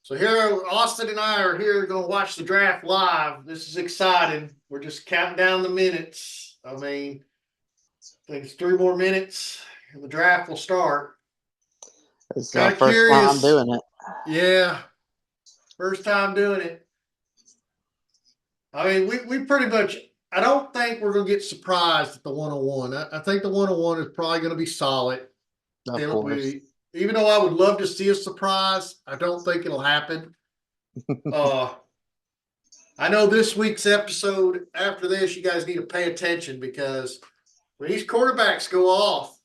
So here, Austin and I are here going to watch the draft live. This is exciting. We're just counting down the minutes. I mean, I think it's 3 more minutes and the draft will start. It's our Kind of first time curious. doing it. Yeah, first time doing it. I mean, we pretty much, I don't think we're going to get surprised at the 101. I think the 101 is probably going to be solid. Of It'll course. be, even though I would love to see a surprise, I don't think it'll happen. Uh, I know this week's episode, after this, you guys need to pay attention because when these quarterbacks go off,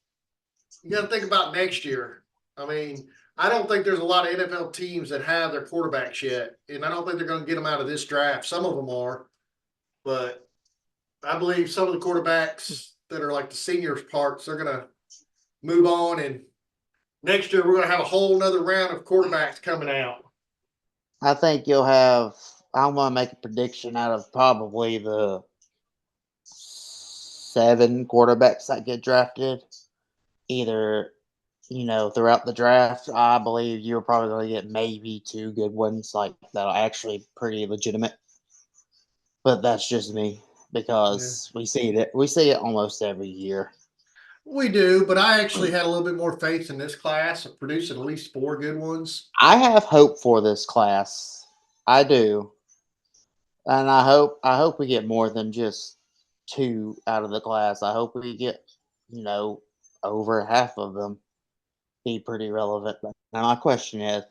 you got to think about next year. I mean, I don't think there's a lot of NFL teams that have their quarterbacks yet, and I don't think they're going to get them out of this draft. Some of them are, but I believe some of the quarterbacks that are like the seniors parts, they're going to move on, and next year we're going to have a whole nother round of quarterbacks coming out. I think you'll have. I'm going to make a prediction out of probably the 7 quarterbacks that get drafted. Either, throughout the draft, I believe you're probably going to get maybe 2 good ones, like that are actually pretty legitimate. But that's just me Yeah. because we see it almost every year. We do, but I actually had a little bit more faith in this class of producing at least 4 good ones. I have hope for this class. I do. And I hope we get more than just 2 out of the class. I hope we get, over half of them be pretty relevant. But now my question is,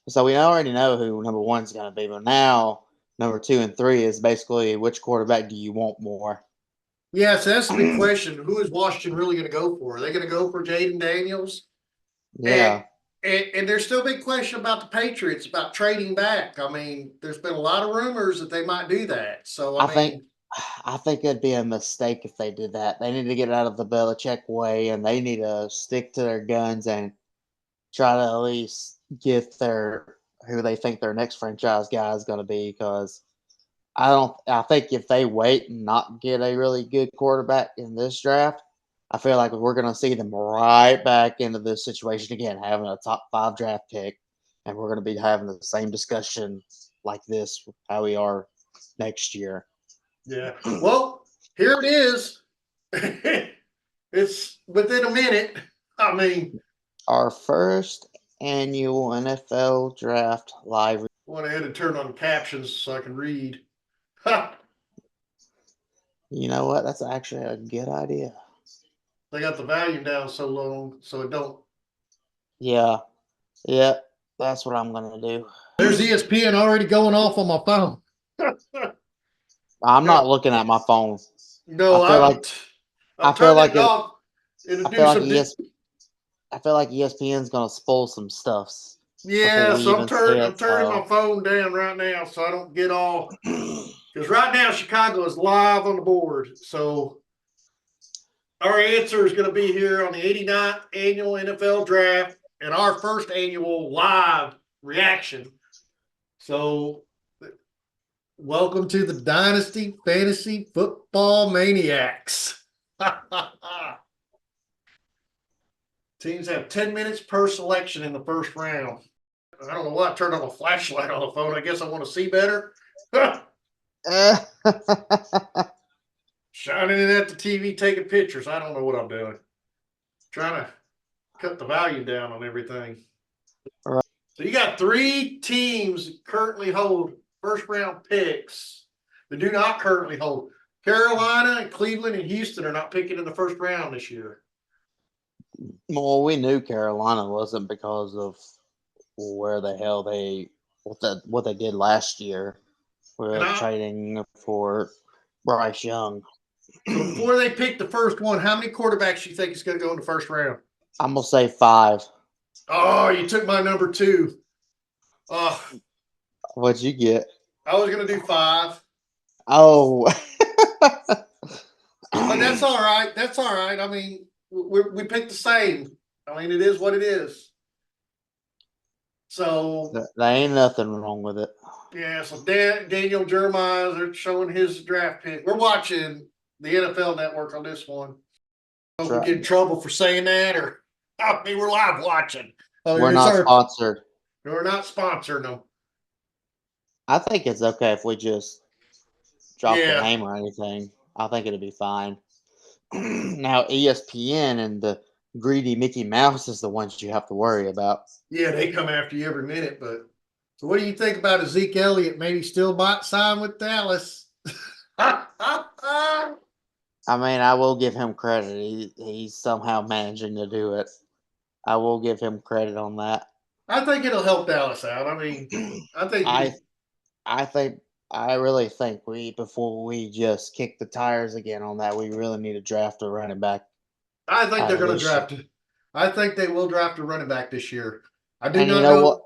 so we already know who number 1 is going to be, but now number 2 and 3 is basically which quarterback do you want more? Yeah, so that's the big question. Who is Washington really going to go for? Are they going to go for Jaden Daniels? And, Yeah, and there's still a big question about the Patriots about trading back. I mean, there's been a lot of rumors that they might do that. So I I think mean, I think it'd be a mistake if they did that. They need to get out of the Belichick way, and they need to stick to their guns and try to at least get their who they think their next franchise guy is going to be. Because I think if they wait and not get a really good quarterback in this draft, I feel like we're going to see them right back into this situation again, having a top 5 draft pick, and we're going to be having the same discussion like this how we are next year. yeah. Well, here it is. It's within a minute. I mean, Our first annual NFL draft live. went ahead and turned on captions so I can read. Ha! You know what? That's actually a good idea. They got the volume down so low so it don't. Yeah, yeah, that's what I'm gonna do. There's ESPN already going off on my phone. I'm Yeah. not looking at my phone. I No, feel like I I'm feel turning like it it. off. It'll I do feel like some. I feel like ESPN's gonna spoil some stuffs before Yeah, we so even see I'm it. turning my So phone down right now so I don't get all. Because right now Chicago is live on the board. So our answer is going to be here on the 89th annual NFL draft and our first annual live reaction. So welcome to the Dynasty Fantasy Football Maniacs. Teams have 10 minutes per selection in the first round. I don't know why I turned on a flashlight on the phone. I guess I want to see better. Shining it at the TV, taking pictures. I don't know what I'm doing. Trying to cut the volume down on everything. Right. So you got 3 teams currently hold first round picks that do not currently hold. Carolina and Cleveland and Houston are not picking in the first round this year. Well, we knew Carolina wasn't because of where the hell what they did last year And with trading for Bryce Young. So before they pick the first one, how many quarterbacks do you think is going to go in the first round? I'm gonna say 5. Oh, you took my number 2. Oh, What'd you get? I was going to do 5. Oh, But that's all right. That's all right. I mean, we picked the same. I mean, it is what it is. So there ain't nothing wrong with it. yeah, so Daniel Jeremiah, they're showing his draft pick. We're watching the NFL Network on this one. Hope we get in trouble for saying that, or I mean, we're live watching. I mean, We're not sponsored. we're not sponsoring them. I think it's okay if we just drop the Yeah, name or anything. I think it'll be fine. Now, ESPN and the greedy Mickey Mouse is the ones you have to worry about. yeah, they come after you every minute. But so, what do you think about a Zeke Elliott? Maybe still might sign with Dallas. I I mean, I will give him credit. He's somehow managing to do it. I will give him credit on that. think it'll help Dallas out. I mean, I think I I think I really think we before we just kick the tires again on that, we really need to draft a running back out they're of going to this shit. draft it. I think they will draft a running back this year. I do And you not know what?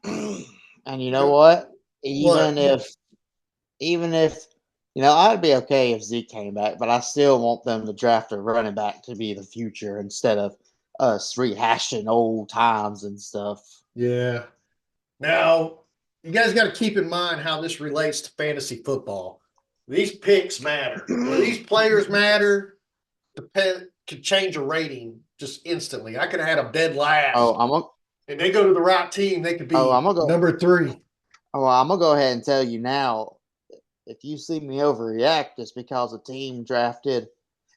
know And you know what? what. Even if I'd be okay if Zeke came back, but I still want them to draft a running back to be the future instead of us rehashing old times and stuff. Yeah. Now, you guys got to keep in mind how this relates to fantasy football. These picks matter. Where these players matter, could change a rating just instantly. I could have had them dead Oh, last, I'm gonna and they go to the right team. They could oh I'm be gonna go number 3. oh I'm gonna go ahead and tell you now. If you see me overreact, it's because a team drafted,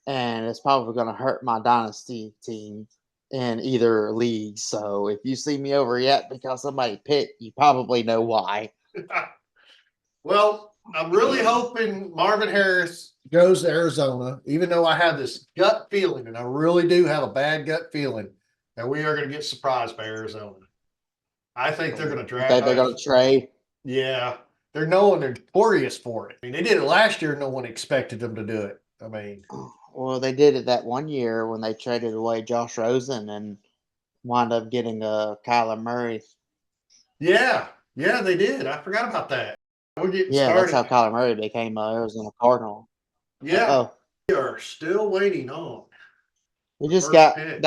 and it's probably going to hurt my dynasty team in either league. So if you see me overreact because somebody picked, you probably know why. Well, I'm really hoping Marvin Harris goes to Arizona, even though I have this gut feeling, and I really do have a bad gut feeling that we are going to get surprised by Arizona. I think they're going to Okay, they're draft. going to trade. Yeah, they're known they're notorious for it. I mean, they did it last year. No one expected them to do it. I mean, Well, they did it that one year when they traded away Josh Rosen and wound up getting Kyler Murray. yeah, yeah, they did. I forgot about that. We're getting Yeah, that's how started. Kyler Murray became a Arizona Cardinal. Uh Yeah, oh, we are still waiting on we the just first got pick.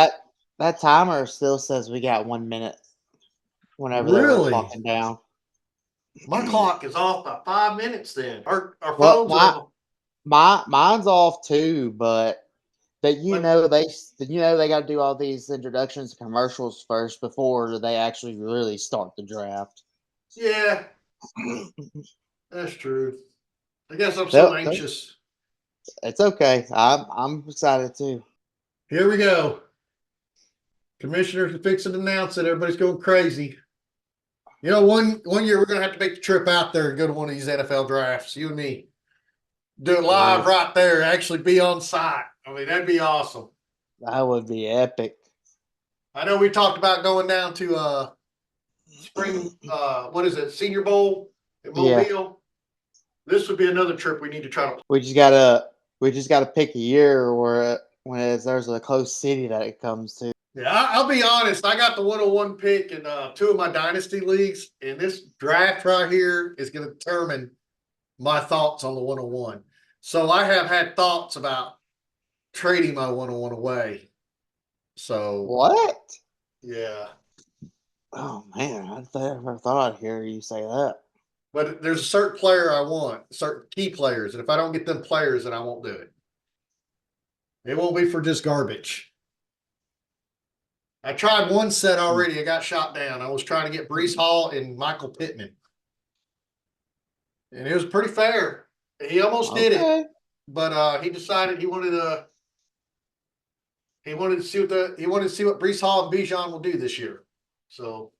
that timer still says we got 1 minute whenever they were Really? clocking down. My clock is off by 5 minutes. Then our Well, phones are off. mine's off too, but that But they got to do all these introductions and commercials first before they actually really start the draft. yeah, that's true. I guess I'm so They'll- anxious. it's okay. I'm excited too. Here we go. Commissioners are fixing to announce it. Everybody's going crazy. You know, one year we're gonna have to make the trip out there and go to one of these NFL drafts. You and me do it live Ooh, right there. Actually, be on site. I mean, that'd be awesome. that would be epic. I know we talked about going down to spring. What is it? Senior Bowl in Yeah, Mobile. This would be another trip we need to try to. we just gotta pick a year where there's a close city that it comes to. Yeah, I'll be honest. I got the 101 pick in 2 of my dynasty leagues, and this draft right here is going to determine my thoughts on the 101. So I have had thoughts about trading my 101 away. So What? yeah, Oh man, I never thought I'd hear you say that. but there's a certain player I want, certain key players, and if I don't get them players, then I won't do it. It won't be for just garbage. I tried one set Hmm. already. I got shot down. I was trying to get Brees Hall and Michael Pittman, and it was pretty fair. He almost did it, Okay. but he decided he wanted to see what Brees Hall and Bijan will do this year. So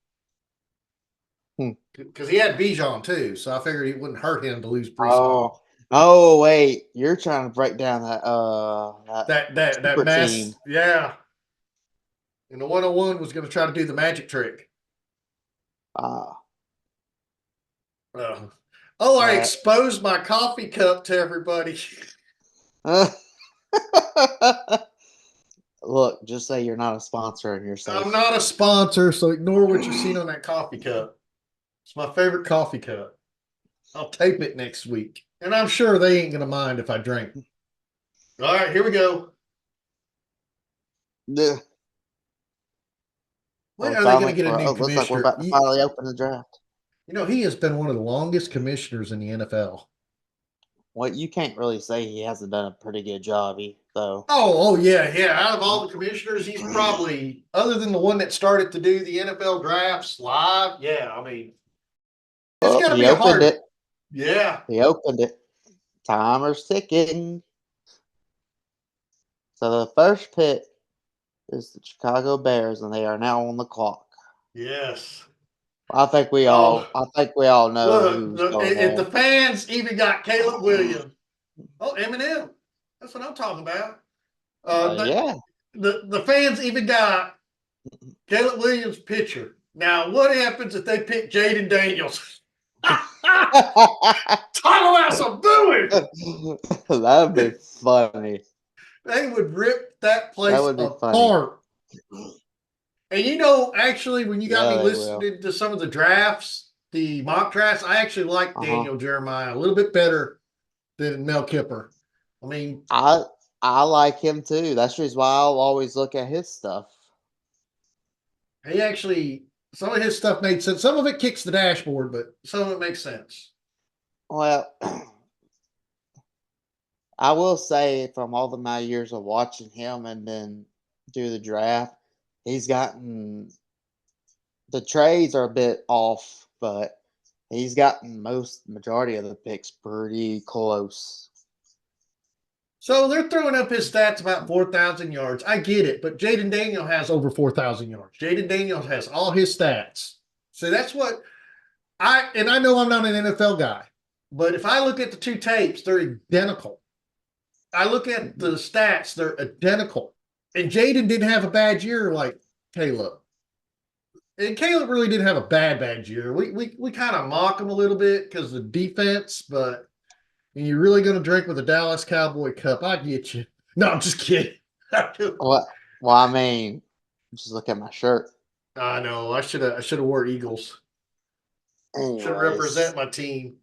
Hmm. because he had Bijan too, so I figured it wouldn't hurt him to lose Brees Hall. Oh. Oh wait, you're trying to break down that That super team. mess, yeah. And the 101 was going to try to do the magic trick. Uh, Uh, oh, I that exposed my coffee cup to everybody. Look, just say you're not a sponsor and you're I'm safe. not a sponsor, so ignore what you've seen on that coffee cup. It's my favorite coffee cup. I'll tape it next week. And I'm sure they ain't going to mind if I drink. All right, here we go. Yeah. When are they going to get a new Looks like we're commissioner? about to finally open the draft. He has been one of the longest commissioners in the NFL. Well, you can't really say he hasn't done a pretty good job, though. Oh, yeah, yeah. Out of all the commissioners, he's probably, other than the one that started to do the NFL drafts live. Yeah, I mean, it's Oh, got to he be a opened hard. it. Yeah. He opened it. Timer's ticking. So the first pick is the Chicago Bears, and they are now on the clock. Yes. I think we Oh, all know look, who's look, going if the there. fans even got Caleb Williams. Oh, Eminem. That's what I'm talking about. The, Yeah. the fans even got Caleb Williams' pitcher. Now, what happens if they pick Jaden Daniels? Talk about some booing. That'd be funny. They would rip that That place would be funny. apart. And you know, actually, when you got Yeah, me they will. listening to some of the drafts, the mock drafts, I actually like Uh-huh. Daniel Jeremiah a little bit better than Mel Kipper. I mean, I I like him too. That's the reason why I'll always look at his stuff. he actually, some of his stuff made sense. Some of it kicks the dashboard, but some of it makes sense. Well, I will say from all the my years of watching him and then do the draft, he's gotten the trades are a bit off, but he's gotten most majority of the picks pretty close. So they're throwing up his stats about 4,000 yards. I get it, but Jaden Daniel has over 4,000 yards. Jaden Daniel has all his stats. So that's what I know I'm not an NFL guy, but if I look at the two tapes, they're identical. I look at the Mhm. stats, they're identical. And Jaden didn't have a bad year like Caleb. And Caleb really didn't have a bad year. We kind of mock him a little bit because of the defense, but you're really going to drink with a Dallas Cowboy cup. I get you. No, I'm just kidding. What? Well, I mean, just look at my shirt. I know. I should have wore Eagles. Should represent Anyways, my team.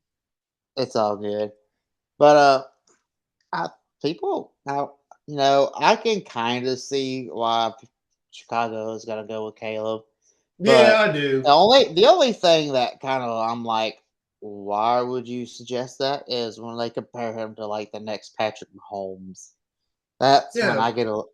it's all good. But I people now, I can kind of see why Chicago is gonna go with Caleb, Yeah, but I do. the only thing that kind of I'm like, why would you suggest that? Is when they compare him to like the next Patrick Mahomes. Yeah,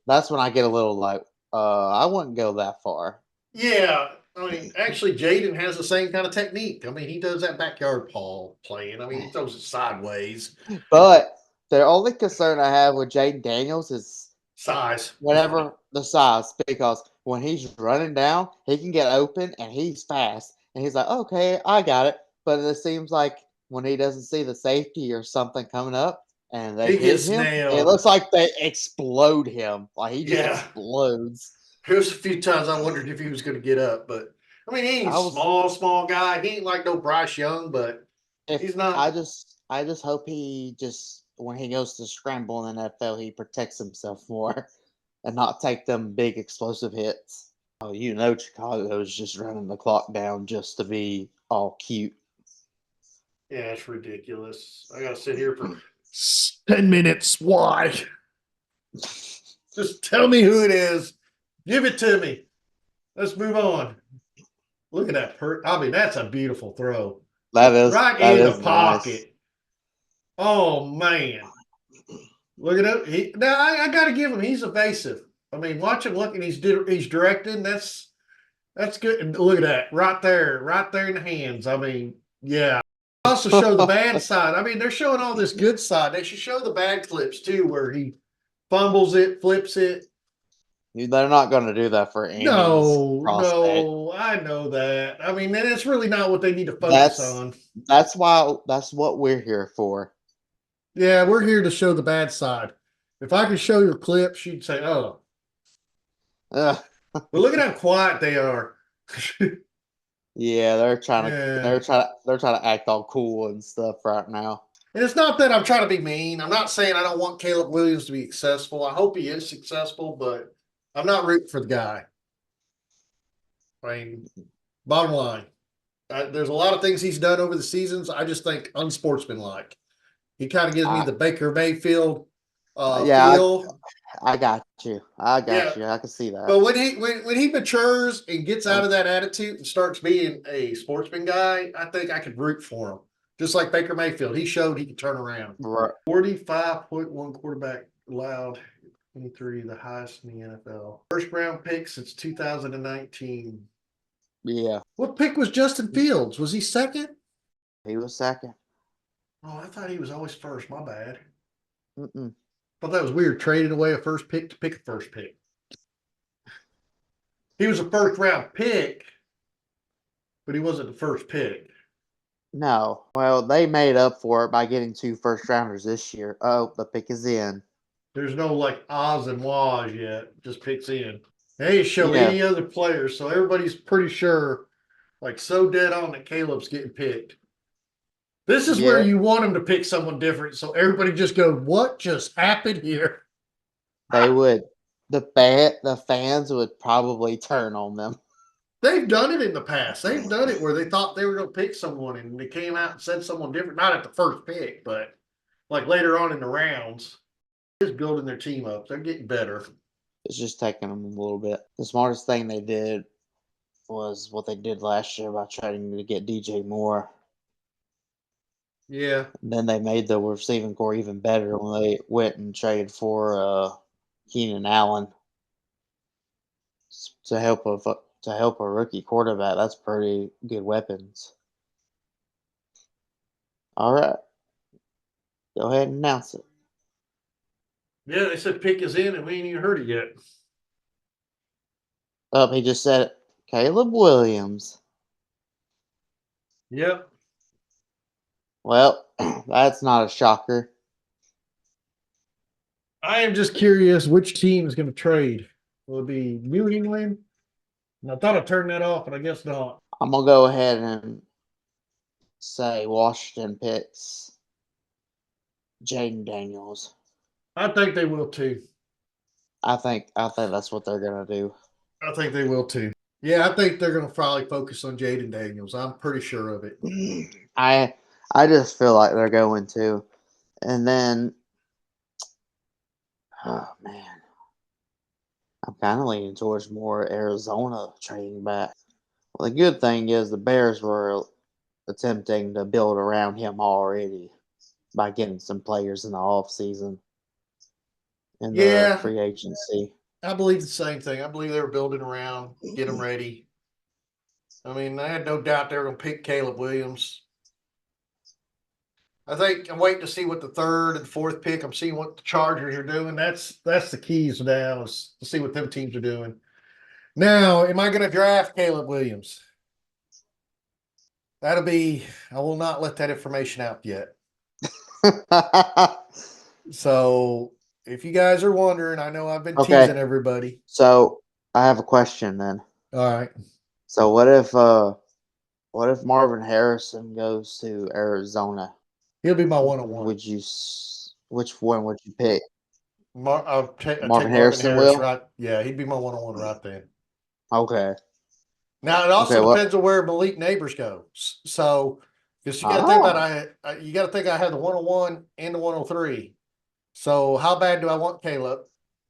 That's when I get a little like, I wouldn't go that far. yeah. I mean, actually, Jaden has the same kind of technique. I mean, he does that backyard ball playing. I mean, he throws it sideways. But the only concern I have with Jaden Daniels is Size. whatever the size, because when he's running down, he can get open and he's fast. And he's like, okay, I got it. But it seems like when he doesn't see the safety or something coming up and they He hit gets him, it nailed. looks like they explode him. Like he just Yeah. explodes. There's a few times I wondered if he was going to get up, but I mean, he ain't I was small guy. He ain't like no Bryce Young, but if he's not. I just hope he just when he goes to scramble in the NFL, he protects himself more and not take them big explosive hits. Oh, Chicago's just running the clock down just to be all cute. Yeah, it's ridiculous. I got to sit here for 10 minutes. Why? Just tell me who it is. Give it to me. Let's move on. Look at that. I mean, that's a beautiful throw. Right That in the is nice. pocket. Oh, man. Look at him. Now, I got to give him, he's evasive. I mean, watch him looking. He's directing. That's good. And look at that. Right there in the hands. I mean, yeah. Also show the bad side. I mean, they're showing all this good side. They should show the bad clips too, where he fumbles it, flips it. They're not going to do that for any No, prospect. no, I know that. I mean, and it's really not what they need to focus That's on. that's what we're here for. Yeah, we're here to show the bad side. If I could show your clips, you'd say, "Oh, Ugh. but look at how quiet they are." Yeah, Yeah, they're trying to act all cool and stuff right now. and it's not that I'm trying to be mean. I'm not saying I don't want Caleb Williams to be successful. I hope he is successful, but I'm not rooting for the guy. I mean, bottom line, there's a lot of things he's done over the seasons. I just think unsportsmanlike. He kind of gives me I the Baker Mayfield yeah, feel. I got you. I Yeah, got you. I can see that. but when he matures and gets out Um, of that attitude and starts being a sportsman guy, I think I could root for him. Just like Baker Mayfield, he showed he could turn around. right. 45.1 quarterback allowed, 23, the highest in the NFL. First round pick since 2019. Yeah. What pick was Justin Fields? Was he second? He was second. Oh, I thought he was always first. My bad. Mm-mm. Thought that was weird. Trading away a first pick to pick a first pick. He was a first round pick, but he wasn't the first pick. No. Well, they made up for it by getting 2 first rounders this year. Oh, the pick is in. There's no like Oz and Waz yet. Just picks in. They ain't show Yeah. any other players, so everybody's pretty sure, like so dead on that Caleb's getting picked. This is where Yeah. you want him to pick someone different, so everybody just go, "What just happened here?" They would. The fans would probably turn on them. They've done it in the past. They've done it where they thought they were going to pick someone and they came out and said someone different, not at the first pick, but like later on in the rounds. Just building their team up. They're getting better. It's just taking them a little bit. The smartest thing they did was what they did last year by trying to get DJ Moore. Yeah. And then they made the receiving core even better when they went and traded for Keenan Allen to help a rookie quarterback. That's pretty good weapons. All right, go ahead and announce it. Yeah, they said pick is in and we ain't even heard it yet. Oh, he just said it. Caleb Williams. Yep. Well, that's not a shocker. I am just curious which team is going to trade. Will it be New England? And I thought I turned that off, but I guess not. I'm gonna go ahead and say Washington picks Jaden Daniels. I think they will too. I think that's what they're gonna do. I think they will too. Yeah, I think they're going to probably focus on Jaden Daniels. I'm pretty sure of it. I just feel like they're going to. And then oh man. I'm kind of leaning towards more Arizona trading back. Well, the good thing is the Bears were attempting to build around him already by getting some players in the offseason in the Yeah, free agency. I believe the same thing. I believe they were building around, get them ready. I mean, I had no doubt they were going to pick Caleb Williams. I think I'm waiting to see what the third and fourth pick. I'm seeing what the Chargers are doing. That's the keys now is to see what them teams are doing. Now, am I going to draft Caleb Williams? That'll be. I will not let that information out yet. So, if you guys are wondering, I know I've been Okay. teasing everybody. So I have a question then. All right. So what if Marvin Harrison goes to Arizona? He'll be my one-on-one. Which one would you pick? I'll take Marvin Marvin Harrison Harris will? right. Yeah, he'd be my one-on-one right then. Okay. Now it Okay, also what? depends on where Malik Neighbors goes. So, because you got to think Oh. about you got to think I have the 101 and the 103. So how bad do I want Caleb?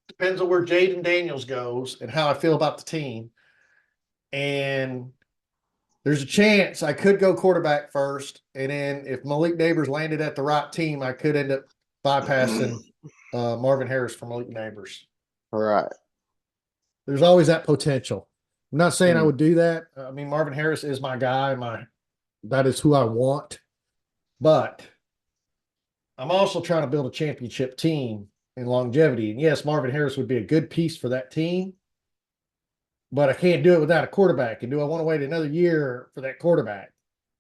Depends on where Jaden Daniels goes and how I feel about the team. And there's a chance I could go quarterback first, and then if Malik Neighbors landed at the right team, I could end up bypassing Marvin Harris for Malik Neighbors. Right. There's always that potential. I'm not saying I Mm. would do that. I mean, Marvin Harris is my guy. That is who I want. But I'm also trying to build a championship team in longevity. And yes, Marvin Harris would be a good piece for that team. But I can't do it without a quarterback. And do I want to wait another year for that quarterback?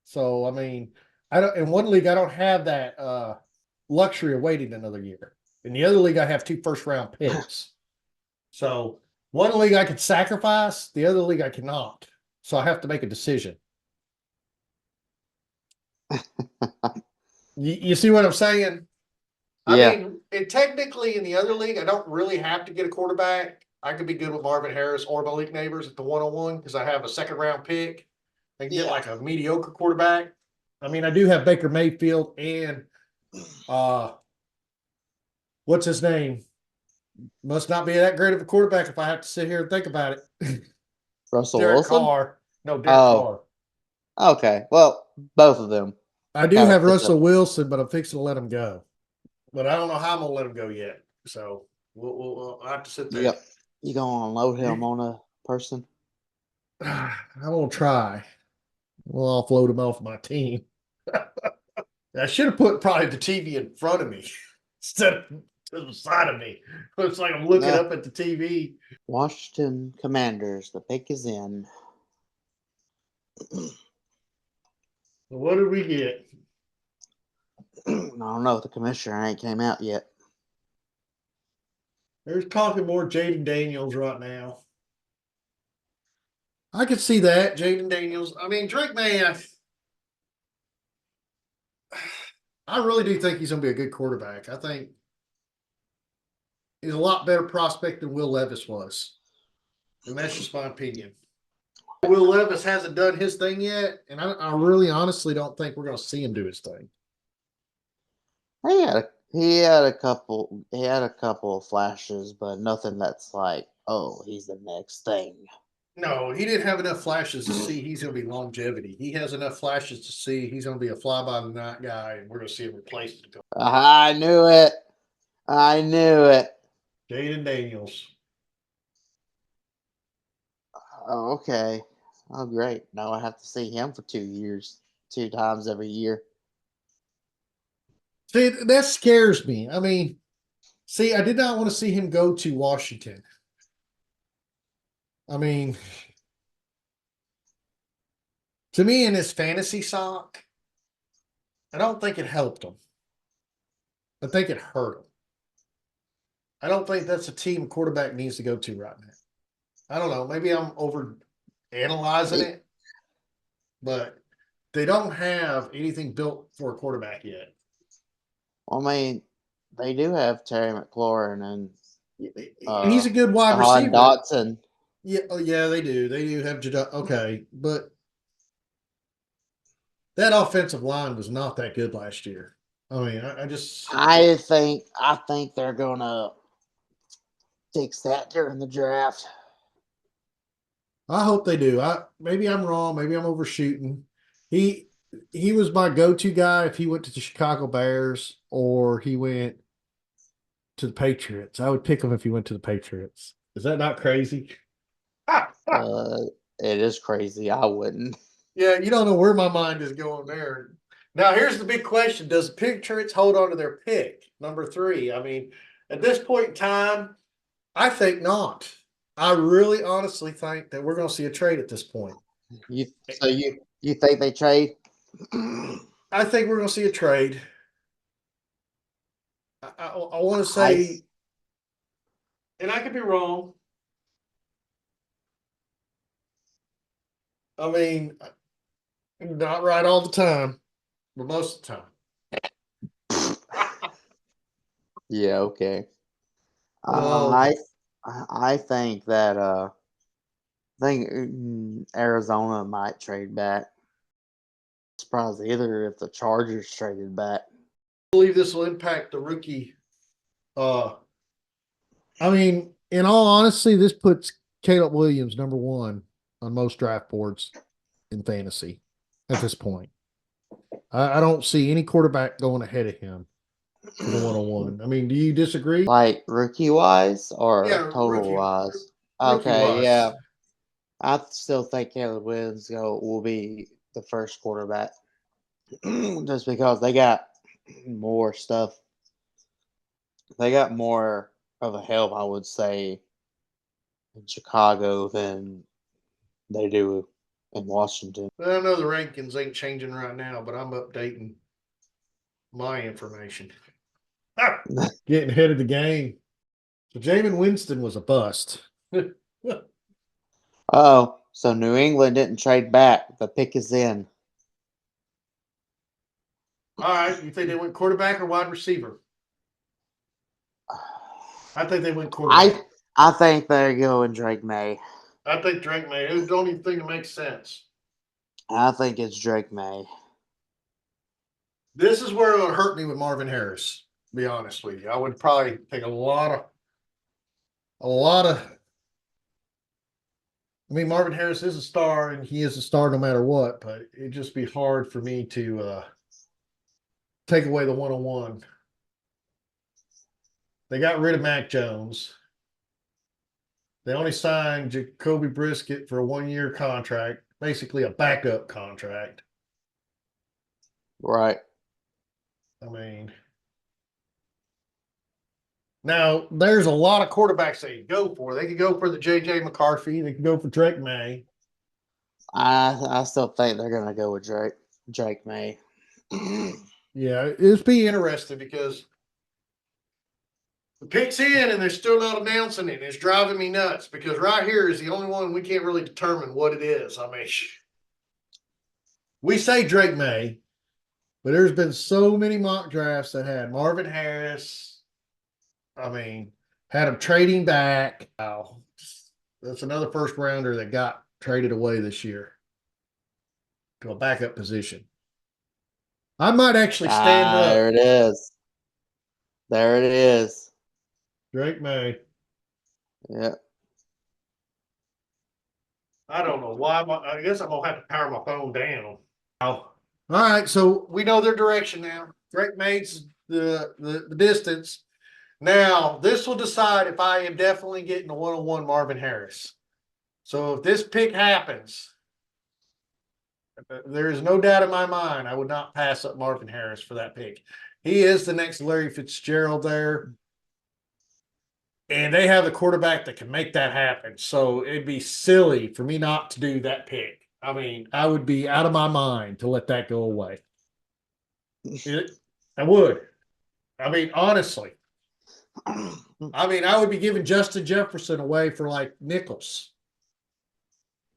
So I mean, I don't in one league I don't have that luxury of waiting another year. In the other league, I have 2 first-round picks. So one league I could sacrifice, the other league I cannot. So I have to make a decision. You see what I'm saying? Yeah. I mean, technically in the other league, I don't really have to get a quarterback. I could be good with Marvin Harris or Malik Neighbors at the 101 because I have a second-round pick. I can get like a mediocre quarterback. I mean, I do have Baker Mayfield and what's his name? Must not be that great of a quarterback if I have to sit here and think about it. Russell Derek Wilson? Carr. No, Derek Carr. Okay. Well, both of them. I do Kinda have fits Russell up. Wilson, but I'm fixing to let him go. But I don't know how I'm going to let him go yet. So we'll have to sit there. Yep. You gonna unload him on a person? I'm going to try. We'll offload him off my team. I should have put probably the TV in front of me instead of to the side of me. Looks like I'm looking Nah. up at the TV. Washington Commanders. The pick is in. What did we get? I don't know. The commissioner ain't came out yet. There's talking more Jaden Daniels right now. I could see that, Jaden Daniels. I mean, Drake May, I really do think he's going to be a good quarterback. I think he's a lot better prospect than Will Levis was. And that's just my opinion. Will Levis hasn't done his thing yet, and I really honestly don't think we're going to see him do his thing. He had a couple of flashes, but nothing that's like, oh, he's the next thing. No, he didn't have enough flashes to see he's going to be longevity. He has enough flashes to see he's going to be a fly by the night guy, and we're going to see him replaced. I knew it. I knew it. Jaden Daniels. Oh, okay. Oh, great. Now I have to see him for 2 years, 2 times every year. See, that scares me. I mean, see, I did not want to see him go to Washington. I mean, to me, in his fantasy sock, I don't think it helped him. I think it hurt him. I don't think that's a team a quarterback needs to go to right now. I don't know. Maybe I'm over analyzing it, but they don't have anything built for a quarterback yet. I mean, they do have Terry McLaurin and He's a good wide Jahan receiver. Dotson. Yeah, oh, yeah, they do. They do have okay, but that offensive line was not that good last year. I mean, I think they're gonna fix that during the draft. I hope they do. Maybe I'm wrong. Maybe I'm overshooting. He was my go-to guy if he went to the Chicago Bears or he went to the Patriots. I would pick him if he went to the Patriots. Is that not crazy? It is crazy. I wouldn't. Yeah, you don't know where my mind is going there. Now, here's the big question. Does the Patriots hold on to their pick, number 3? I mean, at this point in time, I think not. I really honestly think that we're going to see a trade at this point. You think they trade? I think we're going to see a trade. I want to say, and I could be wrong. I mean, not right all the time, but most of the time. Yeah, okay. Oh, I think that Arizona might trade back. Surprised either if the Chargers traded back. I believe this will impact the rookie. I mean, in all honesty, this puts Caleb Williams number 1 on most draft boards in fantasy at this point. I don't see any quarterback going ahead of him for the 101. I mean, do you disagree? Like rookie wise or Yeah, total wise? rookie Okay, yeah. wise. I still think Caleb Williams will be the first quarterback just because they got more stuff. They got more of a help, I would say, in Chicago than they do in Washington. I know the rankings ain't changing right now, but I'm updating my information. Getting ahead of the game. So Jameis Winston was a bust. Oh, so New England didn't trade back. The pick is in. All right, you think they went quarterback or wide receiver? I think they went quarterback. I think they're going Drake May. I think Drake May. It don't even think it makes sense. I think it's Drake May. This is where it'll hurt me with Marvin Harris. To be honest with you, I would probably take a lot of. I mean, Marvin Harris is a star, and he is a star no matter what. But it'd just be hard for me to take away the 101. They got rid of Mac Jones. They only signed Jacoby Brisket for a 1-year contract, basically a backup contract. Right. I mean, now there's a lot of quarterbacks they could go for. They could go for the JJ McCarthy. They could go for Drake May. I still think they're gonna go with Drake May. Yeah, it's be interesting because the pick's in and they're still not announcing it. It's driving me nuts because right here is the only one we can't really determine what it is. I mean, we say Drake May, but there's been so many mock drafts that had Marvin Harris. I mean, had him trading back. Wow. That's another first rounder that got traded away this year to a backup position. I might actually stand There up. it is. There it is. Drake May. Yeah. I don't know why. I guess I'm gonna have to power my phone down. All right, so we know their direction now. Drake May's the distance. Now this will decide if I am definitely getting a one-on-one Marvin Harris. So if this pick happens, there is no doubt in my mind I would not pass up Marvin Harris for that pick. He is the next Larry Fitzgerald there. And they have the quarterback that can make that happen. So it'd be silly for me not to do that pick. I mean, I would be out of my mind to let that go away. I would. I mean, honestly. I mean, I would be giving Justin Jefferson away for like nickels.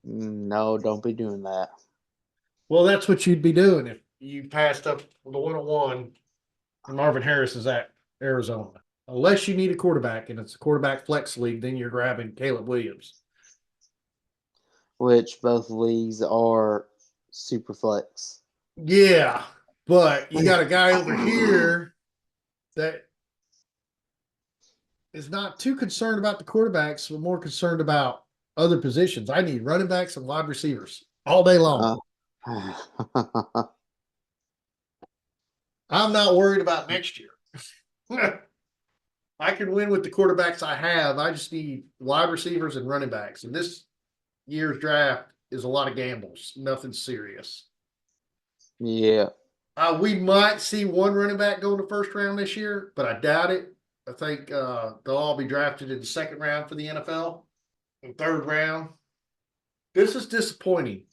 No, don't be doing that. Well, that's what you'd be doing if you passed up the 101 and Marvin Harris is at Arizona. Unless you need a quarterback and it's a quarterback flex league, then you're grabbing Caleb Williams. Which both leagues are super flex. Yeah, but you got a guy over here that is not too concerned about the quarterbacks, but more concerned about other positions. I need running backs and wide receivers all day long. I'm not worried about next year. I can win with the quarterbacks I have. I just need wide receivers and running backs. And this year's draft is a lot of gambles, nothing serious. Yeah. We might see one running back go in the first round this year, but I doubt it. I think they'll all be drafted in the second round for the NFL and third round. This is disappointing.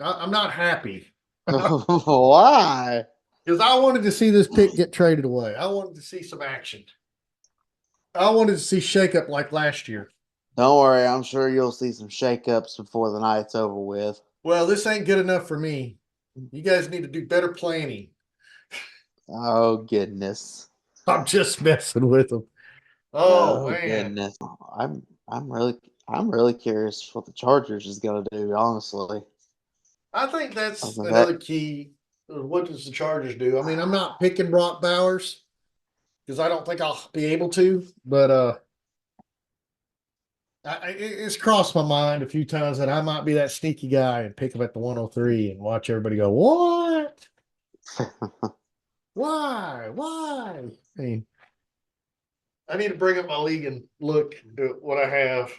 I'm not happy Why? because I wanted to see this pick get traded away. I wanted to see some action. I wanted to see shakeup like last year. Don't worry, I'm sure you'll see some shakeups before the night's over with. Well, this ain't good enough for me. You guys need to do better planning. Oh goodness. I'm just messing with them. Oh man. Goodness. I'm really curious what the Chargers is gonna do, honestly. I think that's Other than another that, key. What does the Chargers do? I mean, I'm not picking Brock Bowers because I don't think I'll be able to, but it's crossed my mind a few times that I might be that sneaky guy and pick him at the 103 and watch everybody go, "What? Why? Why?" I mean, I need to bring up my league and look at what I have.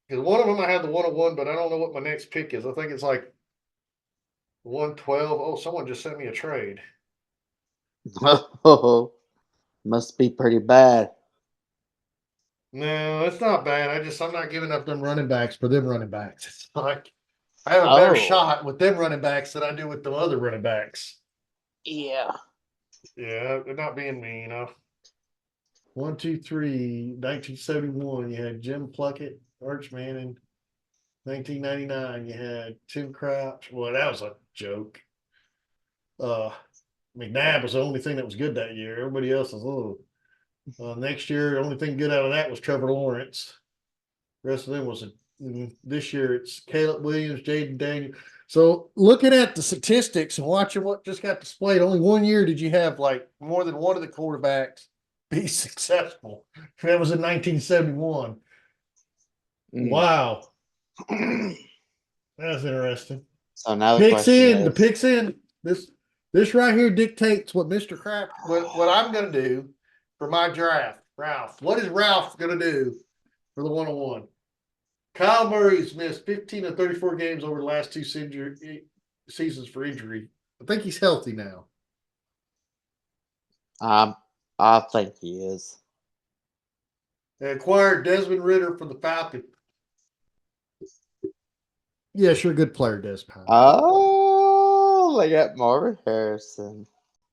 Because one of them I have the 101, but I don't know what my next pick is. I think it's like 112. Oh, someone just sent me a trade. must be pretty bad. No, it's not bad. I'm not giving up them running backs for them running backs. It's like I have a better Oh, shot with them running backs than I do with the other running backs. yeah. Yeah, they're not being mean, 1, 2, 3, 1971. You had Jim Plunkett, Arch Manning. 1999, you had Tim Crouch. Well, that was a joke. McNabb was the only thing that was good that year. Everybody else was, oh. Next year, the only thing good out of that was Trevor Lawrence. The rest of them was this year. It's Caleb Williams, Jaden Daniel. So looking at the statistics and watching what just got displayed, only 1 year did you have like more than one of the quarterbacks be successful. That was in 1971. Wow, that's interesting. So now the Picks question in, the is, picks in. This right here dictates what Mr. Kraft, what I'm going to do for my draft. Ralph, what is Ralph going to do for the 101? Kyle Murray's missed 15 of 34 games over the last two seasons for injury. I think he's healthy now. I think he is. They acquired Desmond Ritter from the Falcons. Yes, you're a good player, Desmond. Oh, they got Marvin Harrison.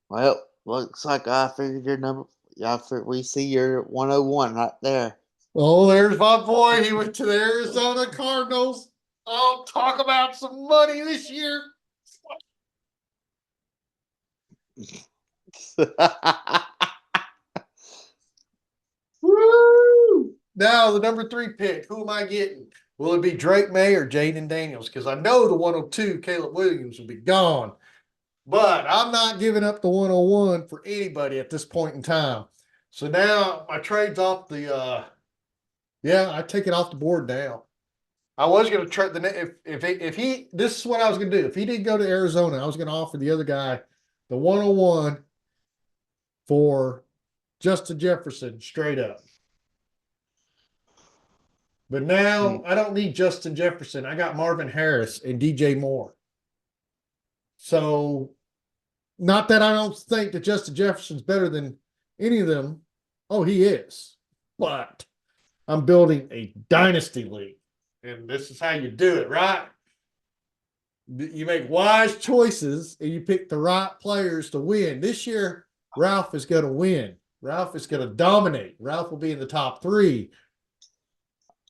Well, looks like I figured your number. We see your 101 right there. Oh, there's my boy. He went to the Arizona Cardinals. Oh, talk about some money this year. Woo! Now, the number 3 pick. Who am I getting? Will it be Drake May or Jaden Daniels? Because I know the 102, Caleb Williams, will be gone. But I'm not giving up the 101 for anybody at this point in time. So now my trade's off the I take it off the board now. I was going to trade the if he this is what I was going to do. If he didn't go to Arizona, I was going to offer the other guy the 101 for Justin Jefferson straight up. But now I don't need Justin Jefferson. I got Marvin Harris and DJ Moore. So not that I don't think that Justin Jefferson's better than any of them. Oh, he is. But I'm building a dynasty league. And this is how you do it, right? You make wise choices and you pick the right players to win. This year, Ralph is going to win. Ralph is going to dominate. Ralph will be in the top 3.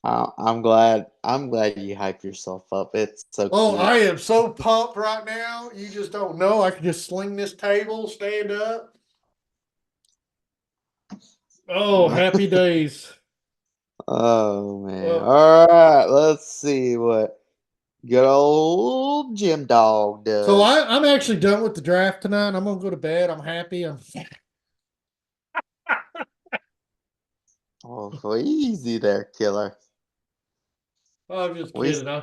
I'm glad. I'm glad you hype yourself up. It's so. Oh, Cute. I am so pumped right now. You just don't know. I can just sling this table, stand up. Oh, happy days. Oh man! All right, let's see what good old Jim Dog does. So I'm actually done with the draft tonight. I'm gonna go to bed. I'm happy. Oh, easy there, killer. I'm just kidding.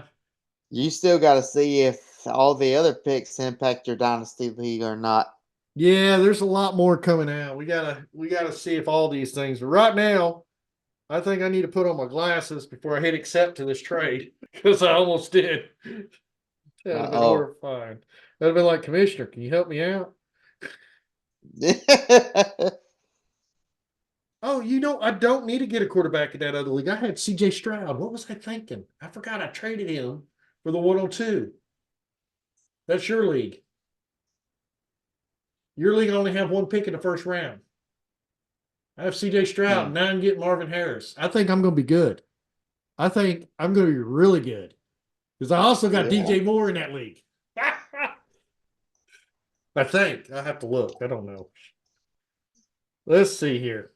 You still got to see if all the other picks impact your dynasty league or not. Yeah, there's a lot more coming out. We gotta see if all these things. But right now, I think I need to put on my glasses before I hit accept to this trade because I almost did. That'd have been horrifying. That'd have been like, Commissioner, can you help me out? Oh, I don't need to get a quarterback in that other league. I had CJ Stroud. What was I thinking? I forgot I traded him for the 102. That's your league. Your league only have 1 pick in the first round. I have CJ Stroud, and now I'm getting Marvin Harris. I think I'm going to be good. I think I'm going to be really good. Because I also got DJ Moore in that league. I think. I have to look. I don't know. Let's see here.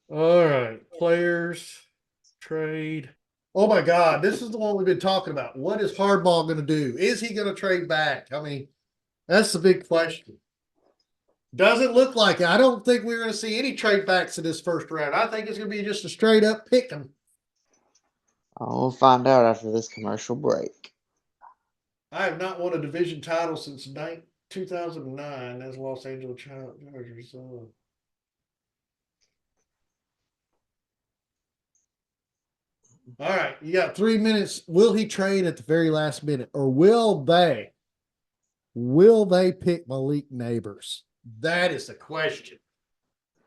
All right. Players, trade. Oh my God. This is the one we've been talking about. What is Hardball going to do? Is he going to trade back? I mean, that's the big question. Doesn't look like it. I don't think we're going to see any trade backs in this first round. I think it's going to be just a straight up pick 'em. I'll find out after this commercial break. I have not won a division title since 2009 as Los Angeles Chargers. All right, you got 3 minutes. Will he trade at the very last minute, or will they? Will they pick Malik Neighbors? That is the question.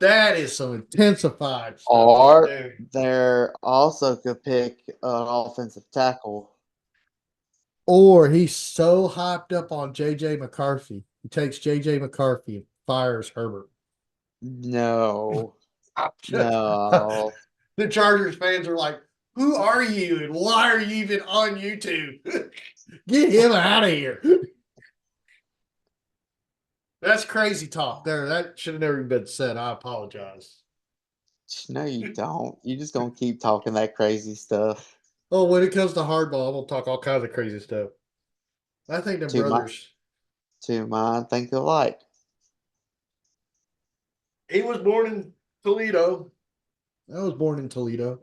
That is some intensified stuff. Or they're also could pick an offensive tackle. Or he's so hyped up on JJ McCarthy. He takes JJ McCarthy and fires Herbert. No. No. The Chargers fans are like, who are you and why are you even on YouTube? Get him out of here. That's crazy talk there. That should have never even been said. I apologize. No, you don't. You just gonna keep talking that crazy stuff. Oh, when it comes to hardball, I'm gonna talk all kinds of crazy stuff. I think the brothers. Two mind think alike. He was born in Toledo. I was born in Toledo.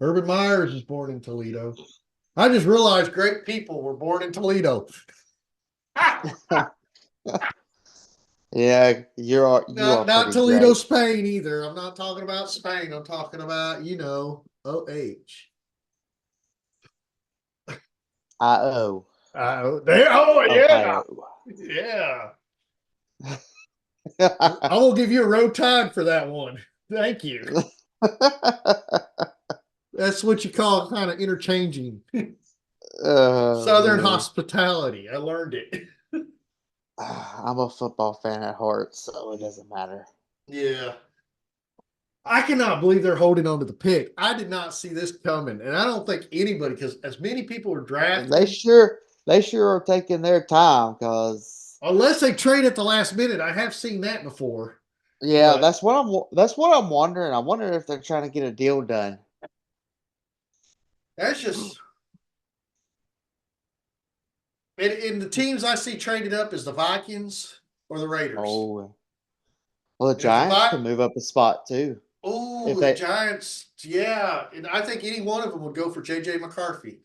Urban Myers was born in Toledo. I just realized great people were born in Toledo. Yeah, you are not Toledo, great. Spain either. I'm not talking about Spain. I'm talking about, OH. I-O. Oh, yeah. Ohio. Yeah. I will give you a road tide for that one. Thank you. That's what you call kind of interchanging. Southern Man. hospitality. I learned it. I'm a football fan at heart, so it doesn't matter. Yeah. I cannot believe they're holding on to the pick. I did not see this coming. And I don't think anybody, because as many people are And they drafting, sure are taking their time because unless they trade at the last minute. I have seen that before. yeah, But that's what I'm wondering. I wonder if they're trying to get a deal done. that's just and the teams I see traded up is the Vikings or the Raiders. Oh, well, the And if the Giants Vi can move up a spot too if oh, the they. Giants, yeah. And I think any one of them would go for JJ McCarthy.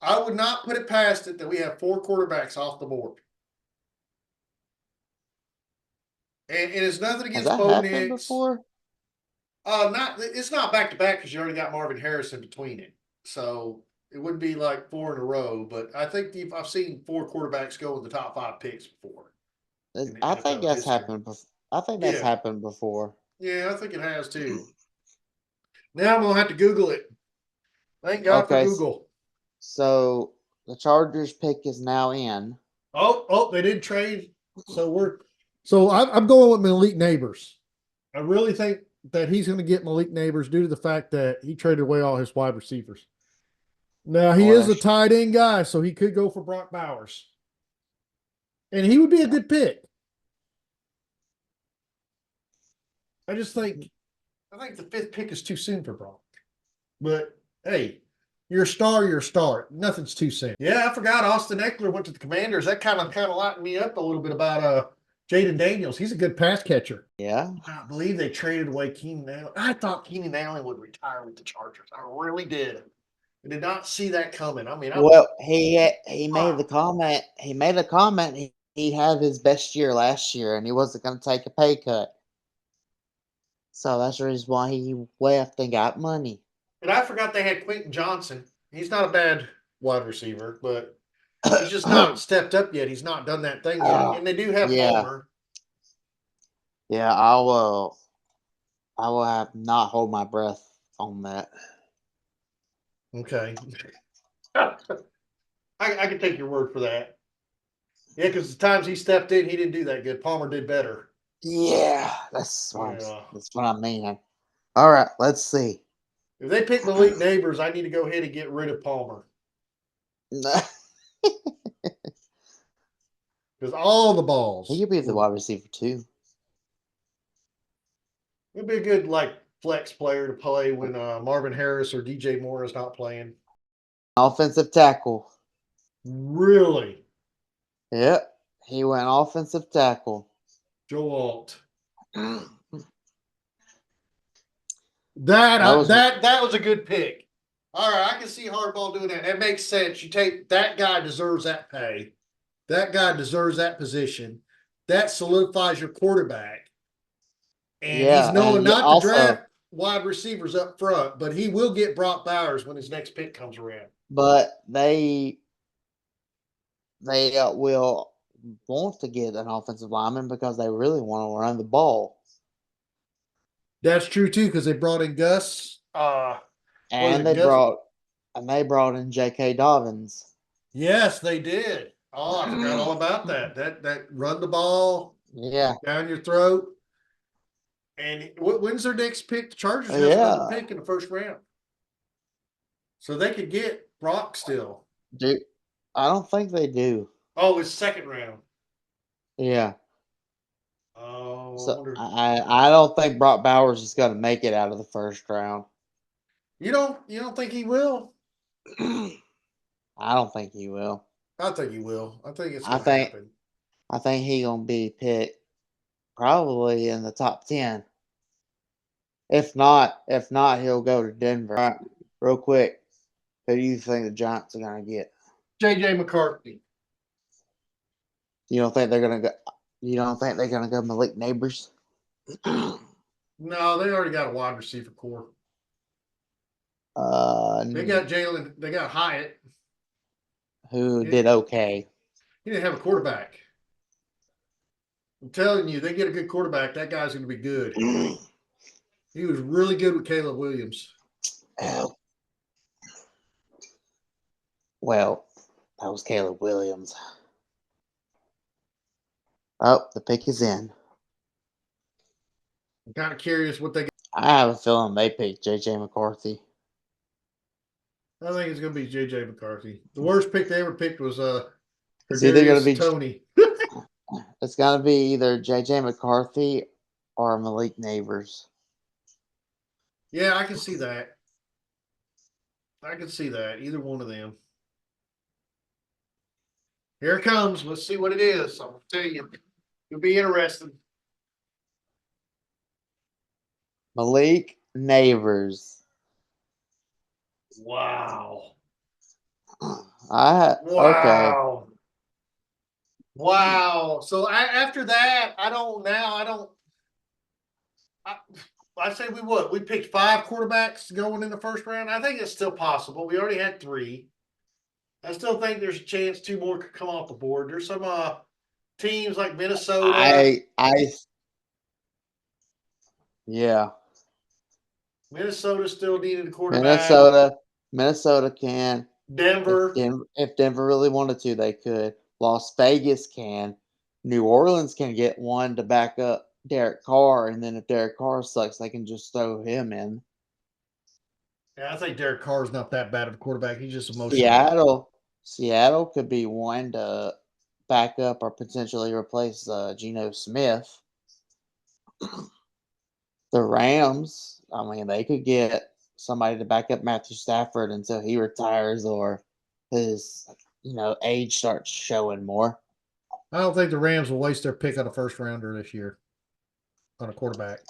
I would not put it past it that we have 4 quarterbacks off the board. And it's nothing Has against that Bo happened Nix. before? Not it's not back to back because you already got Marvin Harris in between it. So it wouldn't be like 4 in a row, but I think I've seen 4 quarterbacks go in the top 5 picks before in I think NFL that's history. happened. I think that's Yeah, happened before. yeah, I think it has too. Now I'm gonna have to Google it. Thank God for Okay, Google. so the Chargers pick is now in. Oh, they did trade. So I'm going with Malik Neighbors. I really think that he's going to get Malik Neighbors due to the fact that he traded away all his wide receivers. Now he Boy, is a tight end guy, so he could go for Brock Bowers, and he would be a good pick. I think the 5th pick is too soon for Brock. But hey, you're a star, you're a star. Nothing's too soon. Yeah, I forgot Austin Eckler went to the Commanders. That kind of lightened me up a little bit about Jaden Daniels. He's a good pass catcher. yeah. I believe they traded away Keenan Allen. I thought Keenan Allen would retire with the Chargers. I really did. I did not see that coming. I mean, I was Well, he made the shocked. comment. He made a comment. He had his best year last year, and he wasn't going to take a pay cut. So that's the reason why he left and got money. And I forgot they had Quentin Johnson. He's not a bad wide receiver, but he's just not stepped up yet. He's not done that thing yet. And they do have Yeah, Palmer. yeah. I will have not hold my breath on that. Okay. I can take your word for that. Yeah, because the times he stepped in, he didn't do that good. Palmer did better. Yeah, Yeah. that's what I mean. All right, let's see. If they pick Malik Neighbors, I need to go ahead and get rid of Palmer. Because all the He balls could be the will wide receiver too. it'd be a good like flex player to play when Marvin Harris or DJ Moore is not playing. Offensive tackle. Really, Yep, he went offensive tackle. Joe Alt. That was That was a good pick. All right, I can see Hardball doing that. That makes sense. You take that guy deserves that pay. That guy deserves that position. That solidifies your quarterback. And he's yeah, knowing and not to also, draft wide receivers up front, but he will get Brock Bowers when his next pick comes around. but they will want to get an offensive lineman because they really want to run the ball, That's true too, because they brought in Gus. Was and it Gus? they brought in J.K. Dobbins. Yes, they did. Oh, I forgot all about that. That run the ball Yeah, down your throat. And when's their next pick? The Chargers has another yeah, pick in the first round, so they could get Brock still. dude. I don't think they do. Oh, it's second round. Yeah, Oh, I so wonder. I don't think Brock Bowers is going to make it out of the first round. You don't think he will? I don't think he will. I think he will. I think it's I going to think happen. I think he gonna be picked probably in the top 10. If not, he'll go to Denver. All right, real quick, who do you think the Giants are gonna get? JJ McCarthy. You don't think they're gonna go? You don't think they're gonna go Malik Neighbors? No, they already got a wide receiver core. They got Jalen. They got Hyatt. Who He, did okay? he didn't have a quarterback. I'm telling you, they get a good quarterback. That guy's going to be good. He was really good with Caleb Williams. Oh. Well, that was Caleb Williams. Oh, the pick is in. I'm kind of curious what they. I have a feeling they picked J.J. McCarthy. I think it's going to be J.J. McCarthy. The worst pick they ever picked was It's either going to Kadarius be Tony. it's going to be either J.J. McCarthy or Malik Neighbors. Yeah, I can see that. I can see that. Either one of them. Here it comes. Let's see what it is. I'm going to tell you. It'll be interesting. Malik Neighbors. Wow. Okay. Wow. Wow. So after that, I don't. I say we picked 5 quarterbacks going in the first round. I think it's still possible. We already had 3. I still think there's a chance 2 more could come off the board. There's some teams like Minnesota. Yeah. Minnesota still needed a quarterback. Minnesota can. Denver. If Denver really wanted to, they could. Las Vegas can. New Orleans can get one to back up Derek Carr, and then if Derek Carr sucks, they can just throw him in. Yeah, I think Derek Carr is not that bad of a quarterback. He's just emotional. Seattle could be one to back up or potentially replace Geno Smith. The Rams, I mean, they could get somebody to back up Matthew Stafford until he retires or his age starts showing more. I don't think the Rams will waste their pick on a first rounder this year on a quarterback.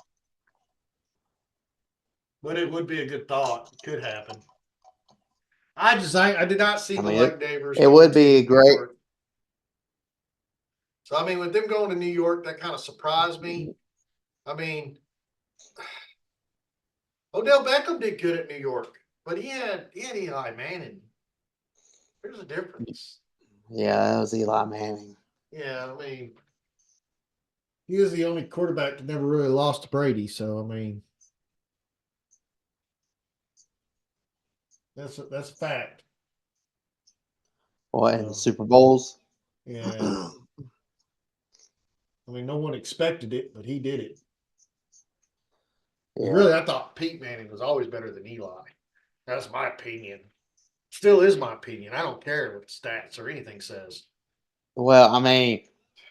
But it would be a good thought. It could happen. I did not see Malik Neighbors. It would be great. York. So I mean, with them going to New York, that kind of surprised me. I mean, Odell Beckham did good at New York, but he had Eli Manning. There's a difference. Yeah, that was Eli Manning. Yeah, I mean, he was the only quarterback that never really lost to Brady. So I mean, that's a fact. What in the Super Bowls? Yeah. I mean, no one expected it, but he did it. Yeah. Really, I thought Pete Manning was always better than Eli. That's my opinion. Still is my opinion. I don't care what the stats or anything says. Well, I mean,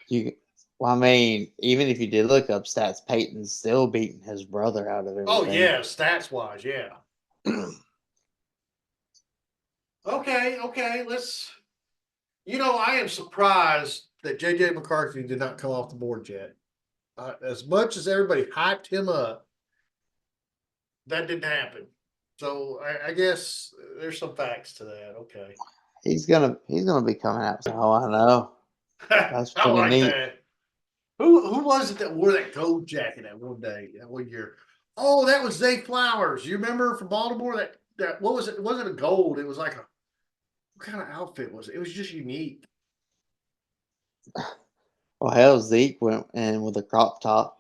even if you did look up stats, Peyton's still beating his brother out of everything. Oh yeah, stats wise, yeah. Okay. Let's. I am surprised that J.J. McCarthy did not come off the board yet. As much as everybody hyped him up, that didn't happen. So I guess there's some facts to that. Okay. He's gonna be coming out. Oh, I know. That's pretty I like neat. that. Who was it that wore that gold jacket that one year? Oh, that was Zay Flowers. You remember from Baltimore that what was it? It wasn't a gold. It was like what kind of outfit was it? It was just unique. Well, hell, Zeke went in with a crop top.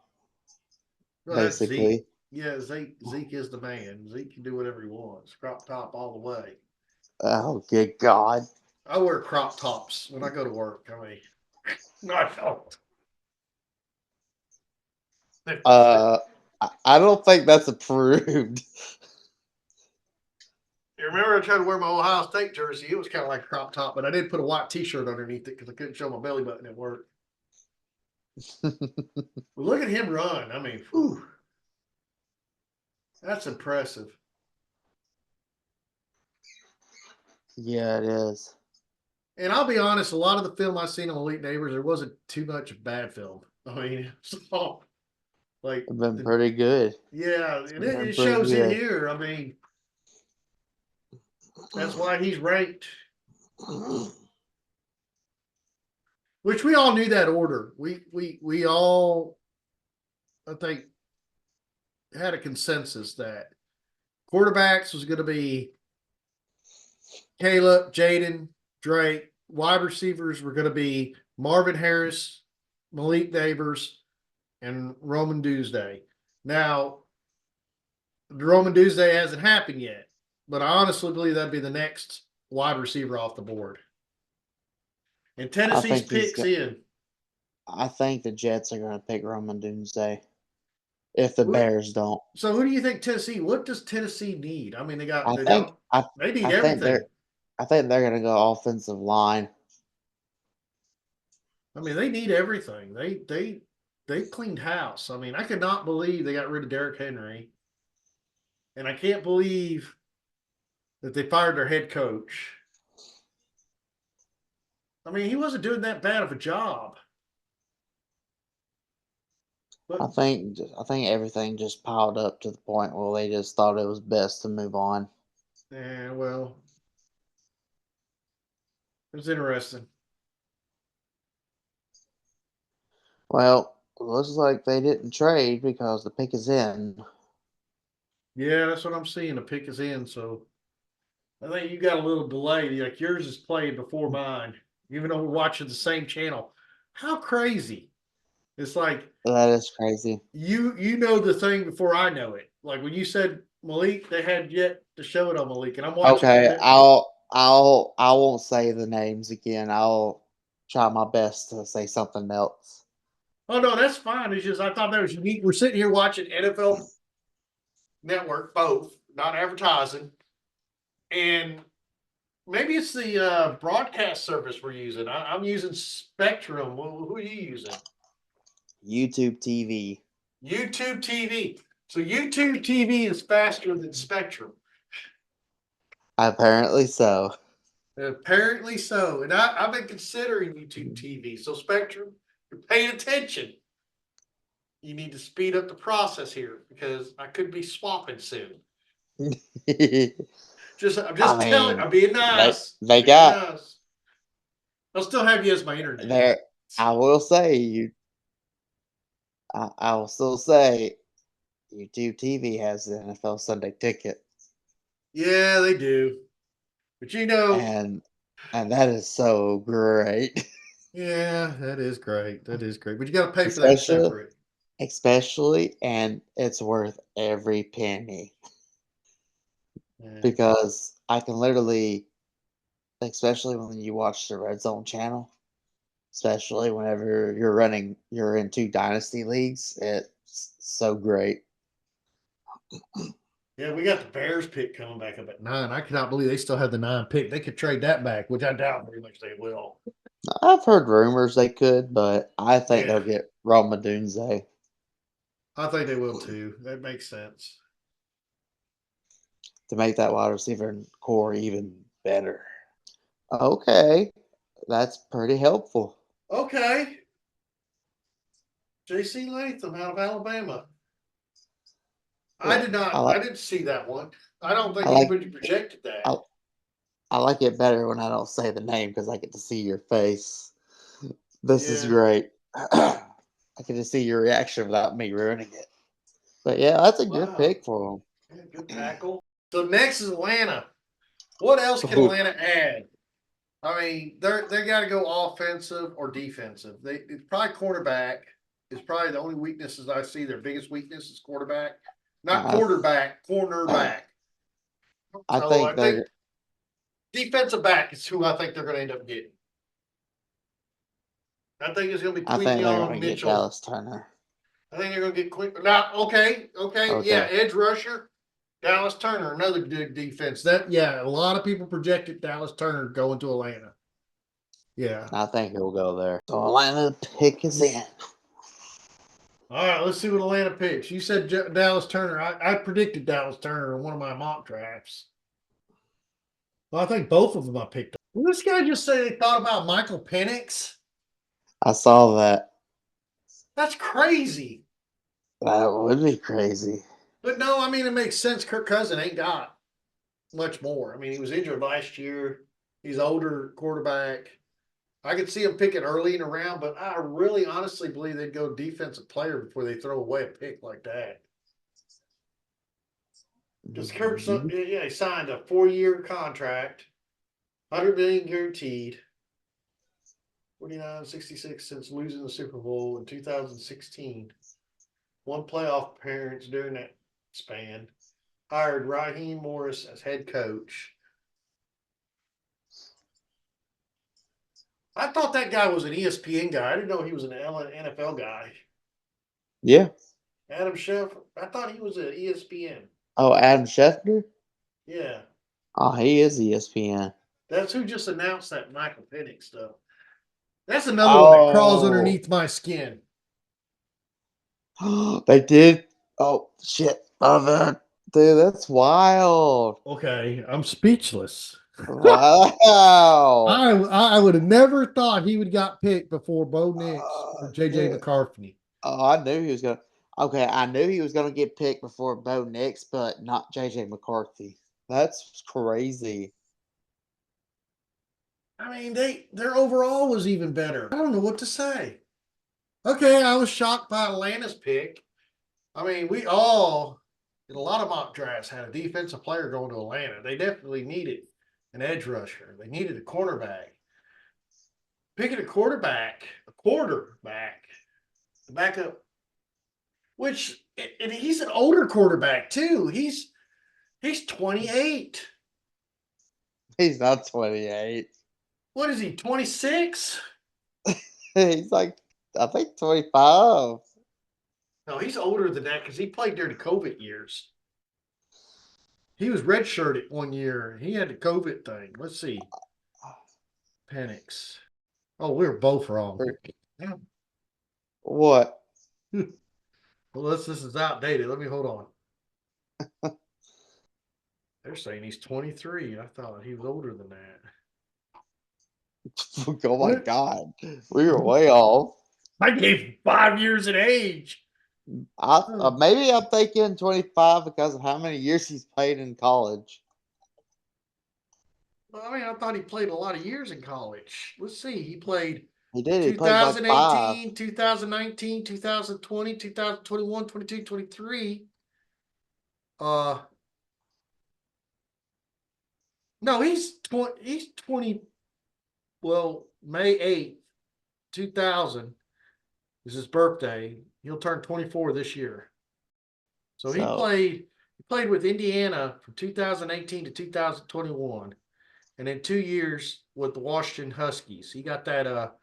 Well, basically. Zeke. Yeah, Zeke is the man. Zeke can do whatever he wants. Crop top all the way. Oh, good God. I wear crop tops when I go to work. I mean, no, I don't. I don't think that's approved. You remember I tried to wear my Ohio State jersey? It was kind of like a crop top, but I did put a white T-shirt underneath it because I couldn't show my belly button at work. But look at him run. I mean, whew, that's impressive. Yeah, it is. And I'll be honest, a lot of the film I've seen on Elite Neighbors, there wasn't too much bad film. I mean, so, like It's been pretty good. Yeah, and it shows in here. I mean, that's why he's ranked. Which we all knew that order. We all, I think, had a consensus that quarterbacks was going to be Caleb, Jaden, Drake. Wide receivers were going to be Marvin Harris, Malik Neighbors, and Roman Tuesday. Now, the Roman Tuesday hasn't happened yet, but I honestly believe that'd be the next wide receiver off the board. And I Tennessee's think he's picks got. in. I think the Jets are going to pick Roman Doomsday if the What? Bears don't. So who do you think Tennessee? What does Tennessee need? I mean, they got I they think don't I they need I think everything. they're going to go offensive line. I mean, they need everything. They cleaned house. I mean, I could not believe they got rid of Derrick Henry, and I can't believe that they fired their head coach. I mean, he wasn't doing that bad of a job. I But think everything just piled up to the point where they just thought it was best to move on. well, it was interesting. Well, looks like they didn't trade because the pick is in. Yeah, that's what I'm seeing. The pick is in, so I think you got a little delay. Like yours is played before mine, even though we're watching the same channel. How crazy! It's like That is crazy. you know the thing before I know it. Like when you said Malik, they had yet to show it on Malik, and I'm watching Okay, it. I won't say the names again. I'll try my best to say something else. Oh no, that's fine. It's just I thought that was unique. We're sitting here watching NFL Network, both not advertising, and maybe it's the broadcast service we're using. I'm using Spectrum. Who are you using? YouTube TV. YouTube TV. So YouTube TV is faster than Spectrum. Apparently so. Apparently so. And I've been considering YouTube TV. So Spectrum, you're paying attention. You need to speed up the process here because I could be swapping soon. I'm I just telling. mean, I'm being they nice. I'm they being got nice. I'll still have you as my internet. there. I will say you. I will still say YouTube TV has the NFL Sunday Ticket, Yeah, they do. But and that is so great, yeah, that is great. That is great. But you got to pay for that especially separate. and it's worth every penny Yeah. because I can literally, especially when you watch the Red Zone channel, especially whenever you're in two dynasty leagues, it's so great. Yeah, we got the Bears pick coming back up at 9. I cannot believe they still have the 9 pick. They could trade that back, which I doubt very much they will. I've heard rumors they could, but I think they'll Yeah, get Roma Dunze I think they will too. That makes sense. to make that wide receiver core even better. Okay, that's pretty helpful. Okay. JC Latham out of Alabama. I Yeah, did not, I didn't see that one. I don't I think like anybody projected I, that. I like it better when I don't say the name because I get to see your face. This is Yeah. great. I get to see your reaction without me ruining it. But yeah, that's a good Wow. pick for Yeah, good tackle. So next is Atlanta. What else can him. Atlanta add? I mean, they got to go offensive or defensive. It's probably quarterback is probably the only weaknesses I see. Their biggest weakness is quarterback, not I quarterback, cornerback. I So think I think they're defensive back is who I think they're going to end up getting. I think it's going to be I think they're Quinion gonna get Mitchell. Dallas Turner. I think they're going to get quick. Now, okay, yeah, Okay. edge rusher, Dallas Turner, another good defense. Yeah, a lot of people projected Dallas Turner going to Atlanta. Yeah. I think he'll go there. So Atlanta pick is in. All right, let's see what Atlanta picks. You said Dallas Turner. I predicted Dallas Turner in one of my mock drafts. Well, I think both of them I picked. Well, this guy just said he thought about Michael Penix. I saw that. That's crazy. That would be crazy. But no, I mean, it makes sense. Kirk Cousin ain't got much more. I mean, he was injured last year. He's older quarterback. I could see him picking early in the round, but I really honestly believe they'd go defensive player before they throw away a pick like that. Because Kirk, Mhm. yeah, he signed a 4-year contract, 100 million guaranteed. 49, 66 since losing the Super Bowl in 2016. One playoff appearance during that span. Hired Raheem Morris as head coach. I thought that guy was an ESPN guy. I didn't know he was an NFL guy. Yeah. Adam Schefter. I thought he was at ESPN. Oh, Adam Schefter? Yeah. Oh, he is ESPN. That's who just announced that Michael Penix stuff. That's another one that crawls Oh, underneath my skin. they did. Oh, shit. Oh, that. Dude, that's wild. Okay, I'm speechless. Wow. I would have never thought he would got picked before Bo Nix or JJ Dude. McCarthy. Oh, I knew he was gonna. Okay, I knew he was gonna get picked before Bo Nix, but not JJ McCarthy. That's crazy. I mean, their overall was even better. I don't know what to say. Okay, I was shocked by Atlanta's pick. I mean, we all in a lot of mock drafts had a defensive player going to Atlanta. They definitely needed an edge rusher. They needed a cornerback. Picking a quarterback, the backup, which and he's an older quarterback too. He's 28. He's not 28. What is he? 26? He's like, I think 25. No, he's older than that because he played during the COVID years. He was redshirted one year. He had the COVID thing. Let's see. Penix. Oh, we were both wrong. What? Well, this is outdated. Let me hold on. They're saying he's 23. I thought he was older than that. Oh my What? God. We were way off. I gave him 5 years in age. Maybe I'm thinking 25 because of how many years he's played in college. Well, I mean, I thought he played a lot of years in college. Let's see. He played He did. He played like 5. 2018, 2019, 2020, 2021, 22, 23. Uh, no, he's 20. Well, May 8th, 2000 is his birthday. He'll turn 24 this year. So So, he played with Indiana from 2018 to 2021, and then 2 years with the Washington Huskies. He got that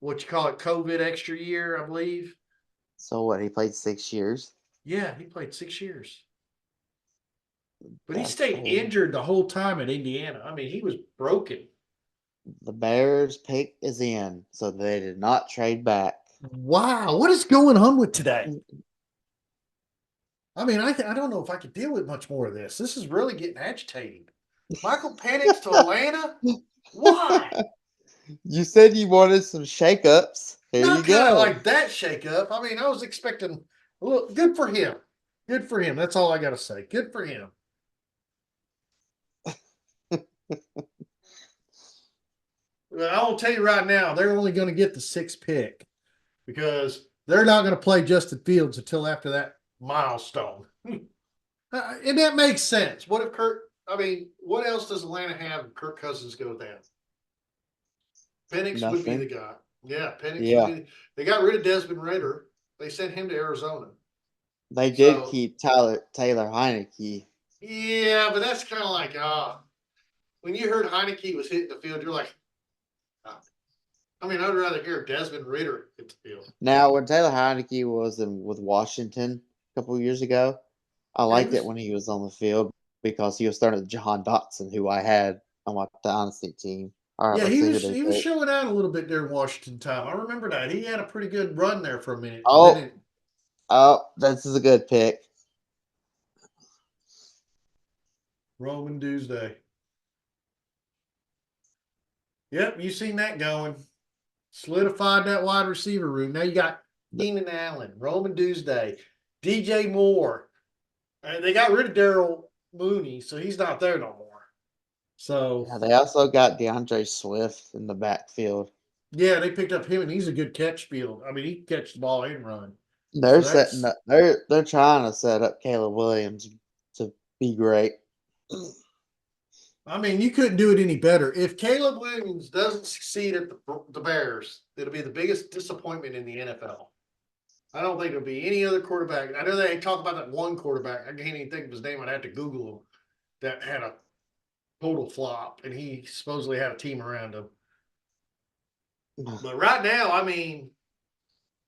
what you call it, COVID extra year, I believe. so what? He played 6 years. Yeah, he played 6 years. But he That's stayed crazy. injured the whole time at Indiana. I mean, he was broken. The Bears pick is in, so they did not trade back. Wow, what is going on with today? I mean, I don't know if I could deal with much more of this. This is really getting agitating. Michael Penix to Atlanta? Why? You said you wanted some shakeups. Here you Not kind of go. like that shakeup. I mean, I was expecting. Look, good for him. Good for him. That's all I got to say. Good for him. I'll tell you right now, they're only going to get the 6th pick because they're not going to play Justin Fields until after that milestone. And that makes sense. What if what else does Atlanta have if Kirk Cousins goes down? Penix would be the Nothing. guy. Yeah, Penix would Yeah. be. They got rid of Desmond Ritter. They sent him to Arizona. They did So, keep Taylor Heineke. yeah, but that's kind of like, when you heard Heineke was hitting the field, you're like, I mean, I'd rather hear Desmond Ritter hit the field. Now, when Taylor Heineke was with Washington a couple of years ago, I Yeah, he liked it was. when he was on the field because he was starting with Jahan Dotson, who I had on my Dynasty team. All right, Yeah, let's see who they he was pick. showing out a little bit during Washington time. I remember that. He had a pretty good run there for a minute. And then Oh, this is a good pick. Roman Tuesday. Yep, you seen that going. Solidified that wide receiver room. Now you got Keenan Allen, Roman Tuesday, DJ Moore. And they got rid of Daryl Mooney, so he's not there no more. So Yeah, they also got DeAndre Swift in the backfield. yeah, they picked up him, and he's a good catch field. I mean, he can catch the ball and run. So They're setting that's up. They're trying to set up Caleb Williams to be great. I mean, you couldn't do it any better. If Caleb Williams doesn't succeed at the Bears, it'll be the biggest disappointment in the NFL. I don't think there'll be any other quarterback. I know they talk about that one quarterback. I can't even think of his name. I'd have to Google him. That had a total flop, and he supposedly had a team around him. But right now, I mean,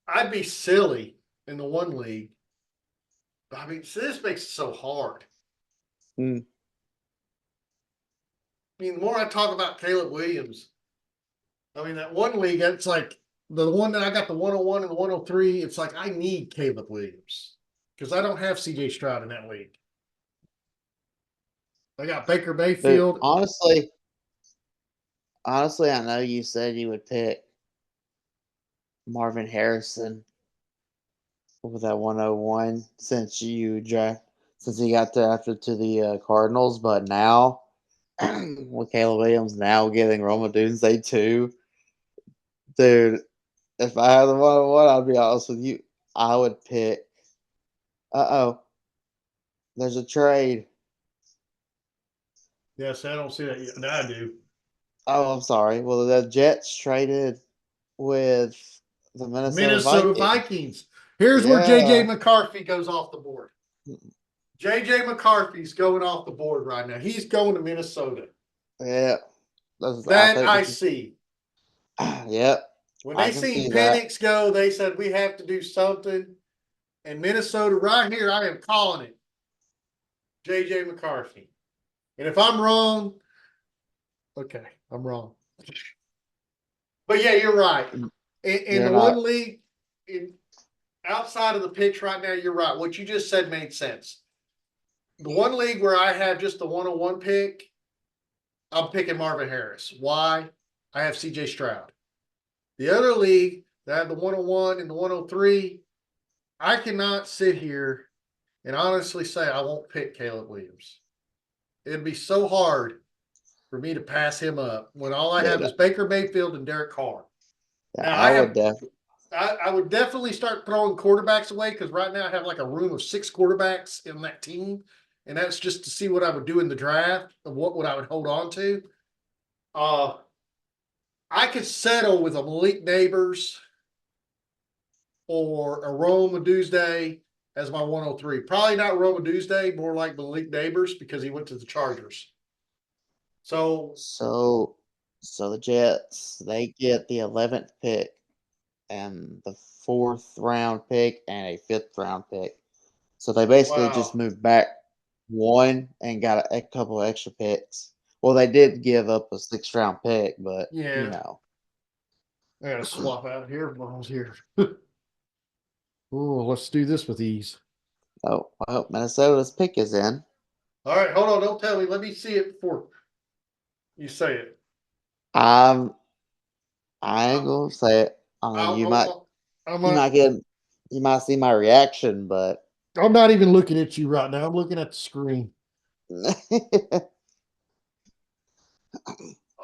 I'd be silly in the one league. I mean, so this makes it so hard. Mm. I mean, the more I talk about Caleb Williams, I mean, that one league, it's like the one that I got the 101 and the 103. It's like I need Caleb Williams because I don't have CJ Stroud in that league. I got Baker But Mayfield. honestly, I know you said you would pick Marvin Harrison with that 101 since he got drafted to the Cardinals, but now with Caleb Williams now getting Roma Doomsday too, dude. If I had the 101, I'll be honest with you, I would pick. There's a trade. Yes, I don't see that yet. No, I do. Oh, I'm sorry. Well, the Jets traded with the Minnesota Minnesota Vikings. Vikings. Here's where JJ McCarthy goes off the board. JJ McCarthy's going off the board right now. He's going to Minnesota. Yeah. That I see. Yep. When they seen Penix go, they said we have to do something. And Minnesota, right here, I am calling it. JJ McCarthy. And if I'm wrong, okay, I'm wrong. But yeah, you're right. In the one league, outside of the pitch right now, you're right. What you just said made sense. The one league where I have just the 101 pick, I'm picking Marvin Harris. Why? I have CJ Stroud. The other league that I have the 101 and the 103, I cannot sit here and honestly say I won't pick Caleb Williams. It'd be so hard for me to pass him up when all I have is Baker Mayfield and Derek Carr. Now I would definitely start throwing quarterbacks away because right now I have like a room of 6 quarterbacks in that team, and that's just to see what I would do in the draft of what I would hold on to. I could settle with a Malik Neighbors or a Rome Tuesday as my 103. Probably not Rome Tuesday, more like Malik Neighbors because he went to the Chargers. So the Jets, they get the 11th pick and the 4th round pick and a 5th round pick. So they basically just moved back one and got a couple of extra picks. Well, they did give up a 6th round pick, but you know. I gotta swap out here balls here. Oh, let's do this with ease. Oh, well, Minnesota's pick is in. All right, hold on. Don't tell me. Let me see it before you say it. I ain't gonna say it. You might see my reaction, but I'm not even looking at you right now. I'm looking at the screen.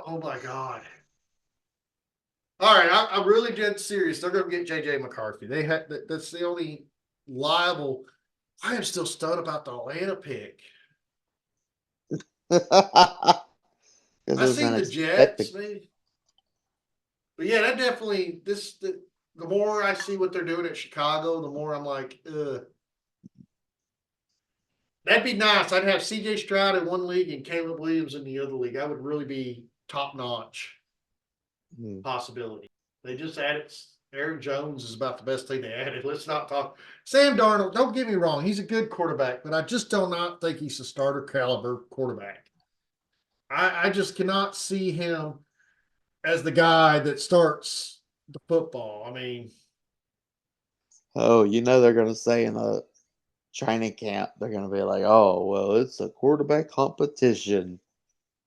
Oh my god! All right, I'm really dead serious. They're going to get JJ McCarthy. That's the only liable. I am still stunned about the Atlanta pick. I see the Jets, maybe. But yeah, that definitely the more I see what they're doing at Chicago, the more I'm like, ugh. That'd be nice. I'd have CJ Stroud in one league and Caleb Williams in the other league. That would really be top notch possibility. They just added Aaron Jones is about the best thing they added. Let's not talk Sam Darnold. Don't get me wrong, he's a good quarterback, but I just do not think he's a starter caliber quarterback. I just cannot see him as the guy that starts the football. I mean, oh, you know they're going to say in a training camp, they're going to be like, "Oh, well, it's a quarterback competition."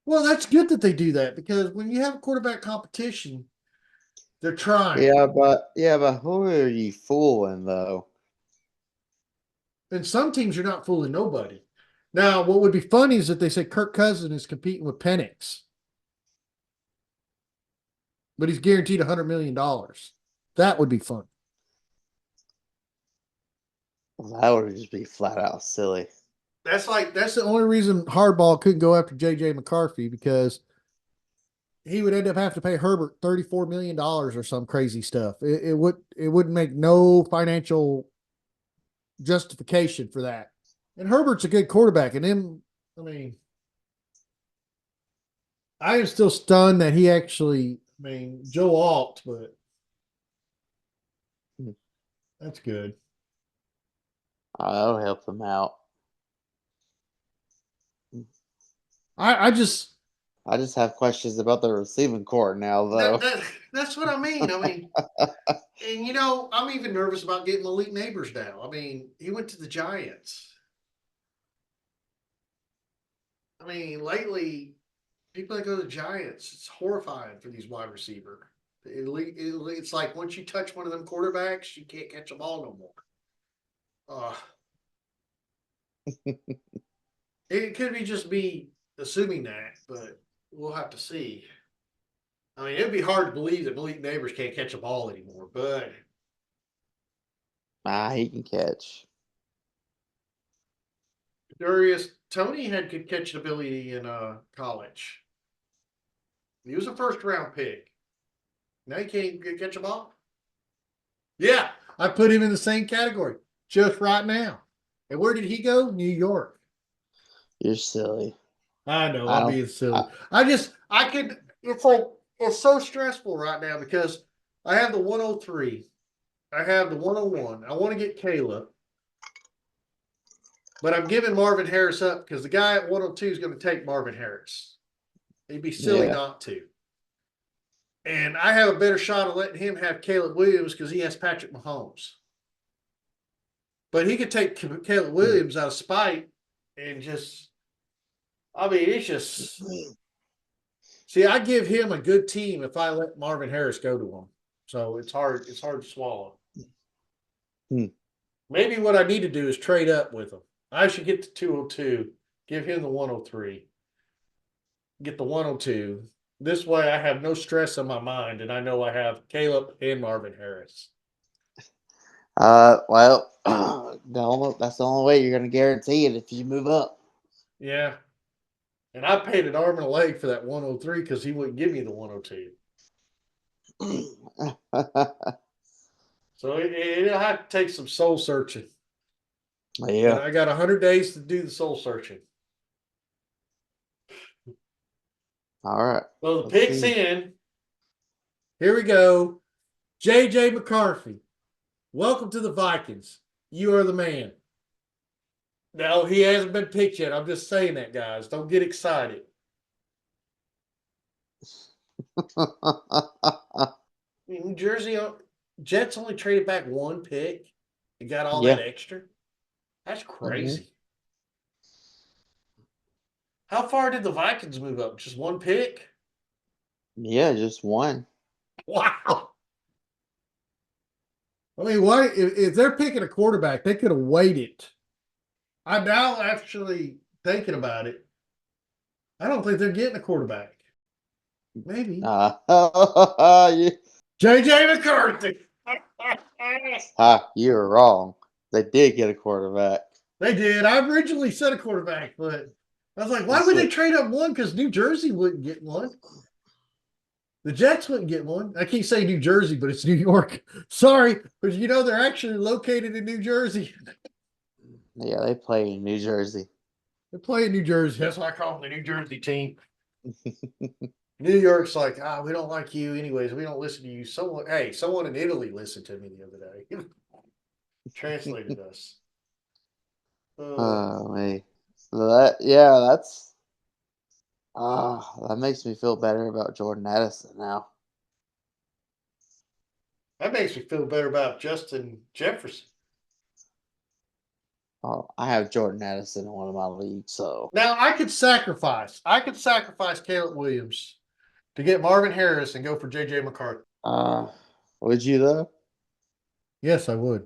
Well, that's good that they do that because when you have a quarterback competition, they're trying. Yeah, but who are you fooling though? And some teams you're not fooling nobody. Now, what would be funny is if they say Kirk Cousins is competing with Penix, but he's guaranteed $100 million. That would be fun. That would just be flat out silly. that's the only reason Hardball couldn't go after JJ McCarthy, because he would end up having to pay Herbert $34 million or some crazy stuff. It wouldn't make no financial justification for that. And Herbert's a good quarterback, and him, I mean, I am still stunned that he actually, I mean, Joe Alt, but that's good. I'll help them out. I just I just have questions about the receiving core now, though. that's what I mean. I mean, and you know, I'm even nervous about getting Malik Neighbors now. I mean, he went to the Giants. I mean, lately, people that go to the Giants, it's horrifying for these wide receiver. It's like once you touch one of them quarterbacks, you can't catch the ball no more. It could be just me assuming that, but we'll have to see. I mean, it'd be hard to believe that Malik Neighbors can't catch a ball anymore, but He can catch. Darius Tony had good catching ability in college. He was a first round pick. Now he can't catch a ball. Yeah, I put him in the same category just right now. And where did he go? New York. You're silly. I know, I I'm don't. being silly. I could, it's like, it's so stressful right now because I have the 103. I have the 101. I want to get Caleb. But I'm giving Marvin Harris up because the guy at 102 is going to take Marvin Harris. He'd be silly Yeah. not to. And I have a better shot of letting him have Caleb Williams because he has Patrick Mahomes. But he could take Caleb Williams out of spite and just, I mean, it's just, see, I give him a good team if I let Marvin Harris go to him. So it's hard to swallow. Maybe what I need to do is trade up with him. I should get the 202, give him the 103, get the 102. This way I have no stress on my mind and I know I have Caleb and Marvin Harris. Well, that's the only way you're going to guarantee it if you move up. Yeah. And I paid an arm and a leg for that 103 because he wouldn't give me the 102. So it'll have to take some soul searching. Yeah. And I got 100 days to do the soul searching. All right. So the pick's in. Here we go. JJ McCarthy. Welcome to the Vikings. You are the man. No, he hasn't been picked yet. I'm just saying that, guys. Don't get excited. New Jersey Jets only traded back one pick and got all that extra. That's crazy. How far did the Vikings move up? Just one pick? Yeah, just one. Wow. I mean, why if they're picking a quarterback, they could have waited. I'm now actually thinking about it. I don't think they're getting a quarterback. Maybe. JJ McCarthy. You were wrong. They did get a quarterback. They did. I originally said a quarterback, but I was like, why would they trade up one? Because New Jersey wouldn't get one. The Jets wouldn't get one. I can't say New Jersey, but it's New York. Sorry, but you know they're actually located in New Jersey. Yeah, they play in New Jersey. They play in New Jersey. That's why I call them the New Jersey team. New York's like, we don't like you anyways. We don't listen to you. Someone in Italy listened to me the other day. Translated us. Oh, man. So that's that makes me feel better about Jordan Addison now. That makes me feel better about Justin Jefferson. Oh, I have Jordan Addison in one of my leagues, so now I could sacrifice Caleb Williams to get Marvin Harris and go for JJ McCarthy. Would you though? Yes, I would.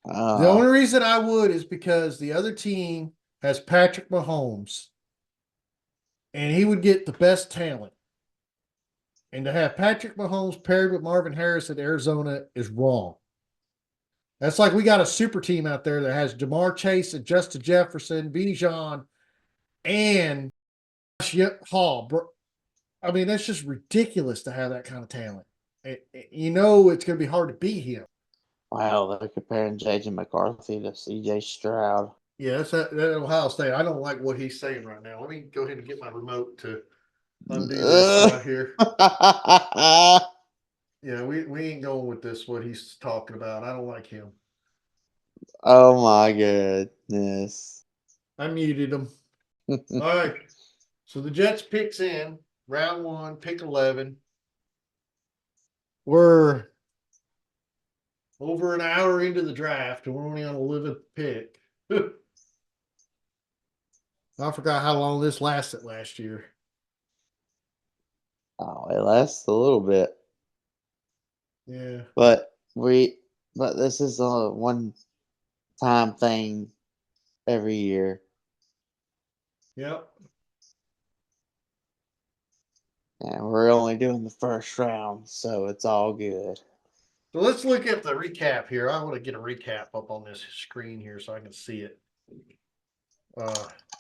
The only reason I would is because the other team has Patrick Mahomes, and he would get the best talent. And to have Patrick Mahomes paired with Marvin Harris at Arizona is wrong. That's like we got a super team out there that has Jamar Chase and Justin Jefferson, Bijan, and Hall. I mean, that's just ridiculous to have that kind of talent. You know, it's going to be hard to beat him. Wow, they're comparing JJ McCarthy to CJ Stroud. Yeah, that's that Ohio State. I don't like what he's saying right now. Let me go ahead and get my remote to undo this right here. Yeah, we ain't going with this, what he's talking about. I don't like him. Oh my goodness. I muted him. All right. So the Jets picks in round 1, pick 11. We're over an hour into the draft, and we're only on 11th pick. I forgot how long this lasted last year. Oh, it lasts a little bit. Yeah. But this is a one time thing every year. Yep. And we're only doing the first round, so it's all good. So let's look at the recap here. I want to get a recap up on this screen here so I can see it.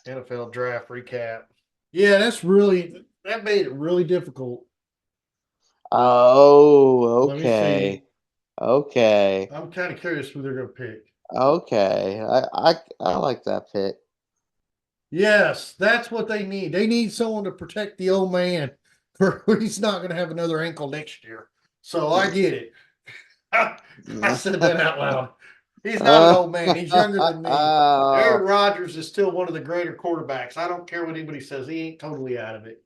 NFL draft recap. Yeah, that made it really difficult. Oh, Let me see. okay. Okay. I'm kind of curious who they're going to pick. Okay. I like that pick. Yes, that's what they need. They need someone to protect the old man, or he's not going to have another ankle next year. So I get it. I said that out loud. He's not an old man. He's younger than me. Aaron Rodgers is still one of the greater quarterbacks. I don't care what anybody says. He ain't totally out of it.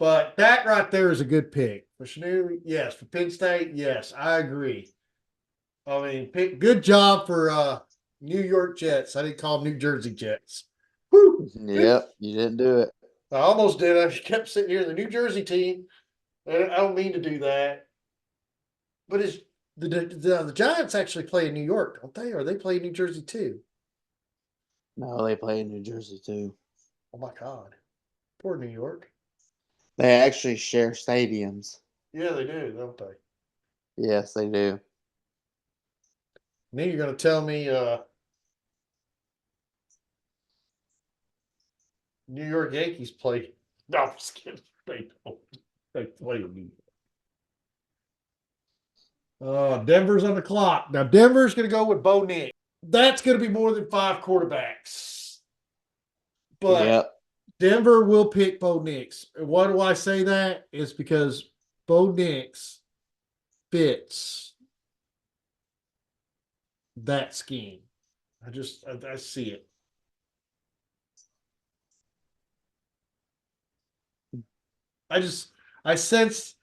But that right there is a good pick. For Chanel, yes. For Penn State, yes. I agree. I mean, good job for New York Jets. I didn't call them New Jersey Jets. Woo! Yep, you didn't do it. I almost did. I just kept sitting here. The New Jersey team. I don't mean to do that. But is the Giants actually play in New York, don't they? Or they play in New Jersey too? No, they play in New Jersey too. Oh my God. Poor New York. They actually share stadiums. Yeah, they do, don't they? Yes, they do. And then you're going to tell me New York Yankees play. No, I'm just kidding. They don't. They play in New York. Denver's on the clock. Now, Denver's going to go with Bo Nix. That's going to be more than 5 quarterbacks. But Yep. Denver will pick Bo Nix. And why do I say that? It's because Bo Nix fits that scheme. I see it. I sense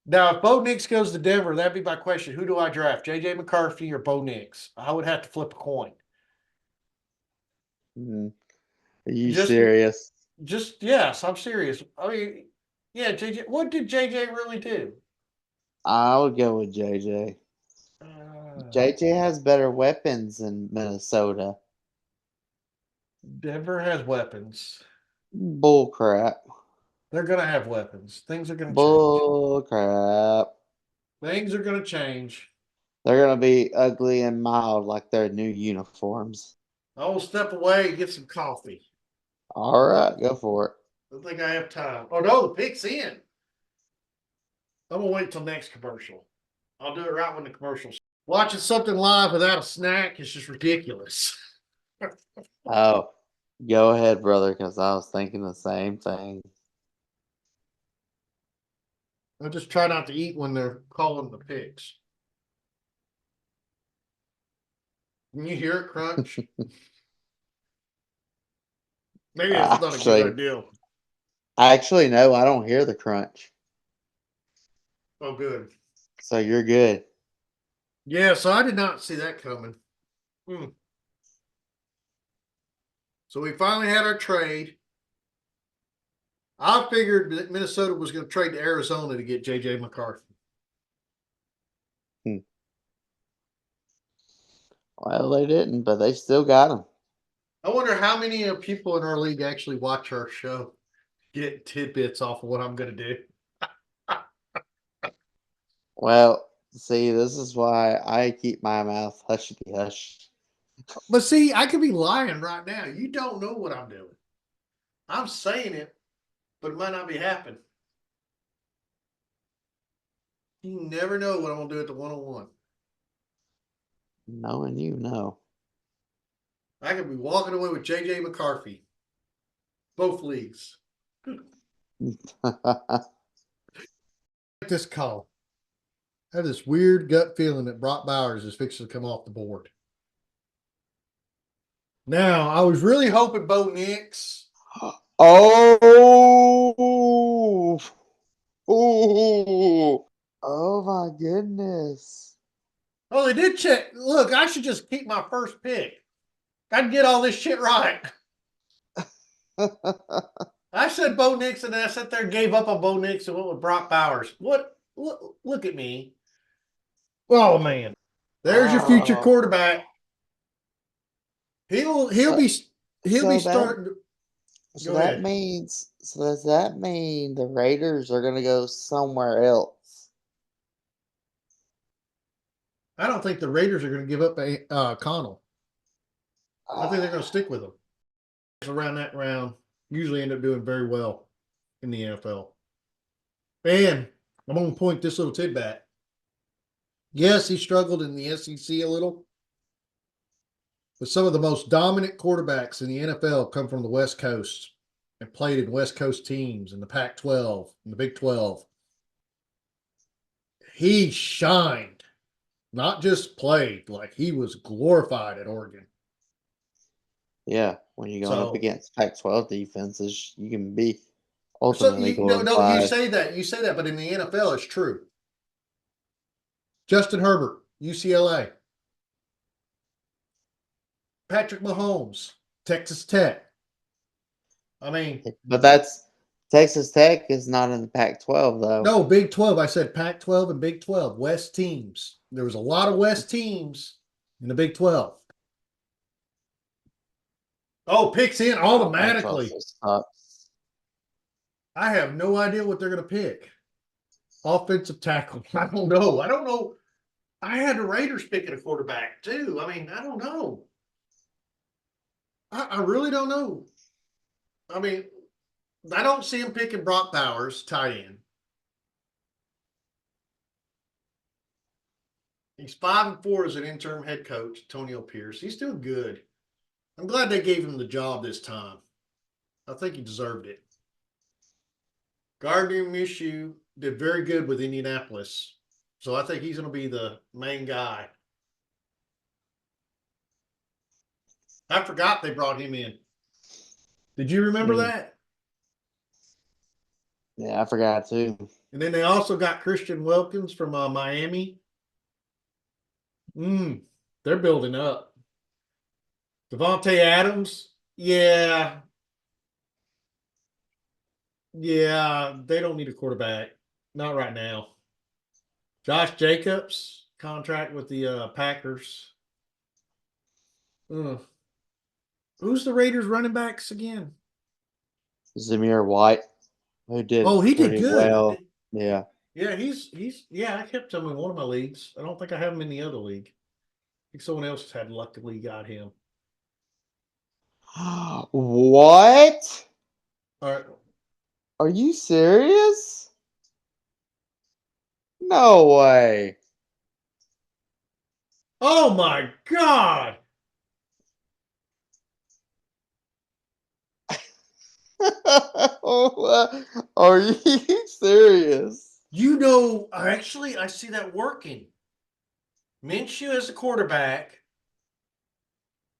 now if Bo Nix goes to Denver, that'd be my question. Who do I draft? JJ McCarthy or Bo Nix? I would have to flip a coin. Are you Just serious? yes, I'm serious. I mean, yeah, JJ. What did JJ really do? I would go with JJ. JJ has better weapons in Minnesota. Denver has weapons. Bull crap. They're gonna have weapons. Things are gonna change. Bull crap. Things are gonna change. They're gonna be ugly and mild like their new uniforms. I will step away and get some coffee. All right, go for it. I don't think I have time. Oh no, the pick's in. I'm gonna wait till next commercial. I'll do it right when the commercial's. Watching something live without a snack is just ridiculous. Oh, go ahead, brother, because I was thinking the same thing. I just try not to eat when they're calling the picks. Can you hear it crunch? Maybe it's not a good idea. Actually, no, I don't hear the crunch. Oh, good. So you're good. Yeah, so I did not see that coming. So we finally had our trade. I figured that Minnesota was going to trade to Arizona to get JJ McCarthy. Well, they didn't, but they still got him. I wonder how many people in our league actually watch our show, get tidbits off of what I'm going to do. Well, See, this is why I keep my mouth hushy hush. But see, I could be lying right now. You don't know what I'm doing. I'm saying it, but it might not be happening. You never know what I'm gonna do at the 101. Knowing you know. I could be walking away with JJ McCarthy. Both leagues. This call. I have this weird gut feeling that Brock Bowers is fixing to come off the board. Now, I was really hoping Bo Nix. Oh, oh, oh my goodness. Oh, they did check. Look, I should just keep my first pick. I'd get all this shit right. I said Bo Nix, and then I sat there and gave up on Bo Nix and went with Brock Bowers. What? Look at me. Oh man, there's your future Oh, quarterback. He'll so, be so that starting. so Go that ahead. means does that mean the Raiders are gonna go somewhere else? I don't think the Raiders are going to give up a Connell. I think they're going to stick with him. Around that round, usually end up doing very well in the NFL. And I'm going to point this little tidbit. Yes, he struggled in the SEC a little, but some of the most dominant quarterbacks in the NFL come from the West Coast and played in West Coast teams in the Pac 12 and the Big 12. He shined, not just played, like he was glorified at Oregon. Yeah, when you're going up So, against Pac-12 defenses, you can be so ultimately you no, glorified. you say that, but in the NFL, it's true. Justin Herbert, UCLA. Patrick Mahomes, Texas Tech. I mean, But that's Texas Tech is not in the Pac-12 though. no, Big 12. I said Pac 12 and Big 12, West teams. There was a lot of West teams in the Big 12. Oh, picks in Pac-12 automatically. sucks. I have no idea what they're going to pick. Offensive tackle. I don't know. I don't know. I had the Raiders picking a quarterback too. I mean, I don't know. I really don't know. I mean, I don't see him picking Brock Bowers, tight end. He's 5-4 as an interim head coach, Antonio Pierce. He's doing good. I'm glad they gave him the job this time. I think he deserved it. Gardner Minshew did very good with Indianapolis. So I think he's going to be the main guy. I forgot they brought him in. Did you remember that? Yeah, I forgot too. And then they also got Christian Wilkins from Miami. They're building up. Devontae Adams, yeah, they don't need a quarterback. Not right now. Josh Jacobs, contract with the Packers. Who's the Raiders running backs again? Zamir White, who did Oh, he did pretty good. well. Yeah. Yeah, he's yeah, I kept him in one of my leagues. I don't think I have him in the other league. I think someone else had luckily got him. What? All right. Are you serious? No way. Oh my God. Are you serious? You know, actually, I see that working. Minshew as the quarterback,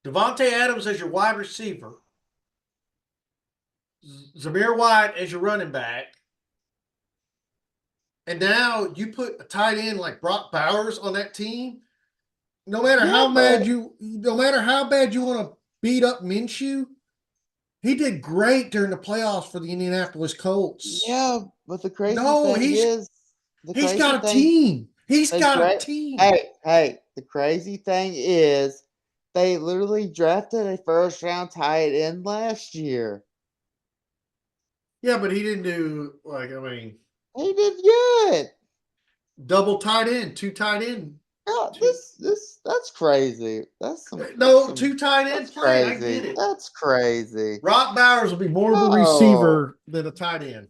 Devontae Adams as your wide receiver, Zamir White as your running back, and now you put a tight end like Brock Bowers on that team. No matter Yeah, how but bad you want to beat up Minshew, he did great during the playoffs for the Indianapolis Colts. yeah, but the crazy No, thing is, the he's crazy got a thing, team. He's the got a great, team. hey, the crazy thing is, they literally drafted a first round tight end last year. Yeah, but he didn't do I mean, He did good. Double tight end, two tight end. Yeah, Two, that's crazy. That's no, some two tight ends that's playing. I get crazy. it. That's crazy. Rock Bowers will be more of a No, receiver than a tight end.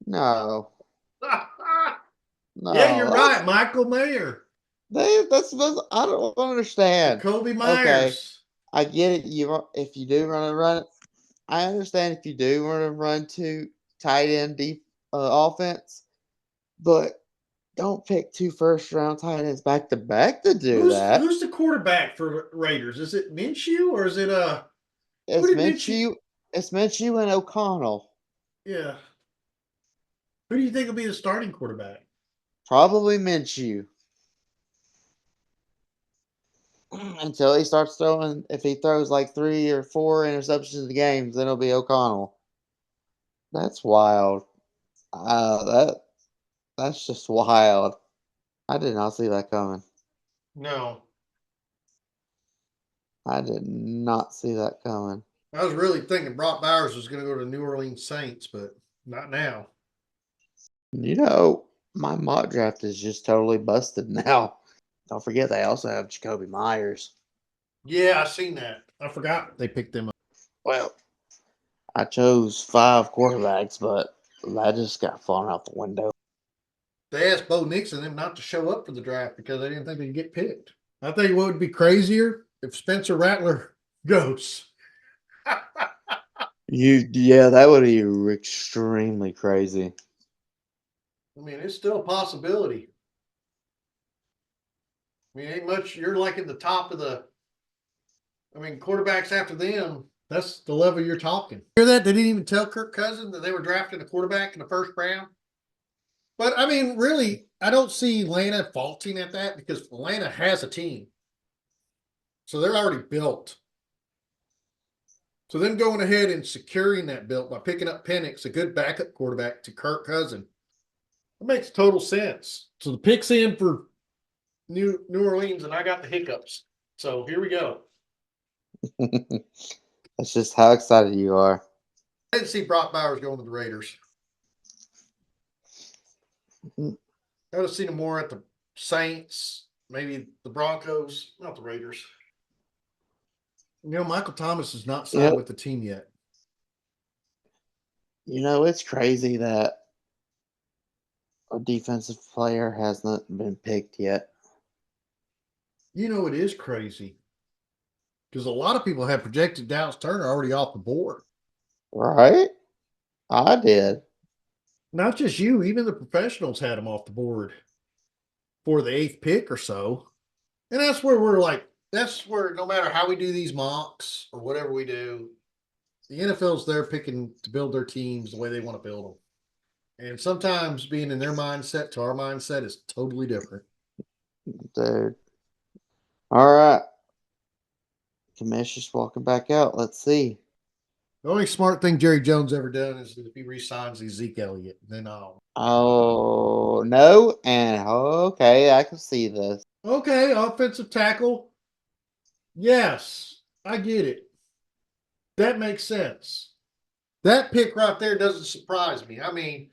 no, Yeah, no. you're right, Michael Mayer. I don't understand. Jacoby Okay, Myers. I get it. If you do run, I understand if you do want to run to tight end deep offense, but don't pick 2 first-round tight ends back to back to do that. Who's the quarterback for Raiders? Is it Minshew or is it who It's did Minshew? Minshew. It's Minshew and O'Connell. Yeah. Who do you think will be the starting quarterback? Probably Minshew until he starts throwing. If he throws like 3 or 4 interceptions in the games, then it'll be O'Connell. That's wild. That's just wild. I did not see that coming. No. I did not see that coming. I was really thinking Brock Bowers was going to go to the New Orleans Saints, but not now. My mock draft is just totally busted now. Don't forget they also have Jacoby Myers. Yeah, I seen that. I forgot they picked them up. Well, I chose 5 quarterbacks, but that just got flown out the window. They asked Bo Nix and them not to show up for the draft because they didn't think they'd get picked. I think what would be crazier if Spencer Rattler goes. Yeah, that would be extremely crazy. I mean, it's still a possibility. I mean, ain't much. You're like in the top of the. I mean, quarterbacks after them. That's the level you're talking. Hear that? They didn't even tell Kirk Cousins that they were drafting a quarterback in the first round. But I mean, really, I don't see Atlanta faulting at that because Atlanta has a team, so they're already built. So them going ahead and securing that built by picking up Penix, a good backup quarterback to Kirk Cousins, it makes total sense. So the pick's in for New Orleans, and I got the hiccups. So here we go. That's just how excited you are. I didn't see Brock Bowers going to the Raiders. Mhm. I would have seen him more at the Saints, maybe the Broncos, not the Raiders. Michael Thomas is not Yep. signed with the team yet. It's crazy that a defensive player hasn't been picked yet. It is crazy because a lot of people have projected Dallas Turner already off the board. Right? I did. Not just you, even the professionals had him off the board for the 8th pick or so. And that's where that's where no matter how we do these mocks or whatever we do, the NFL's there picking to build their teams the way they want to build them. And sometimes being in their mindset to our mindset is totally different. Dude. All right. Commissioner's walking back out. Let's see. The only smart thing Jerry Jones ever done is if he resigns Zeke Elliott, then I'll. Oh, no. And okay, I can see this. Okay, offensive tackle. Yes, I get it. That makes sense. That pick right there doesn't surprise me. I mean,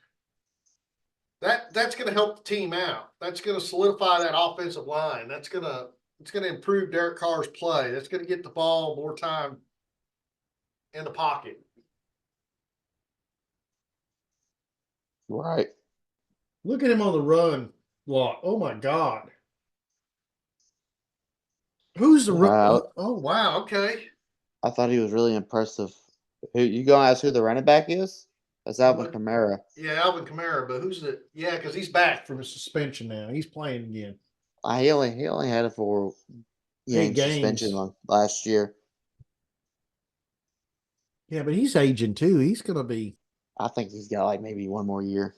that's going to help the team out. That's going to solidify that offensive line. It's going to improve Derek Carr's play. That's going to get the ball more time in the pocket. Right. Look at him on the run block. Oh my God. Who's the Wow. oh wow, okay. I thought he was really impressive. Who you gonna ask who the running back is? That's Alvin What? Kamara. Yeah, Alvin Kamara, but who's the yeah, because he's back from his suspension now. He's playing again. He only had a 4 game 8 suspension games. last year. Yeah, but he's aging too. He's gonna be I think he's got like maybe 1 more year.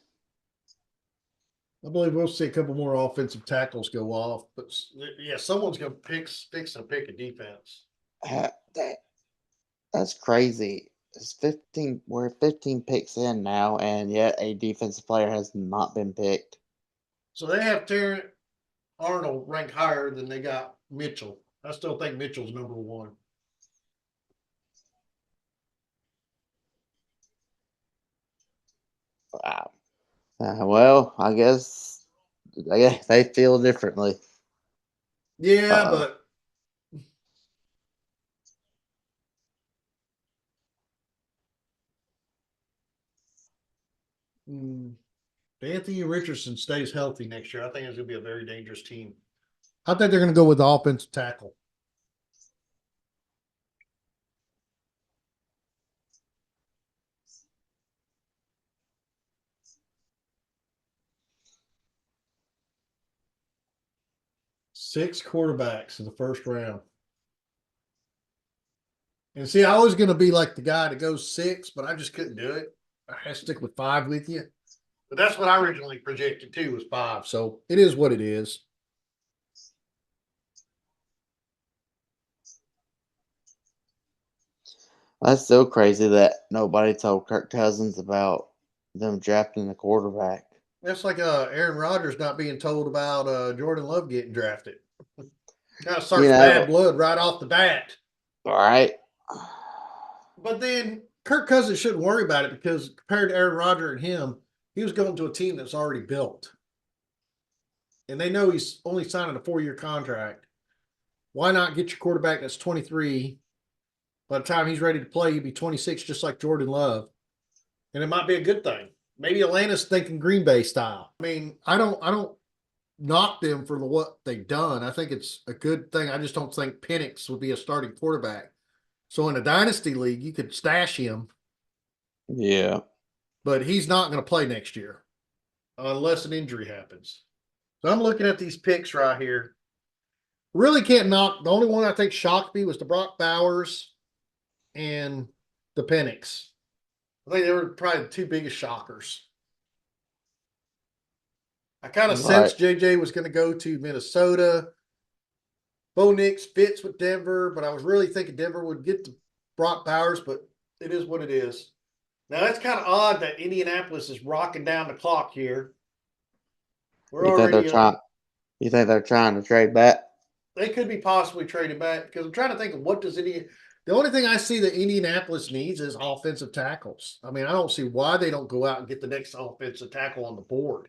I believe we'll see a couple more offensive tackles go off, but yeah, someone's gonna fix and pick a defense. That that's crazy. It's 15. We're 15 picks in now, and yet a defensive player has not been picked. So they have Terrence Arnold ranked higher than they got Mitchell. I still think Mitchell's #1. Wow. Well, I guess they feel differently. Yeah, Uh, but if Anthony Richardson stays healthy next year, I think it's going to be a very dangerous team. I think they're going to go with the offensive tackle. Six quarterbacks in the first round. And see, I was going to be like the guy that goes six, but I just couldn't do it. I had to stick with five with you. But that's what I originally projected too, was five. So it is what it is. that's so crazy that nobody told Kirk Cousins about them drafting the quarterback. That's like Aaron Rodgers not being told about Jordan Love getting drafted. Kind of You starts bad know, blood right off the bat. all right. But then Kirk Cousins shouldn't worry about it because compared to Aaron Rodgers and him, he was going to a team that's already built. And they know he's only signing a 4-year contract. Why not get your quarterback that's 23? By the time he's ready to play, he'd be 26, just like Jordan Love. And it might be a good thing. Maybe Atlanta's thinking Green Bay style. I mean, I don't knock them for what they've done. I think it's a good thing. I just don't think Penix would be a starting quarterback. So in a dynasty league, you could stash him, Yeah. but he's not going to play next year unless an injury happens. So I'm looking at these picks right here. Really can't knock. The only one I think shocked me was the Brock Bowers and the Penix. I think they were probably the two biggest shockers. I kind of Right. sensed JJ was going to go to Minnesota. Bo Nix fits with Denver, but I was really thinking Denver would get the Brock Bowers, but it is what it is. Now that's kind of odd that Indianapolis is rocking down the clock here. We're You think they're already trying? You think they're trying to trade back? they could be possibly traded back because I'm trying to think of what does Indiana. The only thing I see that Indianapolis needs is offensive tackles. I mean, I don't see why they don't go out and get the next offensive tackle on the board.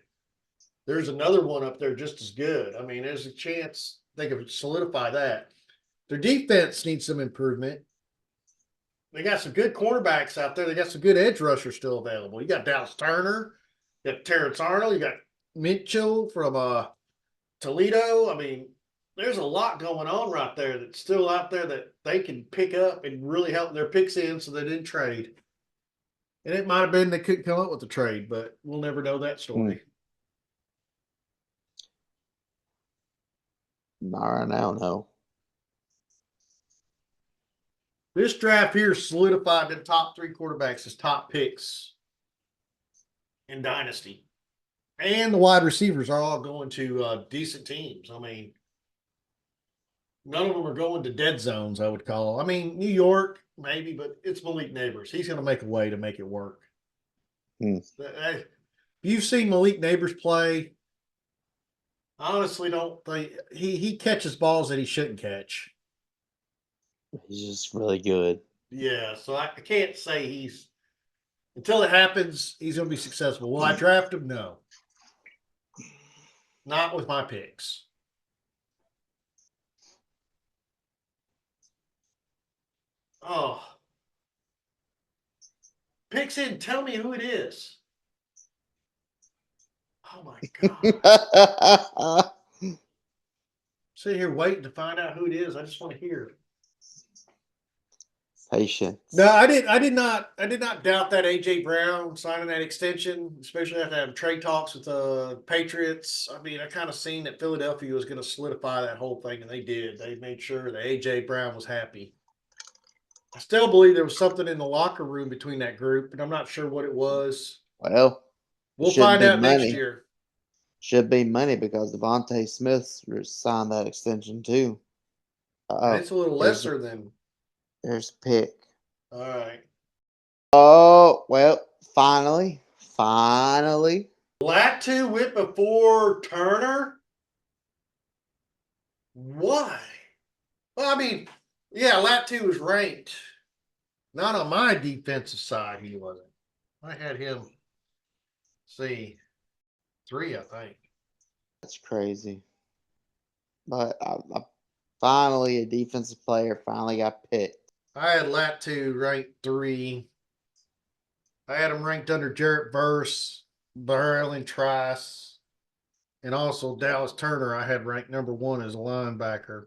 There's another one up there just as good. I mean, there's a chance they could solidify that. Their defense needs some improvement. They got some good cornerbacks out there. They got some good edge rushers still available. You got Dallas Turner, you got Terrence Arnold, you got Mitchell from Toledo. I mean, there's a lot going on right there that's still out there that they can pick up and really help their picks in so they didn't trade. And it might have been they couldn't come up with the trade, but we'll never know that story. Not right now, no. This draft here solidified the top three quarterbacks as top picks in Dynasty. And the wide receivers are all going to decent teams. I mean, none of them are going to dead zones, I would call. I mean, New York, maybe, but it's Malik Neighbors. He's going to make a way to make it work. If you've seen Malik Neighbors play, I honestly don't think he catches balls that he shouldn't catch. He's just really good. Yeah, so I can't say he's until it happens, he's going to be successful. Will I draft him? No, not with my picks. Oh, picks in. Tell me who it is. Oh my god! Sitting here waiting to find out who it is. I just want to hear. Patience. No, I did not doubt that AJ Brown signing that extension, especially after having trade talks with the Patriots. I mean, I kind of seen that Philadelphia was going to solidify that whole thing, and they did. They made sure that AJ Brown was happy. I still believe there was something in the locker room between that group, and I'm not sure what it was. Well, We'll should find be out next money. year. Should be money because Devontae Smith signed that extension too. And Oh, it's a little lesser than. there's a pick. All right. Oh well, finally. Latu went before Turner. Why? Well, I mean, yeah, Latu was ranked. Not on my defensive side, he wasn't. I had him. See, 3, I think. That's crazy. But finally, a defensive player finally got picked. I had Latu ranked 3. I had him ranked under Jarrett Verse, Barrelling Trice, and also Dallas Turner. I had ranked number 1 as a linebacker.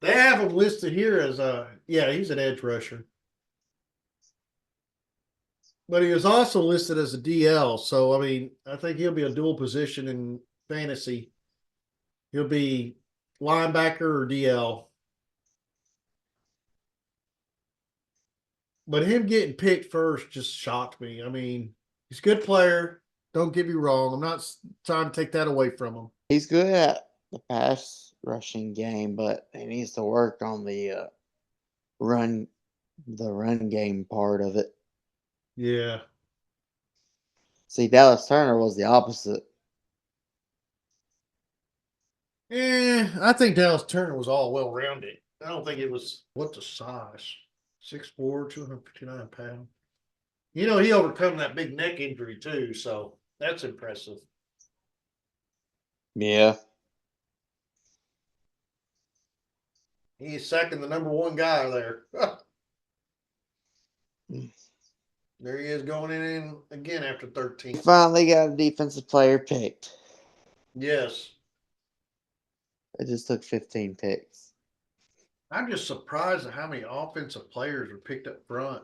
They have him listed here as he's an edge rusher. But he was also listed as a DL. So, I mean, I think he'll be a dual position in fantasy. He'll be linebacker or DL. But him getting picked first just shocked me. I mean, he's a good player. Don't get me wrong. I'm not trying to take that away from him. He's good at the pass rushing game, but he needs to work on the run game part of it. Yeah. See, Dallas Turner was the opposite. I think Dallas Turner was all well rounded. I don't think it was what's the size? 6'4", 259 pounds. You know, he overcome that big neck injury too, so that's impressive. Yeah. He's second the number 1 guy there. There he is going in again after 13. Finally got a defensive player picked. Yes. It just took 15 picks. I'm just surprised at how many offensive players were picked up front.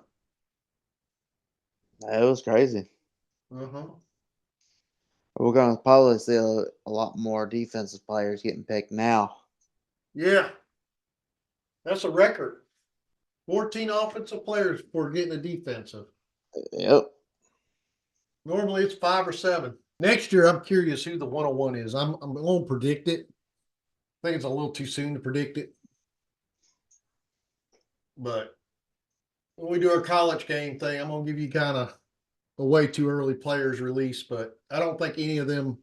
It was crazy. Uh-huh. We're going to probably see a lot more defensive players getting picked now. Yeah. That's a record. 14 offensive players for getting a defensive. Yep. Normally it's 5 or 7. Next year, I'm curious who the 101 is. I'm going to predict it. I think it's a little too soon to predict it. But when we do our college game thing, I'm going to give you kind of a way too early players release, but I don't think any of them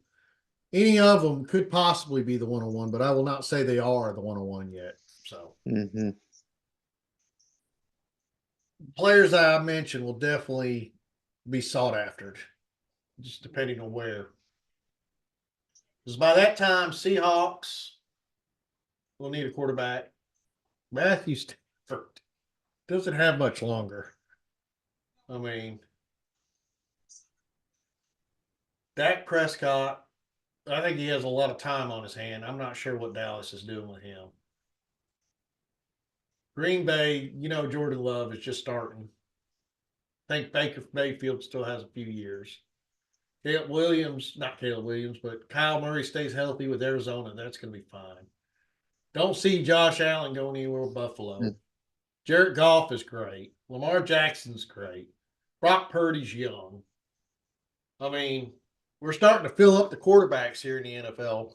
could possibly be the 101, but I will not say they are the 101 yet. So players that I mentioned will definitely be sought after, just depending on where. Because by that time, Seahawks will need a quarterback. Matthew Stafford doesn't have much longer. I mean, Dak Prescott, I think he has a lot of time on his hand. I'm not sure what Dallas is doing with him. Green Bay, you know, Jordan Love is just starting. I think Baker Mayfield still has a few years. Caleb Williams, not Caleb Williams, but Kyle Murray stays healthy with Arizona. That's going to be fine. Don't see Josh Allen going anywhere with Buffalo. Jared Goff is great. Lamar Jackson's great. Brock Purdy's young. I mean, we're starting to fill up the quarterbacks here in the NFL.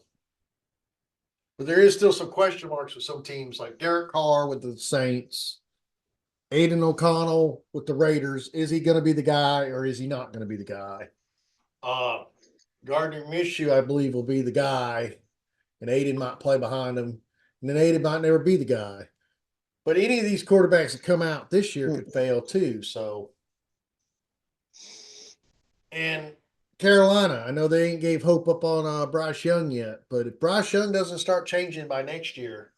But there is still some question marks with some teams like Derek Carr with the Saints, Aiden O'Connell with the Raiders. Is he going to be the guy or is he not going to be the guy? Gardner Minshew, I believe, will be the guy, and Aiden might play behind him, and then Aiden might never be the guy. But any of these quarterbacks that come out this year could fail too. So, and Carolina, I know they ain't gave hope up on Bryce Young yet, but if Bryce Young doesn't start changing by next year,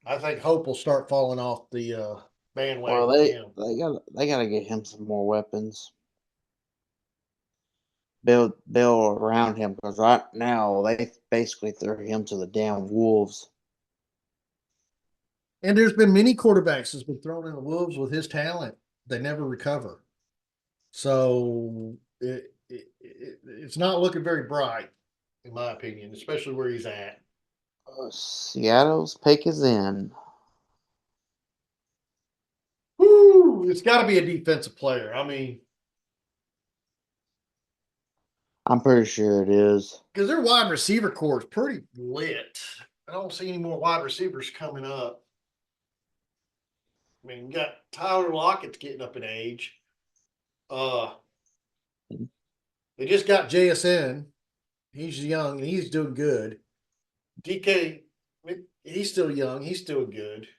I think hope will start falling off the bandwagon. Well, they got to get him some more weapons. Build around him because right now they basically threw him to the damn wolves. And there's been many quarterbacks that's been thrown in the wolves with his talent. They never recover. So it's not looking very bright, in my opinion, especially where he's at. Seattle's pick is in. Woo! It's got to be a defensive player. I mean, I'm pretty sure it is. because their wide receiver core is pretty lit. I don't see any more wide receivers coming up. I mean, you got Tyler Lockett's getting up in age. They just got JSN. He's young and he's doing good. DK, he's still young. He's doing good.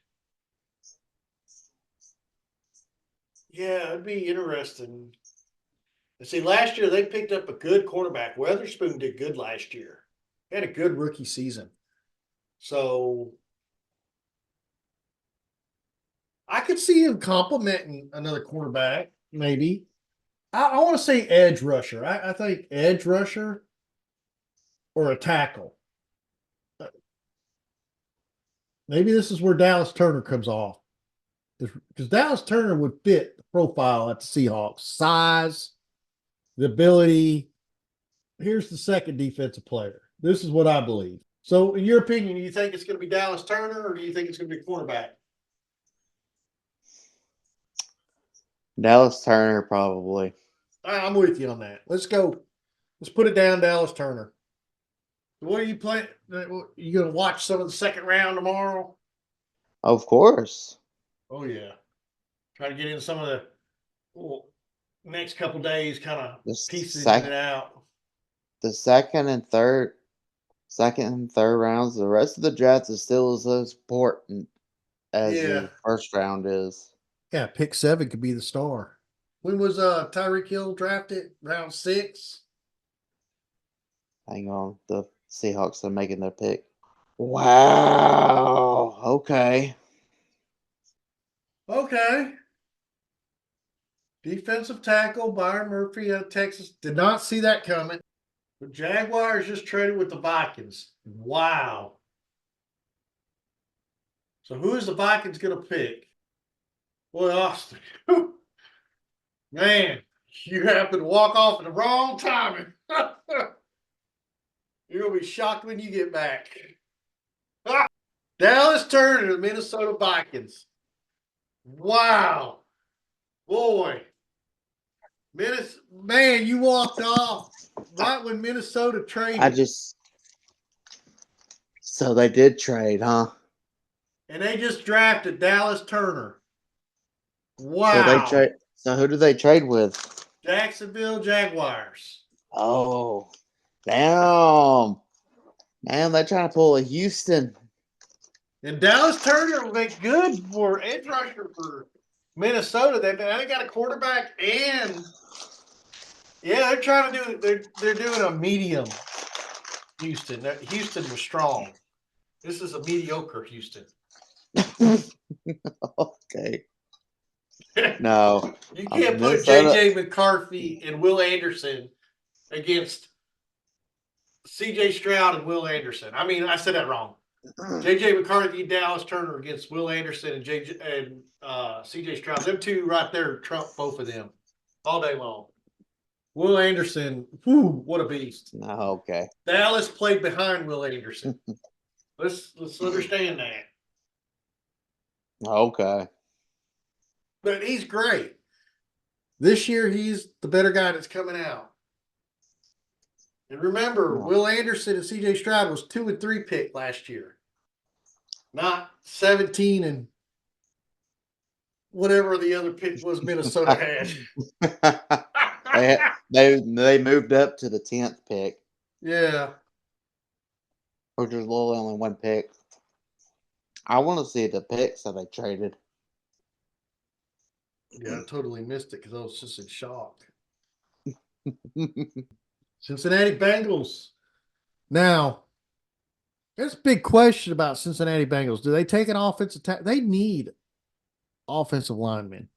Yeah, it'd be interesting. And see, last year they picked up a good cornerback. Weatherspoon did good last year. He had a good rookie season. So I could see him complimenting another cornerback, maybe. I want to say edge rusher. I think edge rusher or a tackle. Maybe this is where Dallas Turner comes off. Because Dallas Turner would fit the profile at the Seahawks. Size, the ability. Here's the second defensive player. This is what I believe. So, in your opinion, do you think it's going to be Dallas Turner or do you think it's going to be cornerback? Dallas Turner, probably. I'm with you on that. Let's go. Let's put it down, Dallas Turner. What are you playing? You going to watch some of the second round tomorrow? Of course. Oh, yeah. Try to get in some of the next couple days, kind of piecing it out. The second and third rounds. The rest of the draft is still as important as the first round is. Yeah, pick 7 could be the star. When was Tyreek Hill drafted? Round 6? Hang on. The Seahawks are making their pick. Wow. Okay. Okay. Defensive tackle, Byron Murphy out of Texas. Did not see that coming. The Jaguars just traded with the Vikings. Wow. So who is the Vikings going to pick? Boy, Austin. Man, you happen to walk off at the wrong timing. You're going to be shocked when you get back. Dallas Turner, the Minnesota Vikings. Wow. Boy. Man, you walked off right when Minnesota traded. So they did trade, huh? And they just drafted Dallas Turner. Wow. So who do they trade with? Jacksonville Jaguars. Oh, damn. Man, they're trying to pull a Houston. And Dallas Turner will make good for edge rusher for Minnesota. They got a quarterback and they're trying to do they're doing a medium Houston. Houston was strong. This is a mediocre Houston. Okay. No. You can't put JJ McCarthy and Will Anderson against CJ Stroud and Will Anderson. I mean, I said that wrong. JJ McCarthy, Dallas Turner against Will Anderson and CJ Stroud. Them two right there trump both of them all day long. Will Anderson, what a beast. Okay. Dallas played behind Will Anderson. Let's understand that. Okay. But he's great. This year, he's the better guy that's coming out. And remember, Will Anderson and CJ Stroud was 2 and 3 pick last year. Not 17 and whatever the other pick was Minnesota had. they moved up to the 10th pick. Yeah. Which was literally only one pick. I want to see the picks that they traded. Yeah, I totally missed it because I was just in shock. Cincinnati Bengals. Now, there's a big question about Cincinnati Bengals. Do they take an offensive attack? They need offensive linemen.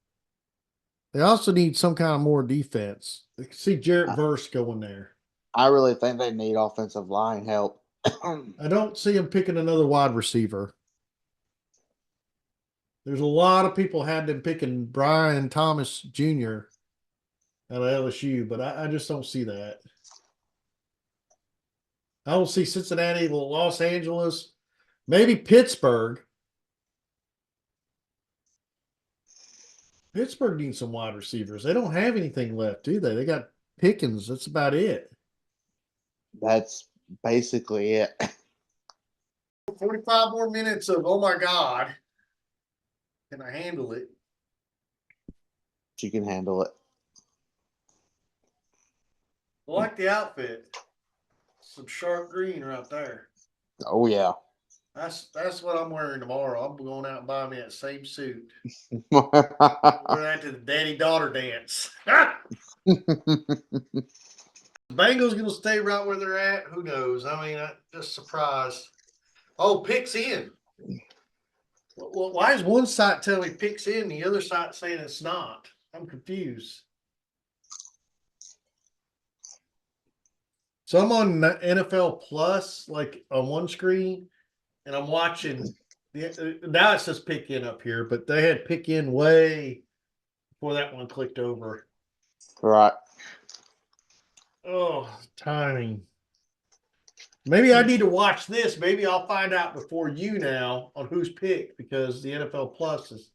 They also need some kind of more defense. I can see Jarrett Verse going there. I really think they need offensive line help. I don't see them picking another wide receiver. There's a lot of people had them picking Brian Thomas Jr. out of LSU, but I just don't see that. I don't see Cincinnati, Los Angeles, maybe Pittsburgh. Pittsburgh needs some wide receivers. They don't have anything left, do they? They got Pickens. That's about it. That's basically it. 45 more minutes of, oh my God. Can I handle it? You can handle it. I like the outfit. Some sharp green right there. Oh, yeah. That's what I'm wearing tomorrow. I'm going out and buying me that same suit. We're going out to the daddy-daughter dance. The Bengals going to stay right where they're at? Who knows? I mean, just surprised. Oh, picks in. Well, why is one site telling me picks in, the other site saying it's not? I'm confused. So I'm on NFL Plus, like on one screen, and I'm watching. Now it says pick in up here, but they had pick in way before that one clicked over. Right. Oh, timing. Maybe I need to watch this. Maybe I'll find out before you now on who's picked because the NFL Plus is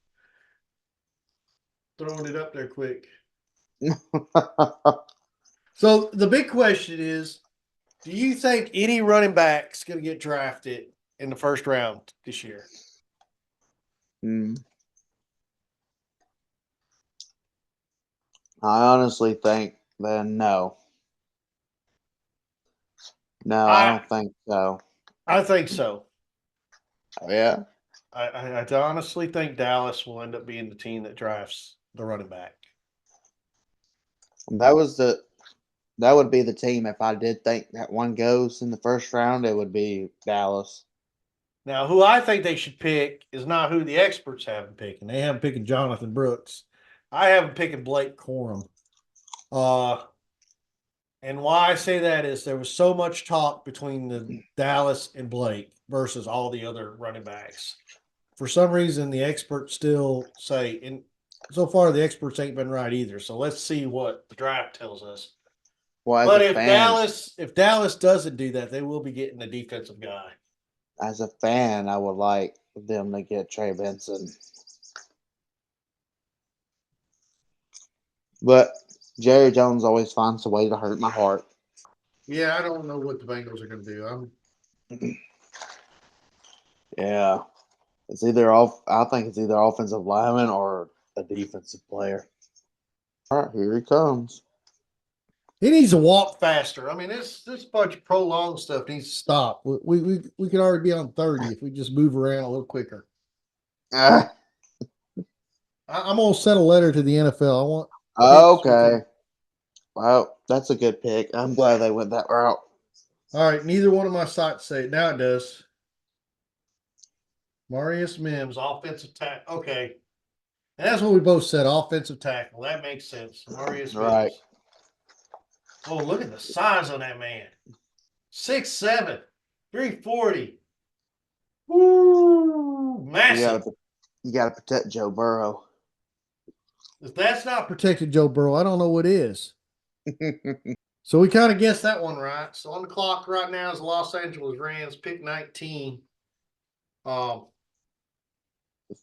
throwing it up there quick. So the big question is, do you think any running back's going to get drafted in the first round this year? I honestly think that no. No, I don't think so. I think so. Yeah. I honestly think Dallas will end up being the team that drafts the running back. That would be the team if I did think that one goes in the first round, it would be Dallas. Now, who I think they should pick is not who the experts have them picking. They have them picking Jonathan Brooks. I have them picking Blake Corum. And why I say that is there was so much talk between the Dallas and Blake versus all the other running backs. For some reason, the experts still say, and so far the experts ain't been right either. So let's see what the draft tells us. Well, But if Dallas doesn't do that, they will be getting a defensive guy. as a fan, I would like them to get Trey Benson. But Jerry Jones always finds a way to hurt my heart. Yeah, I don't know what the Bengals are going to do. Yeah. It's either I think it's either offensive lineman or a defensive player. All right, here he comes. He needs to walk faster. I mean, this bunch of prolonged stuff needs to stop. We could already be on 30 if we just move around a little quicker. I'm gonna send a letter to the NFL. I want. Okay. Well, that's a good pick. I'm glad they went that route. All right, neither one of my sites say it. Now it does. Marius Mims, offensive tackle. Okay. And that's what we both said, offensive tackle. That makes sense. Marius Right. Mims. Oh, look at the size on that man. 6'7", 340. Woo! Massive. You gotta protect Joe Burrow. If that's not protected Joe Burrow, I don't know what is. So we kind of guessed that one right. So on the clock right now is the Los Angeles Rams, pick 19.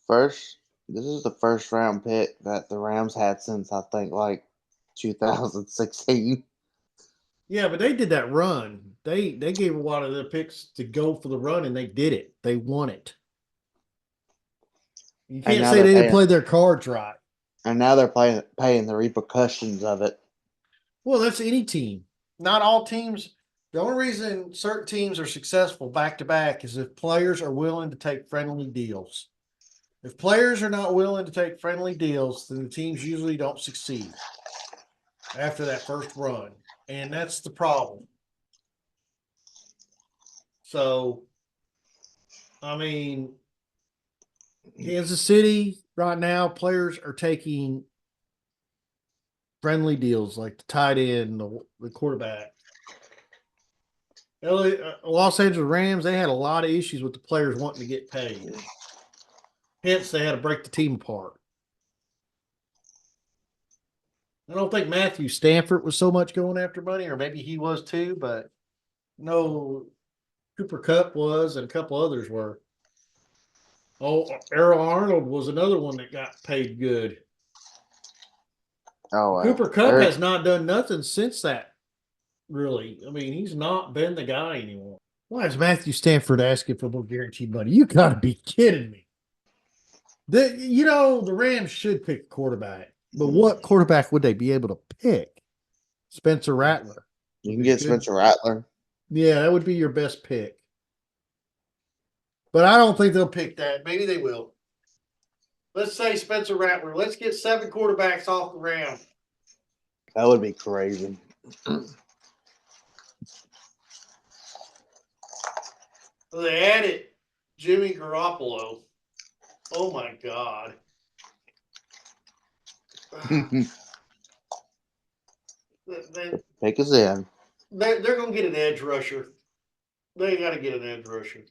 This is the first round pick that the Rams had since I think like 2016. Yeah, but they did that run. They gave a lot of their picks to go for the run, and they did it. They won it. You can't say they didn't play their cards right. And now they're paying the repercussions of it. Well, that's any team. Not all teams. The only reason certain teams are successful back to back is if players are willing to take friendly deals. If players are not willing to take friendly deals, then the teams usually don't succeed after that first run. And that's the problem. So, I mean, Kansas City right now, players are taking friendly deals like the tight end, the quarterback. Los Angeles Rams, they had a lot of issues with the players wanting to get paid. Hence, they had to break the team apart. I don't think Matthew Stafford was so much going after money, or maybe he was too, but no, Cooper Kupp was, and a couple others were. Oh, Errol Arnold was another one that got paid good. Oh, Cooper Kupp has not done nothing since that, really. I mean, he's not been the guy anymore. Why is Matthew Stafford asking for more guaranteed money? You got to be kidding me. The Rams should pick a quarterback, but what quarterback would they be able to pick? Spencer Rattler. You can get Spencer Rattler. Yeah, that would be your best pick. But I don't think they'll pick that. Maybe they will. Let's say Spencer Rattler. Let's get 7 quarterbacks off the round. That would be crazy. They added Jimmy Garoppolo. Oh my God. Pick us in. They're going to get an edge rusher. They got to get an edge rusher.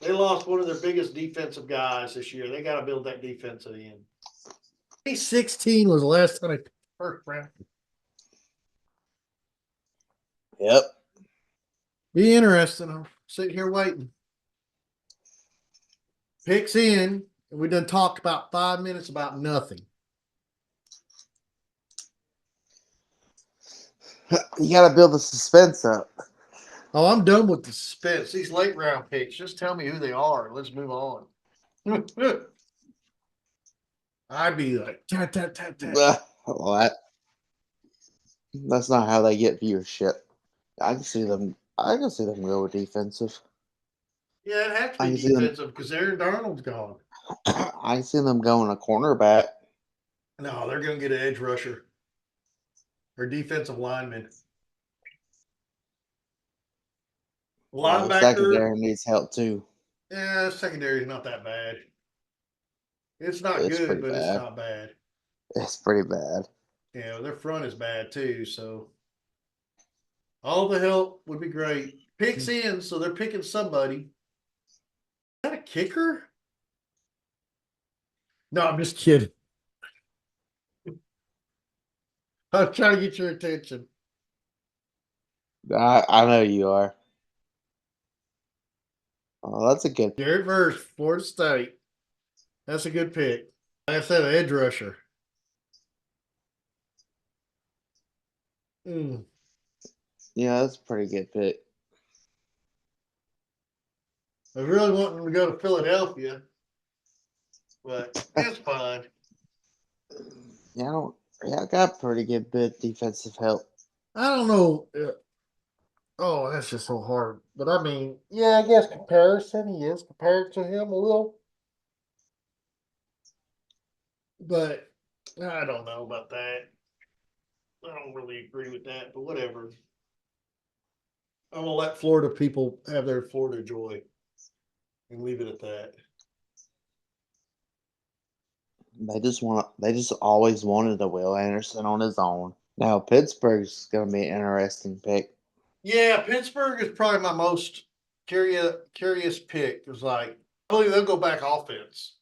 They lost one of their biggest defensive guys this year. They got to build that defense at the end. 2016 was the last time I picked first round. Yep. Be interesting. I'm sitting here waiting. Picks in. And we done talked about 5 minutes about nothing. You got to build the suspense up. Oh, I'm done with the suspense. These late round picks, just tell me who they are. Let's move on. I'd be like, tat, tat, tat, tat. What? That's not how they get viewership. I can see them go with defensive. Yeah, it'd have to I be can see them. defensive because Aaron Darnold's gone. I can see them going a cornerback. No, they're going to get an edge rusher or defensive lineman. The Linebacker. secondary needs help too. Yeah, secondary is not that bad. It's not It's good, pretty but it's bad. not bad. It's pretty bad. Yeah, their front is bad too. So all the help would be great. Picks in, so they're picking somebody. Is that a kicker? No, I'm just kidding. I'm trying to get your attention. I know you are. Oh, that's a good. Garrett Verse, Florida State. That's a good pick. Like I said, an edge rusher. Yeah, that's a pretty good pick. I was really wanting to go to Philadelphia, but it's fine. Yeah, I got pretty good bit defensive help. I don't know. Oh, that's just so hard. But I mean, yeah, I guess comparison, he is compared to him a little. But I don't know about that. I don't really agree with that, but whatever. I'm gonna let Florida people have their Florida joy and leave it at that. They just always wanted a Will Anderson on his own. Now Pittsburgh's gonna be an interesting pick. Yeah, Pittsburgh is probably my most curious pick. It was like, I believe they'll go back offense.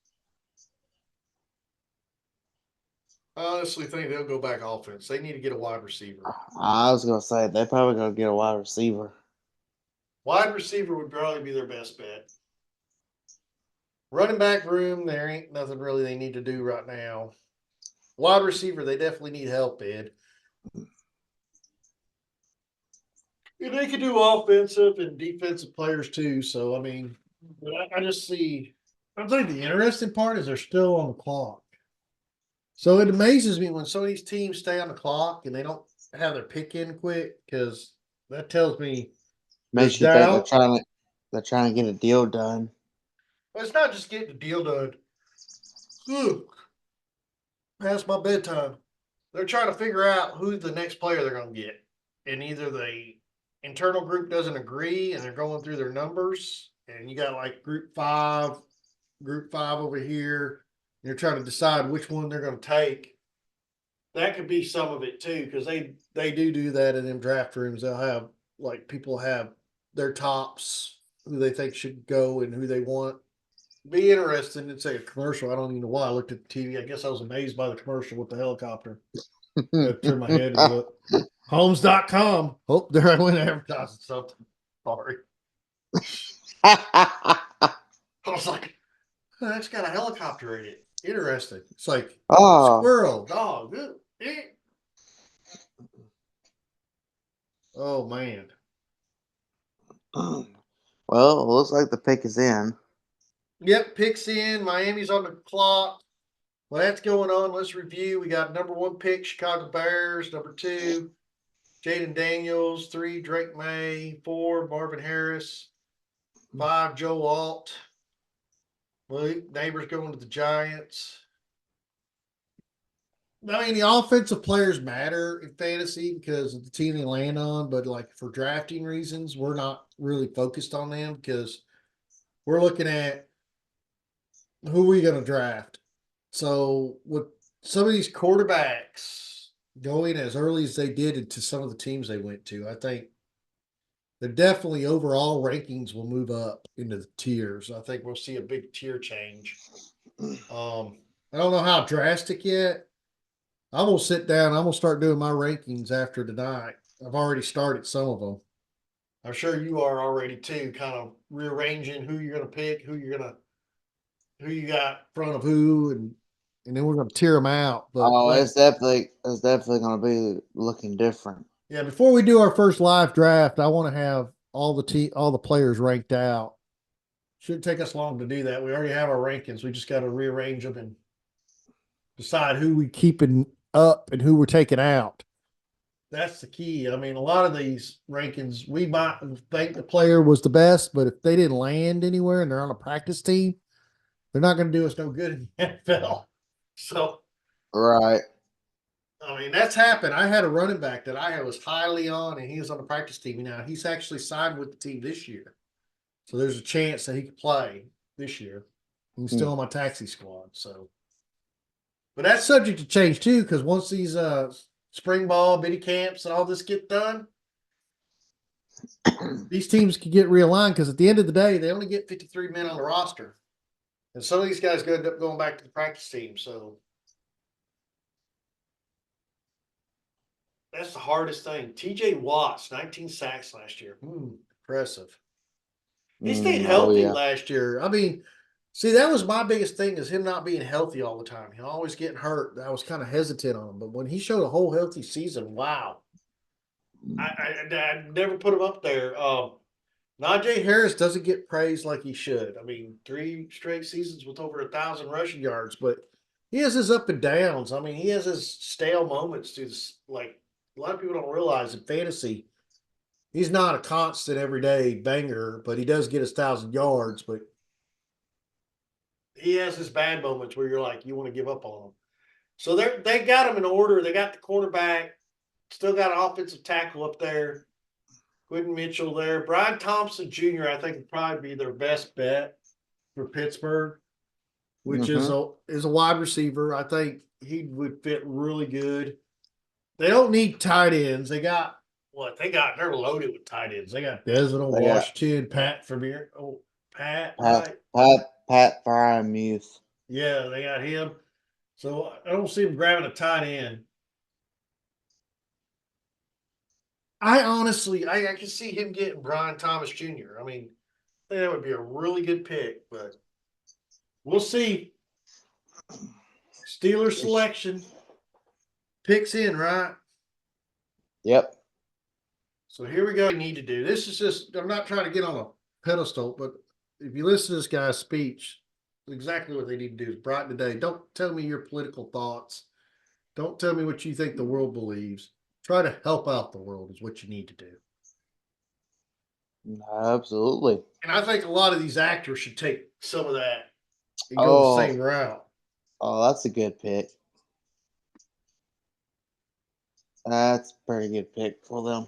I honestly think they'll go back offense. They need to get a wide receiver. I was gonna say they probably gonna get a wide receiver. Wide receiver would probably be their best bet. Running back room, there ain't nothing really they need to do right now. Wide receiver, they definitely need help, Ed. And they can do offensive and defensive players too. So I mean, but I just see. I think the interesting part is they're still on the clock. So it amazes me when some of these teams stay on the clock and they don't have their pick in quick because that tells me Makes there's you think doubt. they're trying to get a deal done. But it's not just getting the deal done. Whew. Past my bedtime. They're trying to figure out who the next player they're going to get. And either the internal group doesn't agree and they're going through their numbers, and you got like group five over here. And you're trying to decide which one they're going to take. That could be some of it too, because they do that in them draft rooms. They'll have like people have their tops who they think should go and who they want. Be interesting. It's like a commercial. I don't even know why I looked at the TV. I guess I was amazed by the commercial with the helicopter. I turn my head and look. Homes.com. Oh, there I went advertising something. Sorry. I was like, oh, that's got a helicopter in it. Interesting. It's like Oh, squirrel, dog. Oh man. well, it looks like the pick is in. Yep, picks in. Miami's on the clock. Well, that's going on. Let's review. We got number 1 pick, Chicago Bears. Number 2, Jaden Daniels. 3, Drake May. 4, Marvin Harris. 5, Joe Alt. Well, neighbors going to the Giants. I mean, the offensive players matter in fantasy because of the team they land on, but like for drafting reasons, we're not really focused on them because we're looking at who we going to draft. So with some of these quarterbacks going as early as they did into some of the teams they went to, I think they're definitely overall rankings will move up into the tiers. I think we'll see a big tier change. I don't know how drastic yet. I'm gonna sit down. I'm gonna start doing my rankings after tonight. I've already started some of them. I'm sure you are already too, kind of rearranging who you're gonna pick, who you got in front of who, and then we're gonna tear them out. But Oh, like, it's definitely going to be looking different. yeah, before we do our first live draft, I want to have all the players ranked out. Shouldn't take us long to do that. We already have our rankings. We just got to rearrange them and decide who we keeping up and who we're taking out. That's the key. I mean, a lot of these rankings, we might think the player was the best, but if they didn't land anywhere and they're on a practice team, they're not going to do us no good in the NFL. So, Right. I mean, that's happened. I had a running back that I was highly on, and he was on the practice team. Now he's actually signed with the team this year, so there's a chance that he could play this year. He's still on my taxi squad. So, but that's subject to change too, because once these spring ball, mini camps, and all this get done, these teams can get realigned. Because at the end of the day, they only get 53 men on the roster, and some of these guys could end up going back to the practice team. So that's the hardest thing. TJ Watts, 19 sacks last year. Impressive. He stayed Oh, healthy yeah. last year. I mean, see, that was my biggest thing is him not being healthy all the time. He always getting hurt. I was kind of hesitant on him, but when he showed a whole healthy season, wow! I never put him up there. Najee Harris doesn't get praised like he should. I mean, 3 straight seasons with over 1,000 rushing yards, but he has his up and downs. I mean, he has his stale moments. To like a lot of people don't realize in fantasy, he's not a constant everyday banger, but he does get his 1,000 yards. But he has his bad moments where you're like, you want to give up on him. So they got him in order. They got the quarterback, still got an offensive tackle up there. Quentin Mitchell there. Brian Thompson Jr., I think, would probably be their best bet for Pittsburgh, which is a wide receiver. I think he would fit really good. They don't need tight ends. They got what? They're loaded with tight ends. They got Desmond They got Washington, Pat Vermeer. Oh, Pat, Pat, right? Pat Frymuth. Yeah, they got him. So I don't see him grabbing a tight end. I honestly, I can see him getting Brian Thomas Jr. I mean, I think that would be a really good pick, but we'll see. Steelers selection picks in, right? Yep. So here we go. We need to do this is just. I'm not trying to get on a pedestal, but if you listen to this guy's speech, exactly what they need to do is brighten the day. Don't tell me your political thoughts. Don't tell me what you think the world believes. Try to help out the world is what you need to do. Absolutely. And I think a lot of these actors should take some of that and go the Oh, same route. that's a good pick. That's a pretty good pick for them.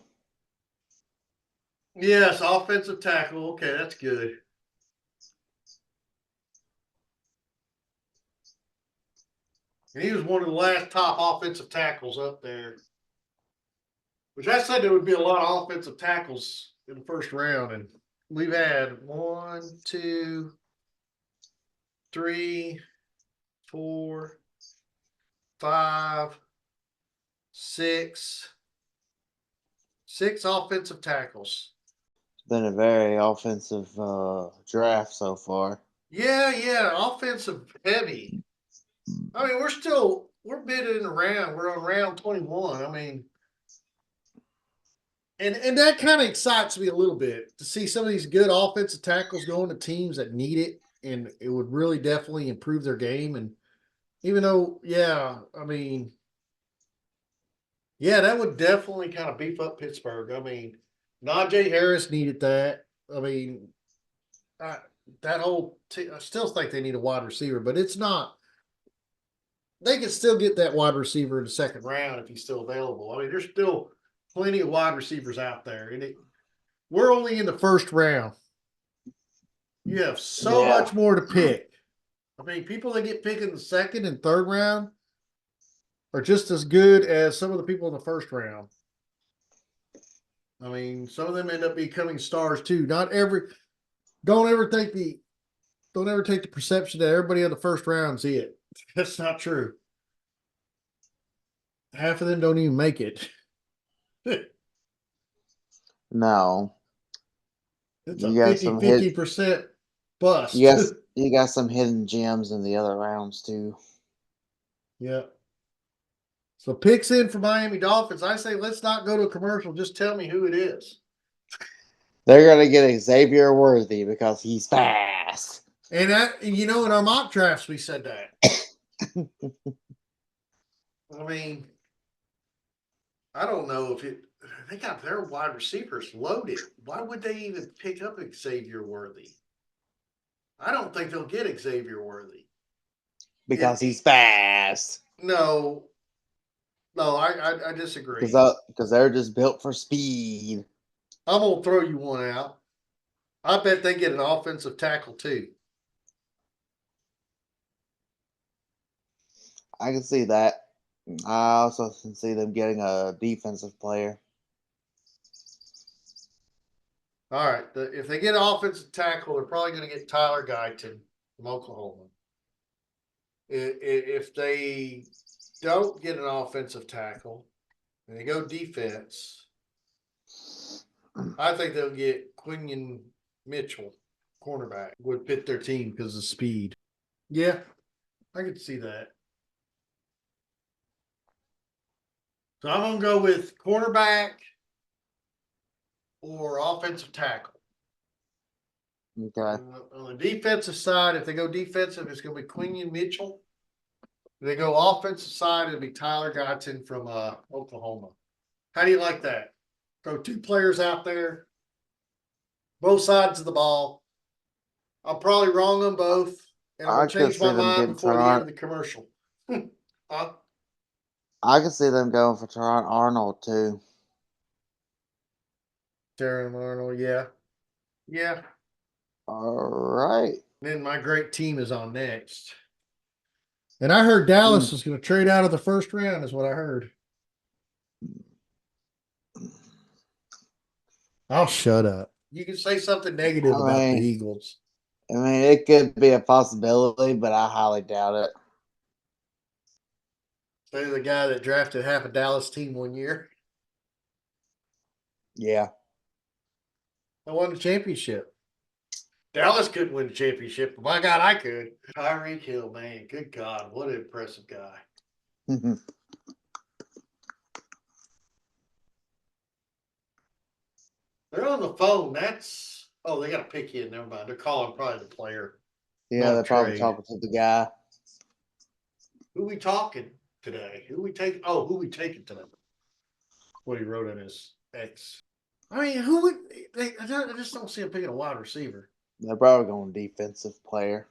Yes, offensive tackle. Okay, that's good. And he was one of the last top offensive tackles up there. Which I said there would be a lot of offensive tackles in the first round, and we've had 1, 2, 3, 4, 5, 6, 6 offensive tackles. It's been a very offensive draft so far. Yeah, offensive heavy. I mean, we're bidding around. We're on round 21. I mean, and that kind of excites me a little bit to see some of these good offensive tackles going to teams that need it, and it would really definitely improve their game. And even though, yeah, I mean, yeah, that would definitely kind of beef up Pittsburgh. I mean, Najee Harris needed that. I mean, I, that whole I still think they need a wide receiver, but it's not they can still get that wide receiver in the second round if he's still available. I mean, there's still plenty of wide receivers out there, and we're only in the first round. You have so Yeah. much more to pick. I mean, people that get picked in the second and third round are just as good as some of the people in the first round. I mean, some of them end up becoming stars too. Don't ever take the perception that everybody in the first round's it. That's not true. Half of them don't even make it. No. It's You a got 50 some hit 50% bust. you got some hidden gems in the other rounds too. Yeah. So picks in for Miami Dolphins. I say let's not go to a commercial. Just tell me who it is. They're gonna get Xavier Worthy because he's fast. And in our mock drafts, we said that. I mean, I don't know if they got their wide receivers loaded. Why would they even pick up Xavier Worthy? I don't think they'll get Xavier Worthy. Because he's fast. No, I disagree. Because they're just built for speed. I'm gonna throw you one out. I bet they get an offensive tackle too. I can see that. I also can see them getting a defensive player. All right, if they get an offensive tackle, they're probably going to get Tyler Guyton from Oklahoma. If they don't get an offensive tackle and they go defense, I think they'll get Quinion Mitchell, cornerback, would fit their team because of speed. Yeah, I could see that. So I'm going to go with cornerback or offensive tackle. Okay. On the defensive side, if they go defensive, it's going to be Quinion Mitchell. If they go offensive side, it'll be Tyler Guyton from Oklahoma. How do you like that? Throw two players out there, both sides of the ball. I'll probably wrong them both, and I'm I going could to change see my them mind getting before the end Teron. of the commercial. I can see them going for Teron Arnold too. Darren Arnold, yeah. Yeah. All right. Then my great team is on next. And I heard Dallas is going to trade out of the first round, is what I heard. I'll shut up. You can say something negative about the Eagles. I mean, it could be a possibility, but I highly doubt it. Say the guy that drafted half a Dallas team one year. Yeah. I won the championship. Dallas couldn't win the championship, but my God, I could. Tyreek Hill, man, good God, what an impressive guy. They're on the phone. They got to pick you in. Never mind. They're calling probably the player. Yeah, they're probably talking to the guy. Who we talking today? Who we taking? Oh, who we taking today? What he wrote on his X. I mean, who would I just don't see him picking a wide receiver. They're probably going defensive player.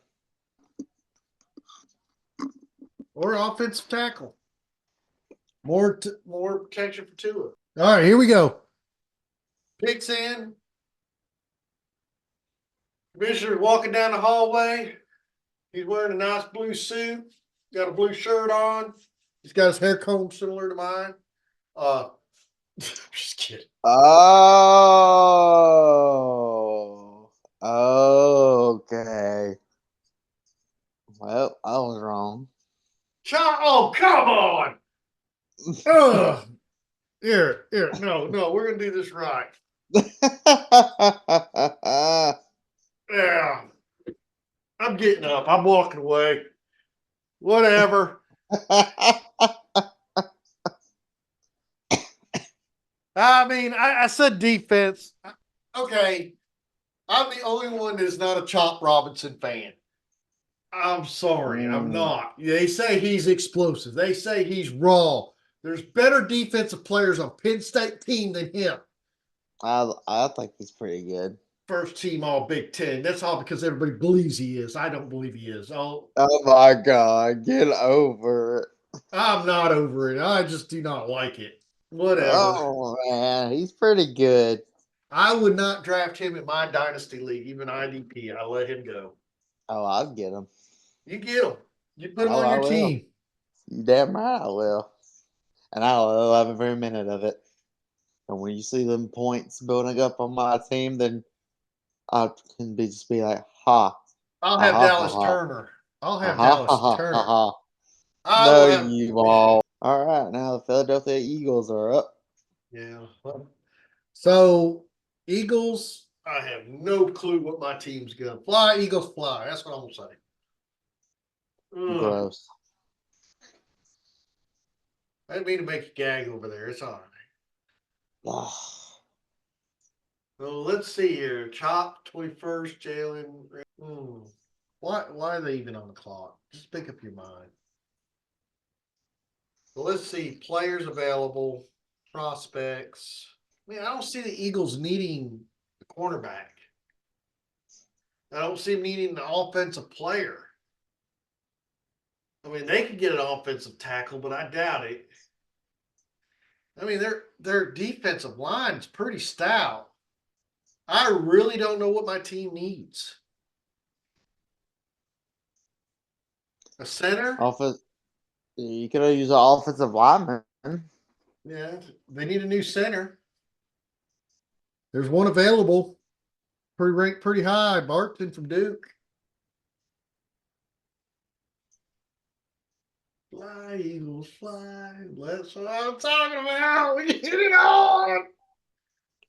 Or offensive tackle. More protection for Tua. All right, here we go. Picks in. Commissioner's walking down the hallway. He's wearing a nice blue suit. Got a blue shirt on. He's got his hair combed similar to mine. Just kidding. Oh. Okay. Well, I was wrong. Oh, come on. Ugh. Here. No, we're going to do this right. Yeah. I'm getting up. I'm walking away. Whatever. I mean, I said defense. Okay. I'm the only one that's not a Chop Robinson fan. I'm sorry. I'm not. They say he's explosive. They say he's raw. There's better defensive players on Penn State team than him. I think he's pretty good. First team all Big Ten. That's all because everybody believes he is. I don't believe he is. Oh my God. Get over I'm not over it. I just do not like it. Whatever. Oh man, he's pretty good. I would not draft him in my dynasty league, even IDP. I let him go. Oh, I'll get him. You get him. You put him Oh, on I your will. team. You damn right I will. And I love every minute of it. And when you see them points building up on my team, then I can just be like, ha, I'll have aha, ha, Dallas ha, Turner. I'll have aha, ha, Dallas ha, ha, Turner. ha. I No, will have. you won't. All right, now the Philadelphia Eagles are up. Yeah. So Eagles, I have no clue what my team's gonna fly. Eagles fly. That's what I'm gonna say. Ugh. Gross. I didn't mean to make you gag over there. It's all right. Ugh. So let's see here. Chop 21st, Jalen. Why are they even on the clock? Just pick up your mind. So let's see. Players available, prospects. I mean, I don't see the Eagles needing a cornerback. I don't see them needing an offensive player. I mean, they could get an offensive tackle, but I doubt it. I mean, their defensive line is pretty stout. I really don't know what my team needs. A center? Offense. You could have used an offensive lineman. Yeah, they need a new center. There's one available, pretty ranked pretty high. Barton from Duke. Fly, Eagles, fly. That's what I'm talking about. We get it on.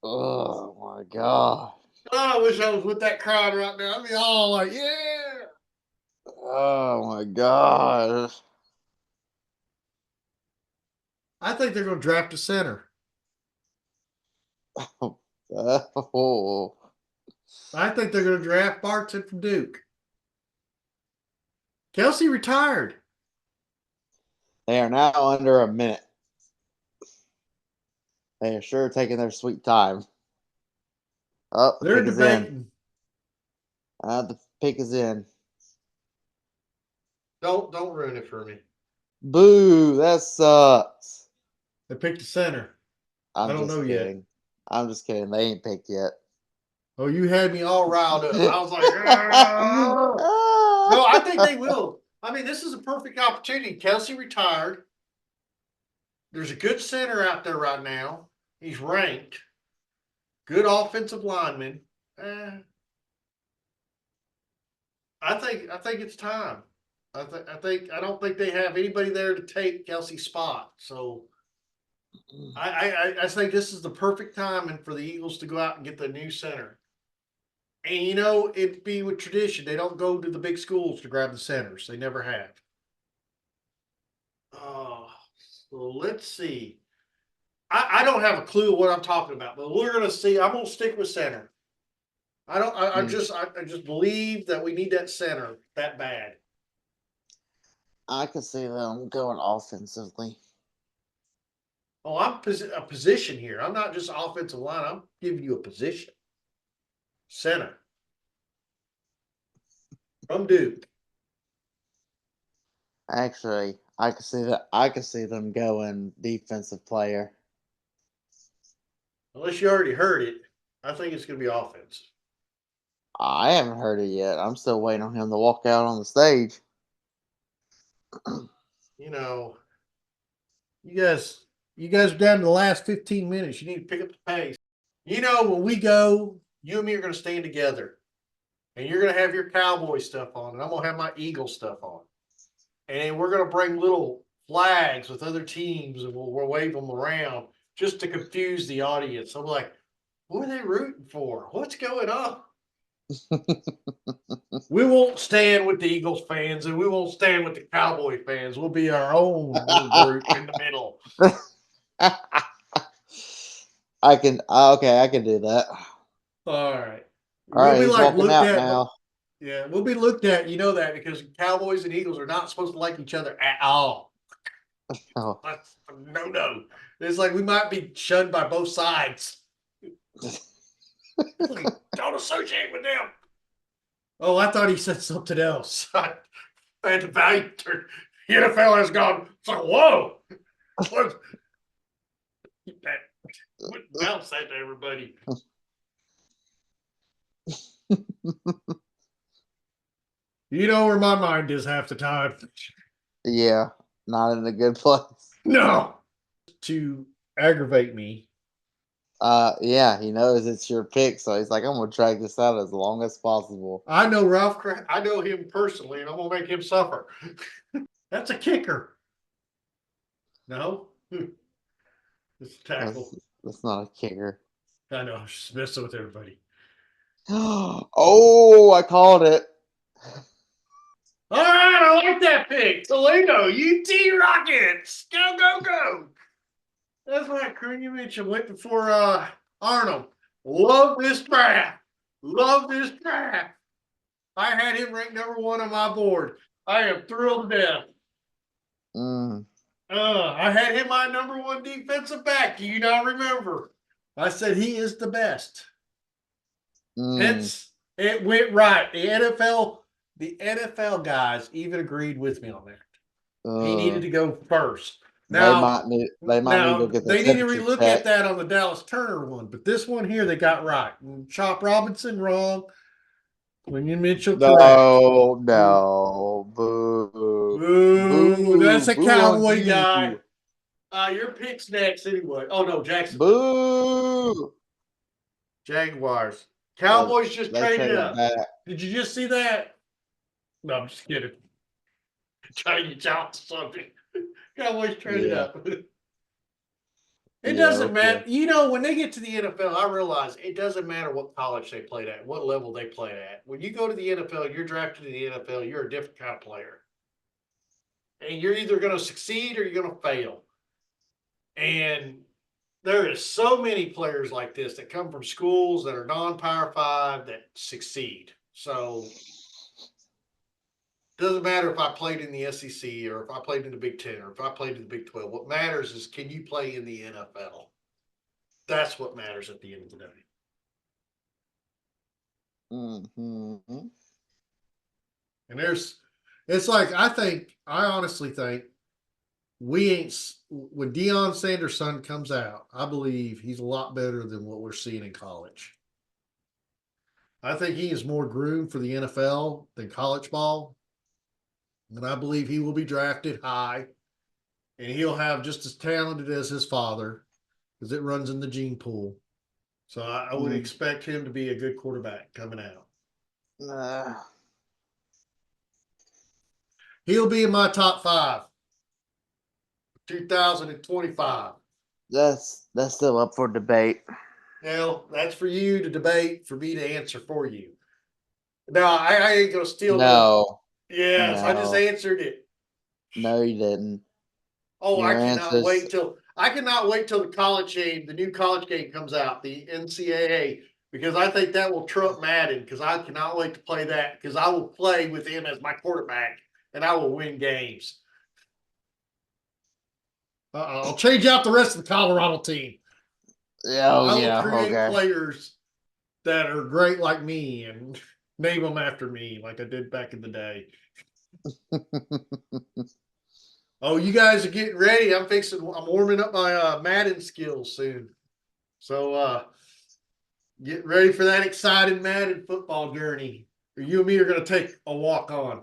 Oh my god. Oh, I wish I was with that crowd right now. I'd be all like, yeah. Oh my god. I think they're going to draft a center. Oh. I think they're going to draft Barton from Duke. Kelsey retired. They are now under a minute. They are sure taking their sweet time. Oh, the They're pick is in. debating. The pick is in. Don't ruin it for me. Boo, that sucks. They picked a center. I I'm don't know just yet. kidding. I'm just kidding. They ain't picked yet. Oh, you had me all riled up. I was like, ah. No, I think they will. I mean, this is a perfect opportunity. Kelsey retired. There's a good center out there right now. He's ranked. Good offensive lineman. Eh, I think it's time. I don't think they have anybody there to take Kelsey's spot. So I think this is the perfect time for the Eagles to go out and get the new center. And it'd be with tradition. They don't go to the big schools to grab the centers. They never have. Oh, so let's see. I don't have a clue what I'm talking about, but we're gonna see. I'm gonna stick with center. I don't. I just believe that we need that center that bad. I can see them going offensively. Oh, I'm a position here. I'm not just offensive line. I'm giving you a position. Center from Duke. Actually, I can see that. I can see them going defensive player. Unless you already heard it, I think it's gonna be offensive. I haven't heard it yet. I'm still waiting on him to walk out on the stage. You know, you guys are down to the last 15 minutes. You need to pick up the pace. When we go, you and me are gonna stand together. And you're gonna have your cowboy stuff on, and I'm gonna have my Eagle stuff on. And then we're gonna bring little flags with other teams, and we'll wave them around just to confuse the audience. I'm like, who are they rooting for? What's going on? We won't stand with the Eagles fans, and we won't stand with the Cowboy fans. We'll be our own little group in the middle. I can. Okay, I can do that. All right. All We'll right, be he's like walking looked out at, but now. yeah, we'll be looked at. You know that because Cowboys and Eagles are not supposed to like each other at all. Oh. That's a no. It's like we might be shunned by both sides. Like, don't associate with them. Oh, I thought he said something else. I had to value turn. The NFL has gone. It's like, whoa. What? Bounce that to everybody. You know where my mind is half the time. Yeah, not in a good place. No. To aggravate me. Yeah, he knows it's your pick, so he's like, I'm gonna drag this out as long as possible. I know Ralph. I know him personally, and I'm gonna make him suffer. That's a kicker. No, it's a tackle. That's not a kicker. I know. I'm just messing with everybody. Oh, I called it. All right, I like that pick. Toledo, UT Rockets. Go, go, go. That's right. You mentioned went before Arnold. Love this draft. Love this draft. I had him ranked #1 on my board. I am thrilled to death. Mm, I had him my #1 defensive back. Do you not remember? I said he is the best. mm. It went right. The NFL guys even agreed with me on that. He needed to go first. They Now, might need to go get their they need to temperature relook checked. at that on the Dallas Turner one, but this one here they got right. Chop Robinson wrong. Quinion Mitchell correct. No, boo, Boo! That's a boo on Cowboy guy. you, Your pick's next anyway. Oh no, Jacksonville. boo. Jaguars. Well, Cowboys just they traded traded up. back. Did you just see that? No, I'm just kidding. Trying to get you out to something. Cowboys traded Yeah, up. It yeah, doesn't okay. matter. You know, when they get to the NFL, I realize it doesn't matter what college they played at, what level they played at. When you go to the NFL, you're drafted in the NFL, you're a different kind of player. And you're either going to succeed or you're going to fail. And there is so many players like this that come from schools that are non-Power 5 that succeed. So it doesn't matter if I played in the SEC or if I played in the Big 10 or if I played in the Big 12. What matters is, can you play in the NFL? That's what matters at the end of the day. Mm-hmm. And it's like, I honestly think when Deion Sanders' son comes out, I believe he's a lot better than what we're seeing in college. I think he is more groomed for the NFL than college ball. And I believe he will be drafted high and he'll have just as talented as his father because it runs in the gene pool. So I would expect him to be a good quarterback coming out. He'll be in my top 5, 2025. That's still up for debate. Now, that's for you to debate, for me to answer for you. No, I ain't going to steal no. No, Yes, I just no, answered it. no, you didn't. Oh, Your answers. I cannot wait till the new college game comes out, the NCAA, because I think that will trump Madden, because I cannot wait to play that, because I will play with him as my quarterback and I will win games. I'll change out the rest of the Colorado team. Oh, I will yeah, create okay. players that are great like me and name them after me, like I did back in the day. Oh, you guys are getting ready. I'm warming up my Madden skills soon. So get ready for that exciting Madden football journey. Or you and me are going to take a walk on.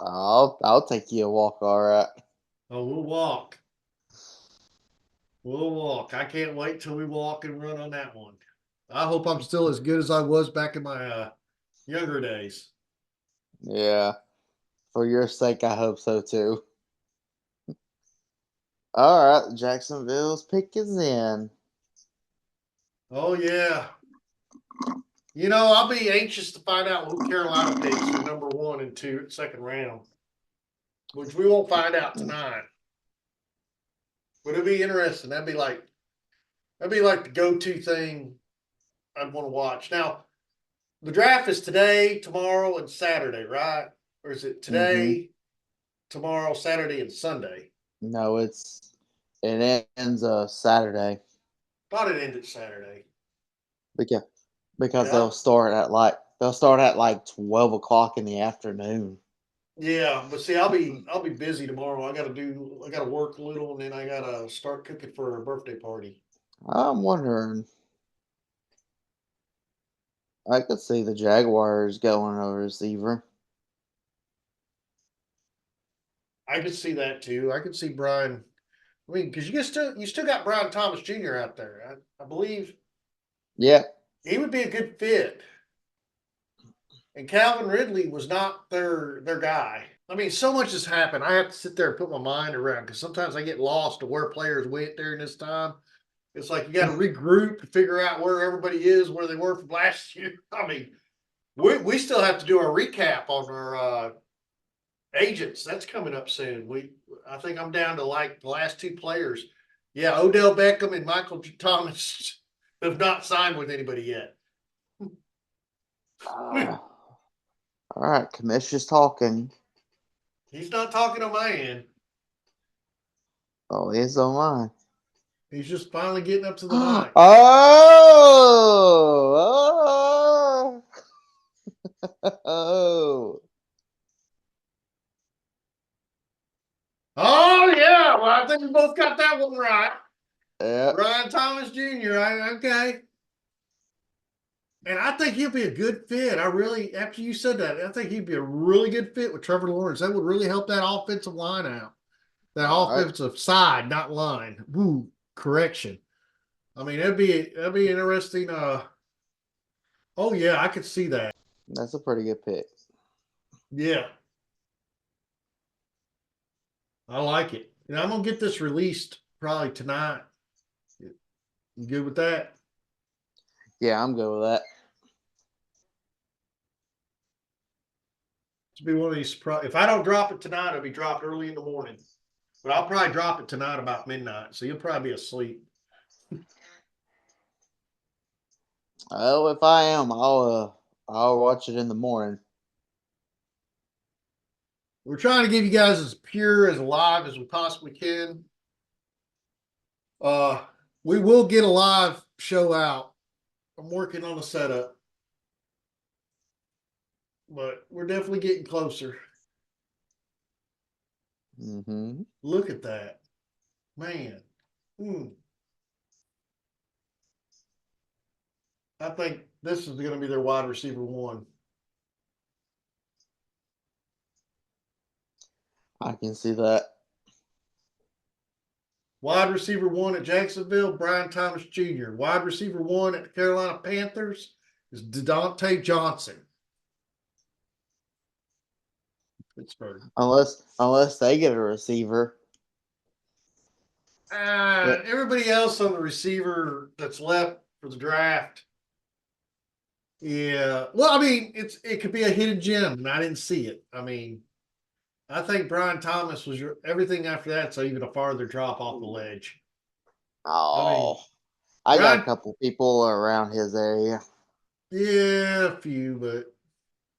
I'll take you a walk, all right. Oh, we'll walk. We'll walk. I can't wait till we walk and run on that one. I hope I'm still as good as I was back in my younger days. Yeah. For your sake, I hope so too. All right, Jacksonville's pick is in. Oh, yeah. You know, I'll be anxious to find out who Carolina picks for #1 and 2 second round, which we won't find out tonight. But it'll be interesting. That'd be like the go-to thing I'd want to watch. Now, the draft is today, tomorrow, and Saturday, right? Or is it today, tomorrow, Saturday, and Sunday? No, it ends Saturday Thought it ended Saturday. because Yeah. they'll start at like 12 o'clock in the afternoon. Yeah, but see, I'll be busy tomorrow. I gotta work a little, and then I gotta start cooking for a birthday party. I'm wondering. I could see the Jaguars going a receiver. I could see that too. I could see Brian. I mean, because you still got Brian Thomas Jr. out there. I believe Yeah. he would be a good fit. And Calvin Ridley was not their guy. I mean, so much has happened. I have to sit there and put my mind around because sometimes I get lost to where players went during this time. It's like you got to regroup to figure out where everybody is, where they were from last year. I mean, we still have to do our recap on our agents. That's coming up soon. I think I'm down to like the last two players. Yeah, Odell Beckham and Michael Thomas have not signed with anybody yet. All right. Commish is talking. He's not talking on my end. Oh, he's on mine. He's just finally getting up to the Oh, mic. oh, oh. Oh yeah, well I think we both got that one right. Yeah. Brian Thomas Jr. Okay, and I think he'll be a good fit. I really, after you said that, I think he'd be a really good fit with Trevor Lawrence. That would really help that offensive line out. That All right. offensive side, not line. Woo, correction. I mean, that'd be interesting. Oh yeah, I could see that. That's a pretty good pick. Yeah, I like it. And I'm gonna get this released probably tonight. You good with that? Yeah, I'm good with that. To be one of these. If I don't drop it tonight, it'll be dropped early in the morning. But I'll probably drop it tonight about midnight, so you'll probably be asleep. Oh, if I am, I'll watch it in the morning. We're trying to give you guys as pure, as live as we possibly can. Uh, we will get a live show out. I'm working on a setup, but we're definitely getting closer. Mm-hmm. Look at that, man. Hmm. I think this is going to be their wide receiver one. I can see that. Wide receiver one at Jacksonville, Brian Thomas Jr. Wide receiver one at the Carolina Panthers is Deontay Johnson. Pittsburgh. Unless they get a receiver. Everybody else on the receiver that's left for the draft. Yeah. Well, I mean, it could be a hidden gem, and I didn't see it. I mean, I think Brian Thomas was everything after that's even a farther drop off the ledge. I Oh, mean, I got a Brian, couple people around his area. yeah, a few, but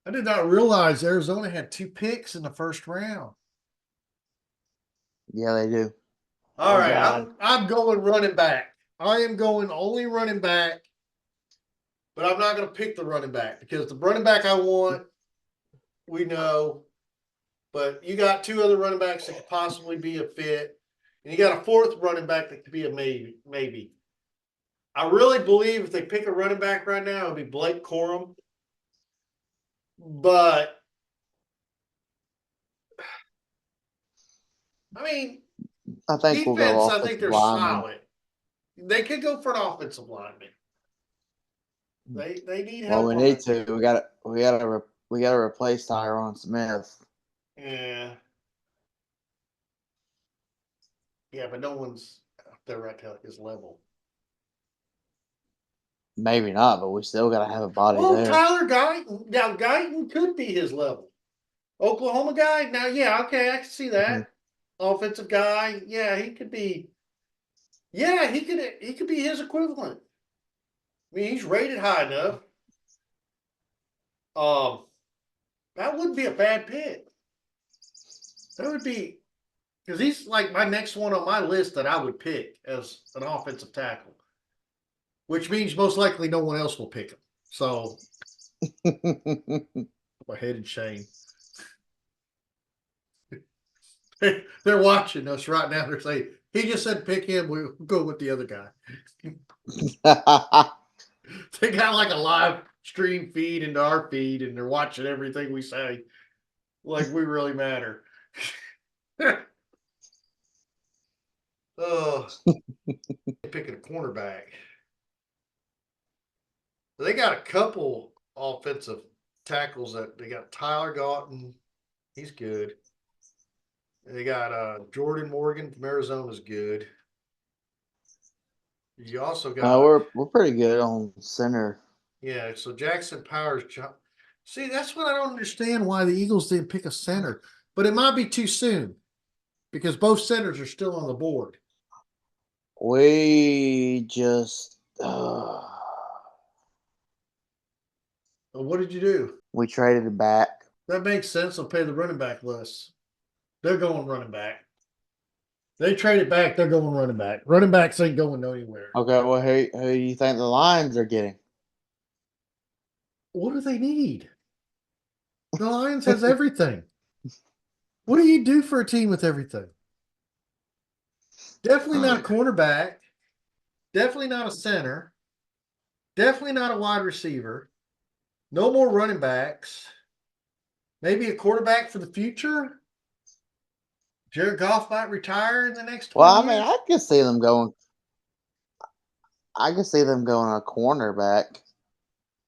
I did not realize Arizona had 2 picks in the first round. Yeah, they do. All Oh right, God. I'm going running back. I am going only running back, but I'm not going to pick the running back because the running back I want, we know. But you got 2 other running backs that could possibly be a fit, and you got a fourth running back that could be a maybe. Maybe. I really believe if they pick a running back right now, it'll be Blake Corum. But I mean, I think we'll go defense. I think offensive they're lineman. solid. They could go for an offensive lineman. They need Well, help we on need that. to. We gotta replace Tyron Smith. Yeah, yeah, but no one's up there right to his level. Maybe not, but we still gotta have a body Well, there. Tyler Guyton. Now Guyton could be his level. Oklahoma guy. Now, yeah, okay, I can see Mhm. that. Offensive guy. Yeah, he could be. Yeah, he could be his equivalent. I mean, he's rated high enough. Um, that wouldn't be a bad pick. That would be because he's like my next one on my list that I would pick as an offensive tackle, which means most likely no one else will pick him. So go ahead and Shane. They're watching us right now. They're saying, he just said pick him. We'll go with the other guy. They got like a live stream feed into our feed, and they're watching everything we say. Like we really matter. Oh, picking a cornerback. They got a couple offensive tackles that they got. Tyler Gauton, he's good. They got Jordan Morgan from Arizona is good. You also got we're pretty good on center. yeah. So Jackson Powers. See, that's what I don't understand why the Eagles didn't pick a center, but it might be too soon because both centers are still on the board. We just What did you do? we traded it back. That makes sense. They'll pay the running back less. They're going running back. They traded back. They're going running back. Running backs ain't going anywhere. Okay, well, who do you think the Lions are getting? What do they need? The Lions has everything. What do you do for a team with everything? Definitely not a cornerback. Definitely not a center. Definitely not a wide receiver. No more running backs. Maybe a quarterback for the future. Jared Goff might retire in the next 20 Well, I mean, years. I could see them going. I could see them going a cornerback.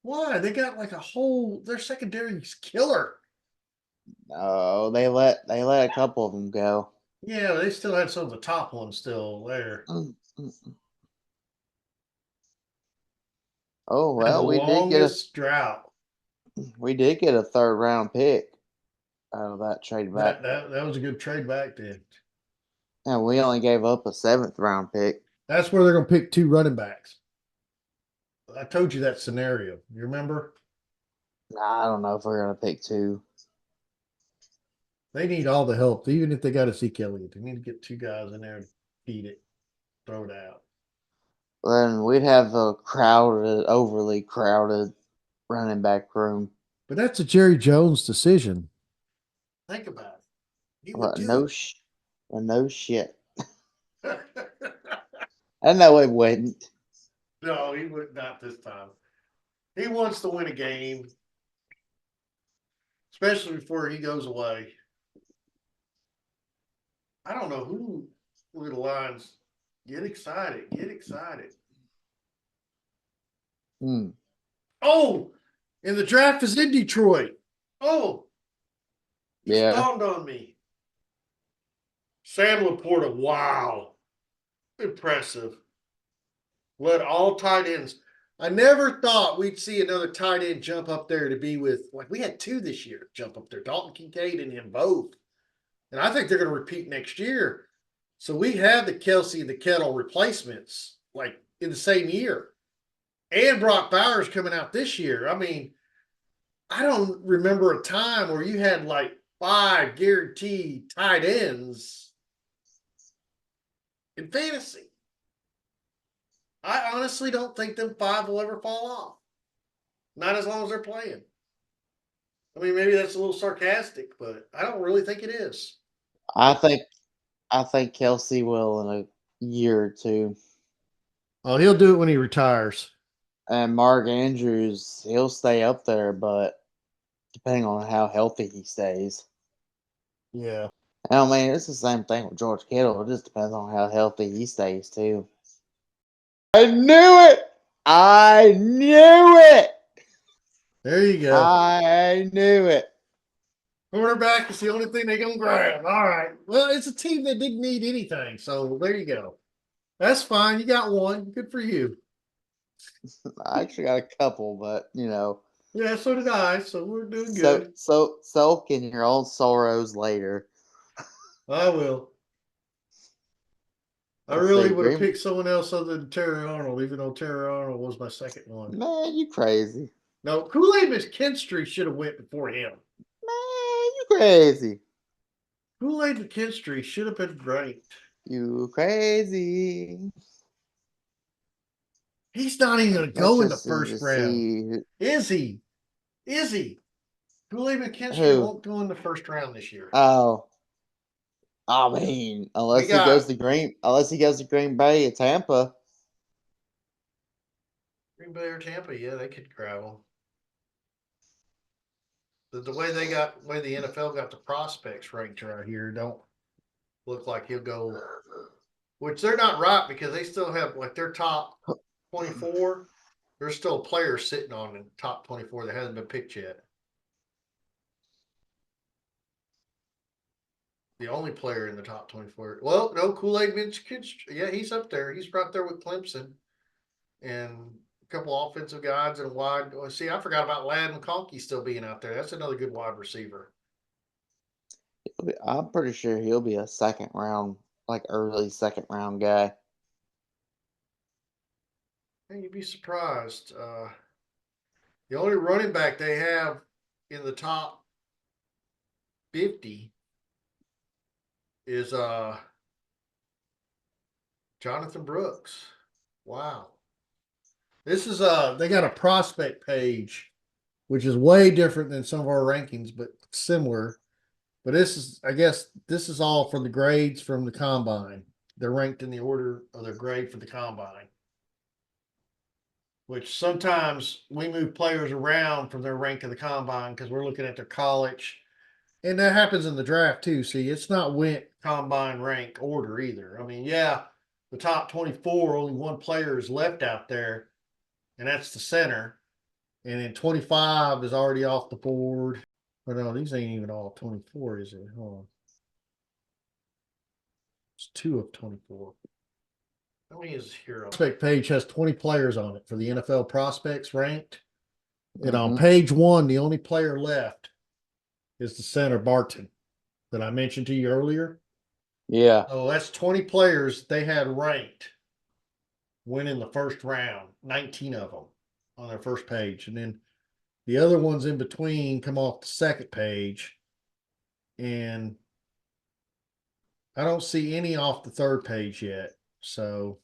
Why? They got like a whole. Their secondary is killer. No, they let a couple of them go. Yeah, they still had some of the top ones still there. Oh Had the well, longest drought. we did get a third round pick out of that trade back, That was a good trade back then. and we only gave up a 7th round pick. That's where they're going to pick 2 running backs. I told you that scenario. You remember? Nah, I don't know if we're gonna pick 2. They need all the help, even if they got Zeke Elliott. They need to get 2 guys in there to feed it, throw it out. Then we'd have a overly crowded running back room. But that's a Jerry Jones decision. Think about it. He would But do no, it. no shit. I know it wouldn't. No, he would not this time. He wants to win a game, especially before he goes away. I don't know who. Look at the lines. Get excited. Get excited. Hmm. Oh, and the draft is in Detroit. Oh, just Yeah. dawned on me. Sam Laporta, wow. Impressive. Led all tight ends. I never thought we'd see another tight end jump up there to be with, like, we had 2 this year jump up there, Dalton Kincaid and him both. And I think they're going to repeat next year. So we have the Kelsey and the Kettle replacements, like, in the same year. And Brock Bowers coming out this year. I mean, I don't remember a time where you had like 5 guaranteed tight ends in fantasy. I honestly don't think them 5 will ever fall off. Not as long as they're playing. I mean, maybe that's a little sarcastic, but I don't really think it is. I think Kelsey will in a year or 2. Oh, he'll do it when he retires. And Mark Andrews, he'll stay up there, but depending on how healthy he stays. Yeah. I mean, it's the same thing with George Kittle. It just depends on how healthy he stays too. I knew it. I knew it. There you go. I knew it. Cornerback is the only thing they're going to grab. All right. Well, it's a team that didn't need anything. So there you go. That's fine. You got one. Good for you. I actually got a couple, but Yeah, so did I. So we're doing good. so sulk in your own sorrows later. I will. I Let's really see, would have Green. picked someone else other than Terry Arnold, even though Terry Arnold was my second one. Man, you crazy. No, Kool-Aid McKinstry should have went before him. Man, you crazy. Kool-Aid McKinstry should have been great. You crazy. He's not even going to Let's go in the just first round. see Is he? Is he? Kool-Aid McKinstry who. won't go in the first round this year. Oh, I mean, We unless he got goes to Green Bay or Tampa. Green Bay or Tampa. Yeah, they could grab him. The way the way the NFL got the prospects ranked right here don't look like he'll go. Which they're not right because they still have like their top 24. There's still players sitting on the top 24 that hasn't been picked yet. The only player in the top 24. Well, no, Kool-Aid Mitch. Yeah, he's up there. He's right there with Clemson and a couple offensive guys and a wide. Well, see, I forgot about Ladd McConkey still being out there. That's another good wide receiver. I'm pretty sure he'll be a second round, like early second round guy. Hey, you'd be surprised. The only running back they have in the top 50 is Jonathan Brooks. Wow. This is they got a prospect page, which is way different than some of our rankings, but similar. But this is, I guess, this is all from the grades from the combine. They're ranked in the order of their grade for the combine. Which sometimes we move players around from their rank of the combine because we're looking at their college. And that happens in the draft too. See, it's not went combine rank order either. I mean, yeah, the top 24, only one player is left out there, and that's the center. And then 25 is already off the board. But no, these ain't even all 24, is it? Hold on. It's 2 of 24. How many is here? Prospect page has 20 players on it for the NFL prospects ranked. And on page 1, the only player left is the center Barton that I mentioned to you earlier. Yeah. So that's 20 players they had ranked winning the first round, 19 of them on their first page. And then the other ones in between come off the second page. And I don't see any off the third page yet. So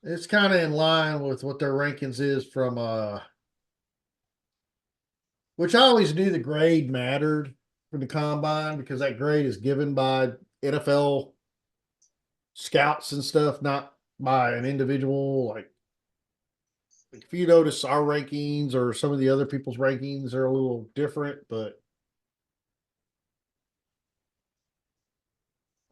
it's kind of in line with what their rankings is from which I always knew the grade mattered for the combine because that grade is given by NFL scouts and stuff, not by an individual. Like if you notice our rankings or some of the other people's rankings are a little different, but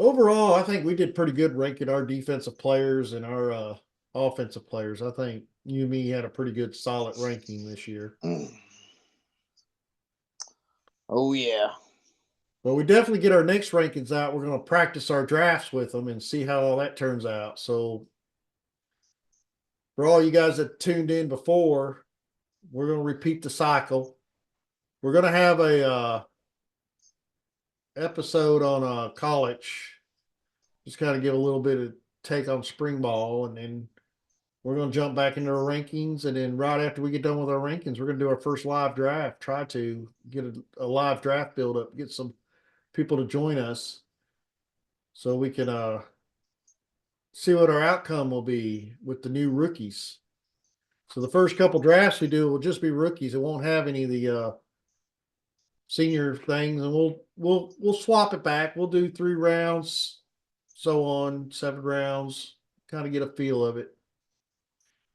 overall, I think we did pretty good ranking our defensive players and our offensive players. I think you and me had a pretty good solid ranking this year. Oh yeah. Well, we definitely get our next rankings out. We're going to practice our drafts with them and see how all that turns out. So, for all you guys that tuned in before, we're going to repeat the cycle. We're going to have a episode on college, just kind of give a little bit of take on spring ball, and then we're going to jump back into our rankings. And then right after we get done with our rankings, we're going to do our first live draft. Try to get a live draft build up, get some people to join us so we can see what our outcome will be with the new rookies. So the first couple drafts we do will just be rookies. It won't have any of the senior things, and we'll swap it back. We'll do 3 rounds, so on, 7 rounds, kind of get a feel of it.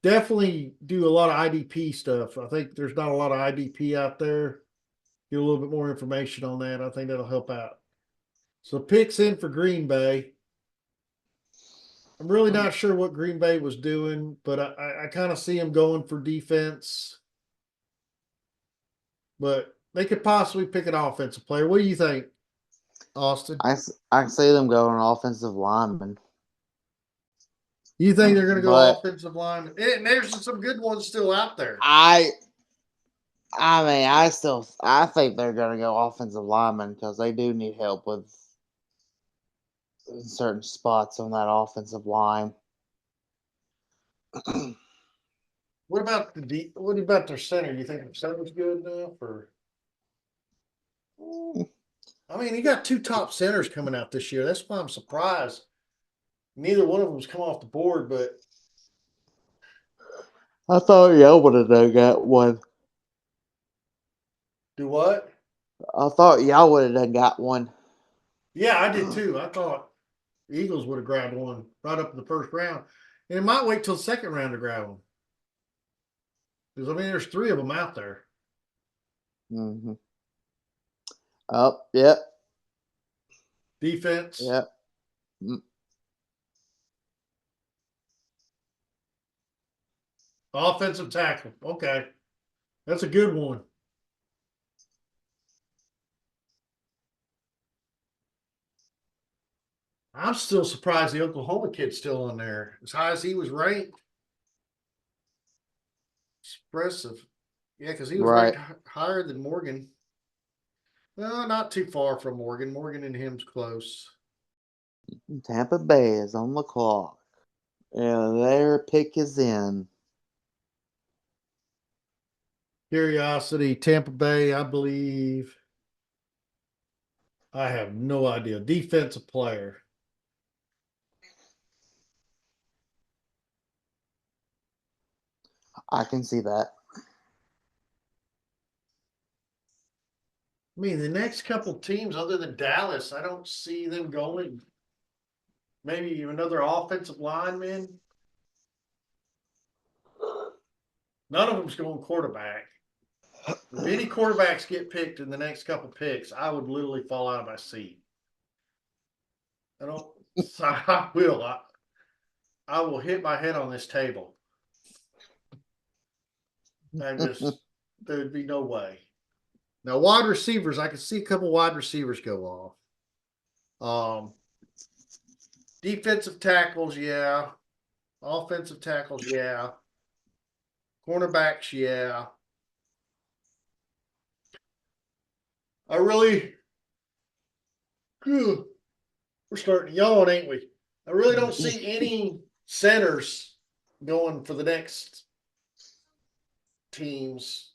Definitely do a lot of IDP stuff. I think there's not a lot of IDP out there. Get a little bit more information on that. I think that'll help out. So picks in for Green Bay. I'm really not sure what Green Bay was doing, but I kind of see them going for defense. But they could possibly pick an offensive player. What do you think, Austin? I can see them going offensive lineman. You think they're going to go But offensive lineman? And there's some good ones still out there. I mean, I think they're going to go offensive lineman because they do need help with certain spots on that offensive line. What about what about their center? You think their center's good enough, or? I mean, you got 2 top centers coming out this year. That's why I'm surprised. Neither one of them's come off the board, but I thought y'all would have done got one. do what? I thought y'all would have done got one. Yeah, I did too. I thought the Eagles would have grabbed one right up in the first round. And it might wait till the second round to grab them. Because, I mean, there's 3 of them out there. Mm-hmm. Oh, yep, Defense, yep. Mm, offensive tackle. Okay. That's a good one. I'm still surprised the Oklahoma kid's still on there. As high as he was ranked. Expressive. Yeah, because he was right. ranked higher than Morgan. Well, not too far from Morgan. Morgan and him's close. Tampa Bay is on the clock. Yeah, their pick is in. Curiosity, Tampa Bay, I believe. I have no idea. Defensive player. I can see that. I mean, the next couple teams, other than Dallas, I don't see them going. Maybe another offensive lineman. None of them's going quarterback. If any quarterbacks get picked in the next couple picks, I would literally fall out of my seat. I don't. So I will. I will hit my head on this table. I just there'd be no way. Now, wide receivers, I could see a couple wide receivers go off. Defensive tackles, yeah. Offensive tackles, yeah. Cornerbacks, yeah. I really, we're starting to yawn, ain't we? I really don't see any centers going for the next teams.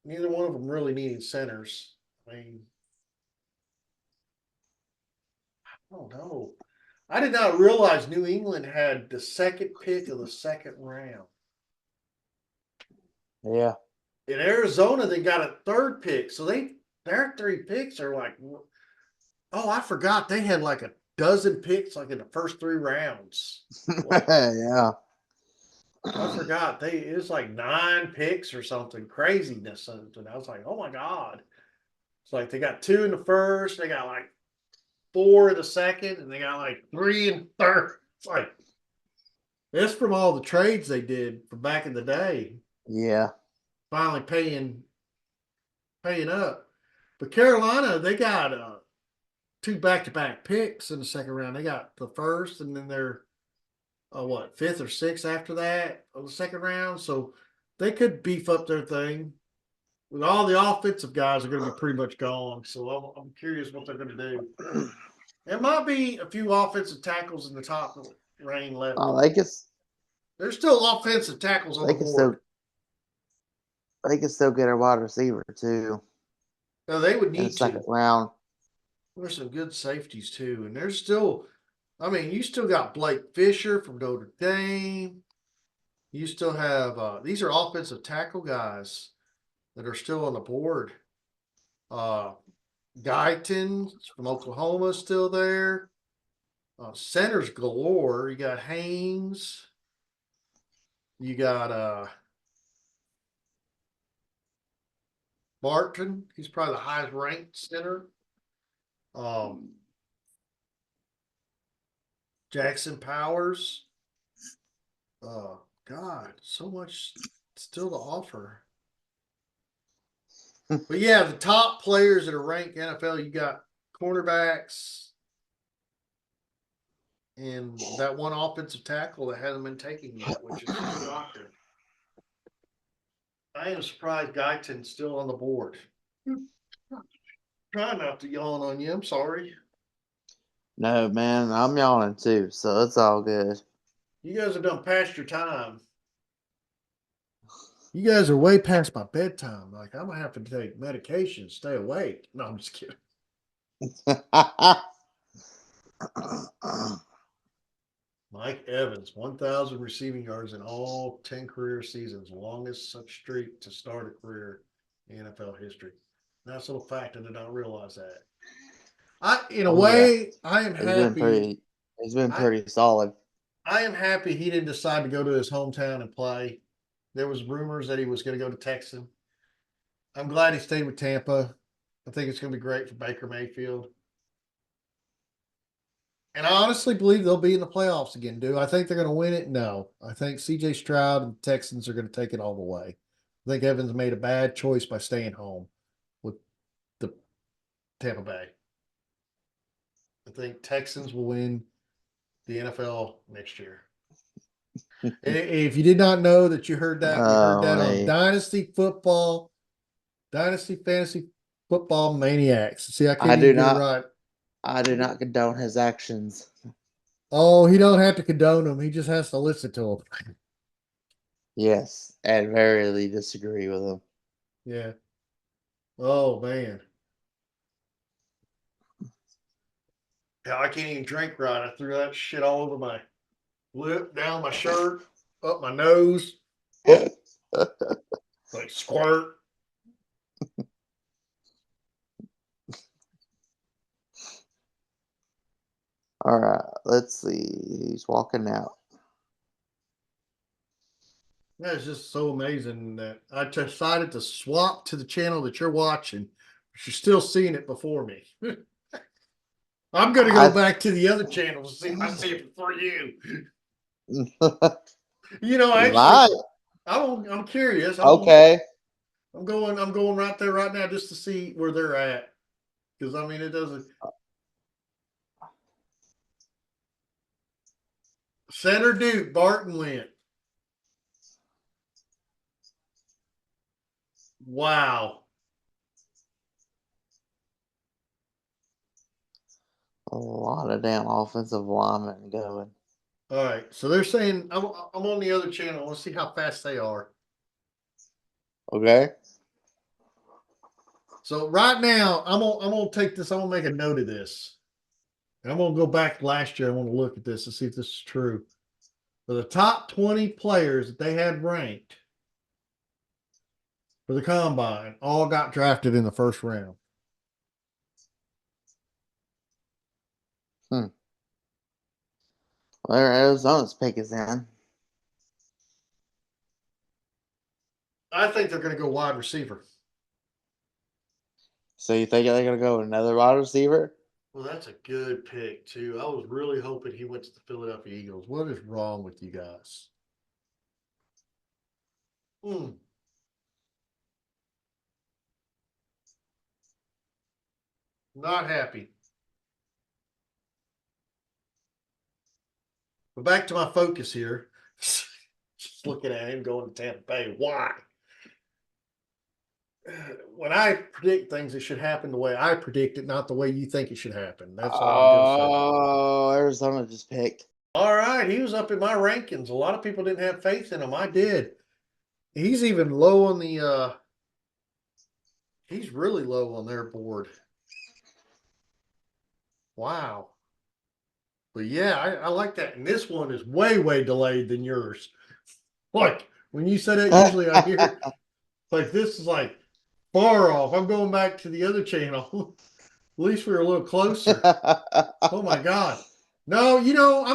Neither one of them really needing centers. I mean, I don't know. I did not realize New England had the second pick of the second round. Yeah. In Arizona, they got a third pick. So their 3 picks are like, oh, I forgot they had like a dozen picks like in the first 3 rounds. Yeah. I forgot it was like 9 picks or something craziness. And I was like, oh my God. It's like they got 2 in the first, they got like 4 in the second, and they got like 3 in third. It's like that's from all the trades they did from back in the day. Yeah. Finally paying up. But Carolina, they got 2 back-to-back picks in the second round. They got the first, and then they're what 5th or 6th after that of the second round. So they could beef up their thing. With all the offensive guys are going to be pretty much gone. So I'm curious what they're going to do. There might be a few offensive tackles in the top range left. Oh, There's still offensive tackles on the board. They can still get a wide receiver too No, they would in the need second to. round. There's some good safeties too, and there's still. I mean, you still got Blake Fisher from Notre Dame. You still have these are offensive tackle guys that are still on the board. Uh, Guyton from Oklahoma is still there. Centers galore. You got Haynes. You got Martin. He's probably the highest ranked center. Jackson Powers. God, so much still to offer. But yeah, the top players that are ranked NFL, you got cornerbacks and that one offensive tackle that hasn't been taken yet, which is shocking. I am surprised Guyton's still on the board. Try not to yawn on you. I'm sorry. No, man, I'm yawning too, so it's all good. You guys are done past your time. You guys are way past my bedtime. Like I'm gonna have to take medication, stay awake. No, I'm just kidding. Mike Evans, 1,000 receiving yards in all 10 career seasons, longest such streak to start a career in NFL history. Nice little fact. I did not realize that. In a Oh yeah, way, I am he's been happy. pretty. He's been I pretty solid. I am happy he didn't decide to go to his hometown and play. There was rumors that he was going to go to Texas. I'm glad he stayed with Tampa. I think it's going to be great for Baker Mayfield. And I honestly believe they'll be in the playoffs again. Do I think they're going to win it? No. I think CJ Stroud and the Texans are going to take it all the way. I think Evans made a bad choice by staying home with the Tampa Bay. I think Texans will win the NFL next year. If you did not know that you heard that on Dynasty Fantasy Football Maniacs. See, I I can't do even get it not. right. I do not condone his actions. Oh, he don't have to condone them. He just has to listen to them. Yes, and very disagree with him. Yeah. Oh man. Yeah, I can't even drink right. I threw that shit all over my lip, down my shirt, up my nose, like squirt. All right, let's see. He's walking out. That's just so amazing that I decided to swap to the channel that you're watching. But you're still seeing it before me. I'm gonna go I back to the other channel to see if I see it before you. You know, you actually, might. I'm curious. Okay. I'm going right there right now just to see where they're at. Because I mean, it doesn't. Center Duke, Barton went. Wow. A lot of damn offensive linemen going. All right. So they're saying I'm on the other channel. Let's see how fast they are. Okay. So right now, I'm gonna take this. I'm gonna make a note of this. And I'm gonna go back last year. I want to look at this and see if this is true. For the top 20 players that they had ranked for the combine, all got drafted in the first round. Well, Arizona's pick is in. I think they're gonna go wide receiver. So you think they're gonna go with another wide receiver? Well, that's a good pick too. I was really hoping he went to the Philadelphia Eagles. What is wrong with you guys? Hmm. Not happy. But back to my focus here. Just looking at him going to Tampa Bay. Why? When I predict things, it should happen the way I predict it, not the way you think it should happen. That's all I'm going to say. Oh, Arizona just picked. All right. He was up in my rankings. A lot of people didn't have faith in him. I did. He's even low on the, he's really low on their board. Wow. But yeah, I like that. And this one is way, way delayed than yours. Like when you said it, usually I hear like this is like far off. I'm going back to the other channel. At least we were a little closer. Oh my God. No, I'm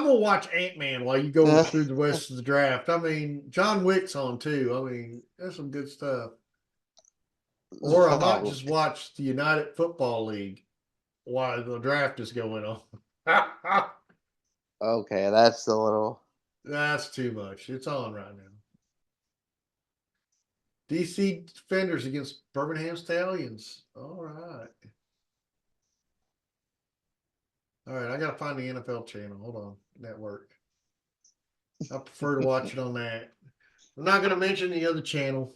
gonna watch Ant-Man while you go through the rest of the draft. I mean, John Wick's on too. I mean, that's some good stuff. Or I might just watch the United Football League while the draft is going on. Okay, that's a little. That's too much. It's on right now. DC Defenders against Birmingham Stallions. All right. All right. I got to find the NFL channel. Hold on. Network. I prefer to watch it on that. I'm not going to mention the other channel.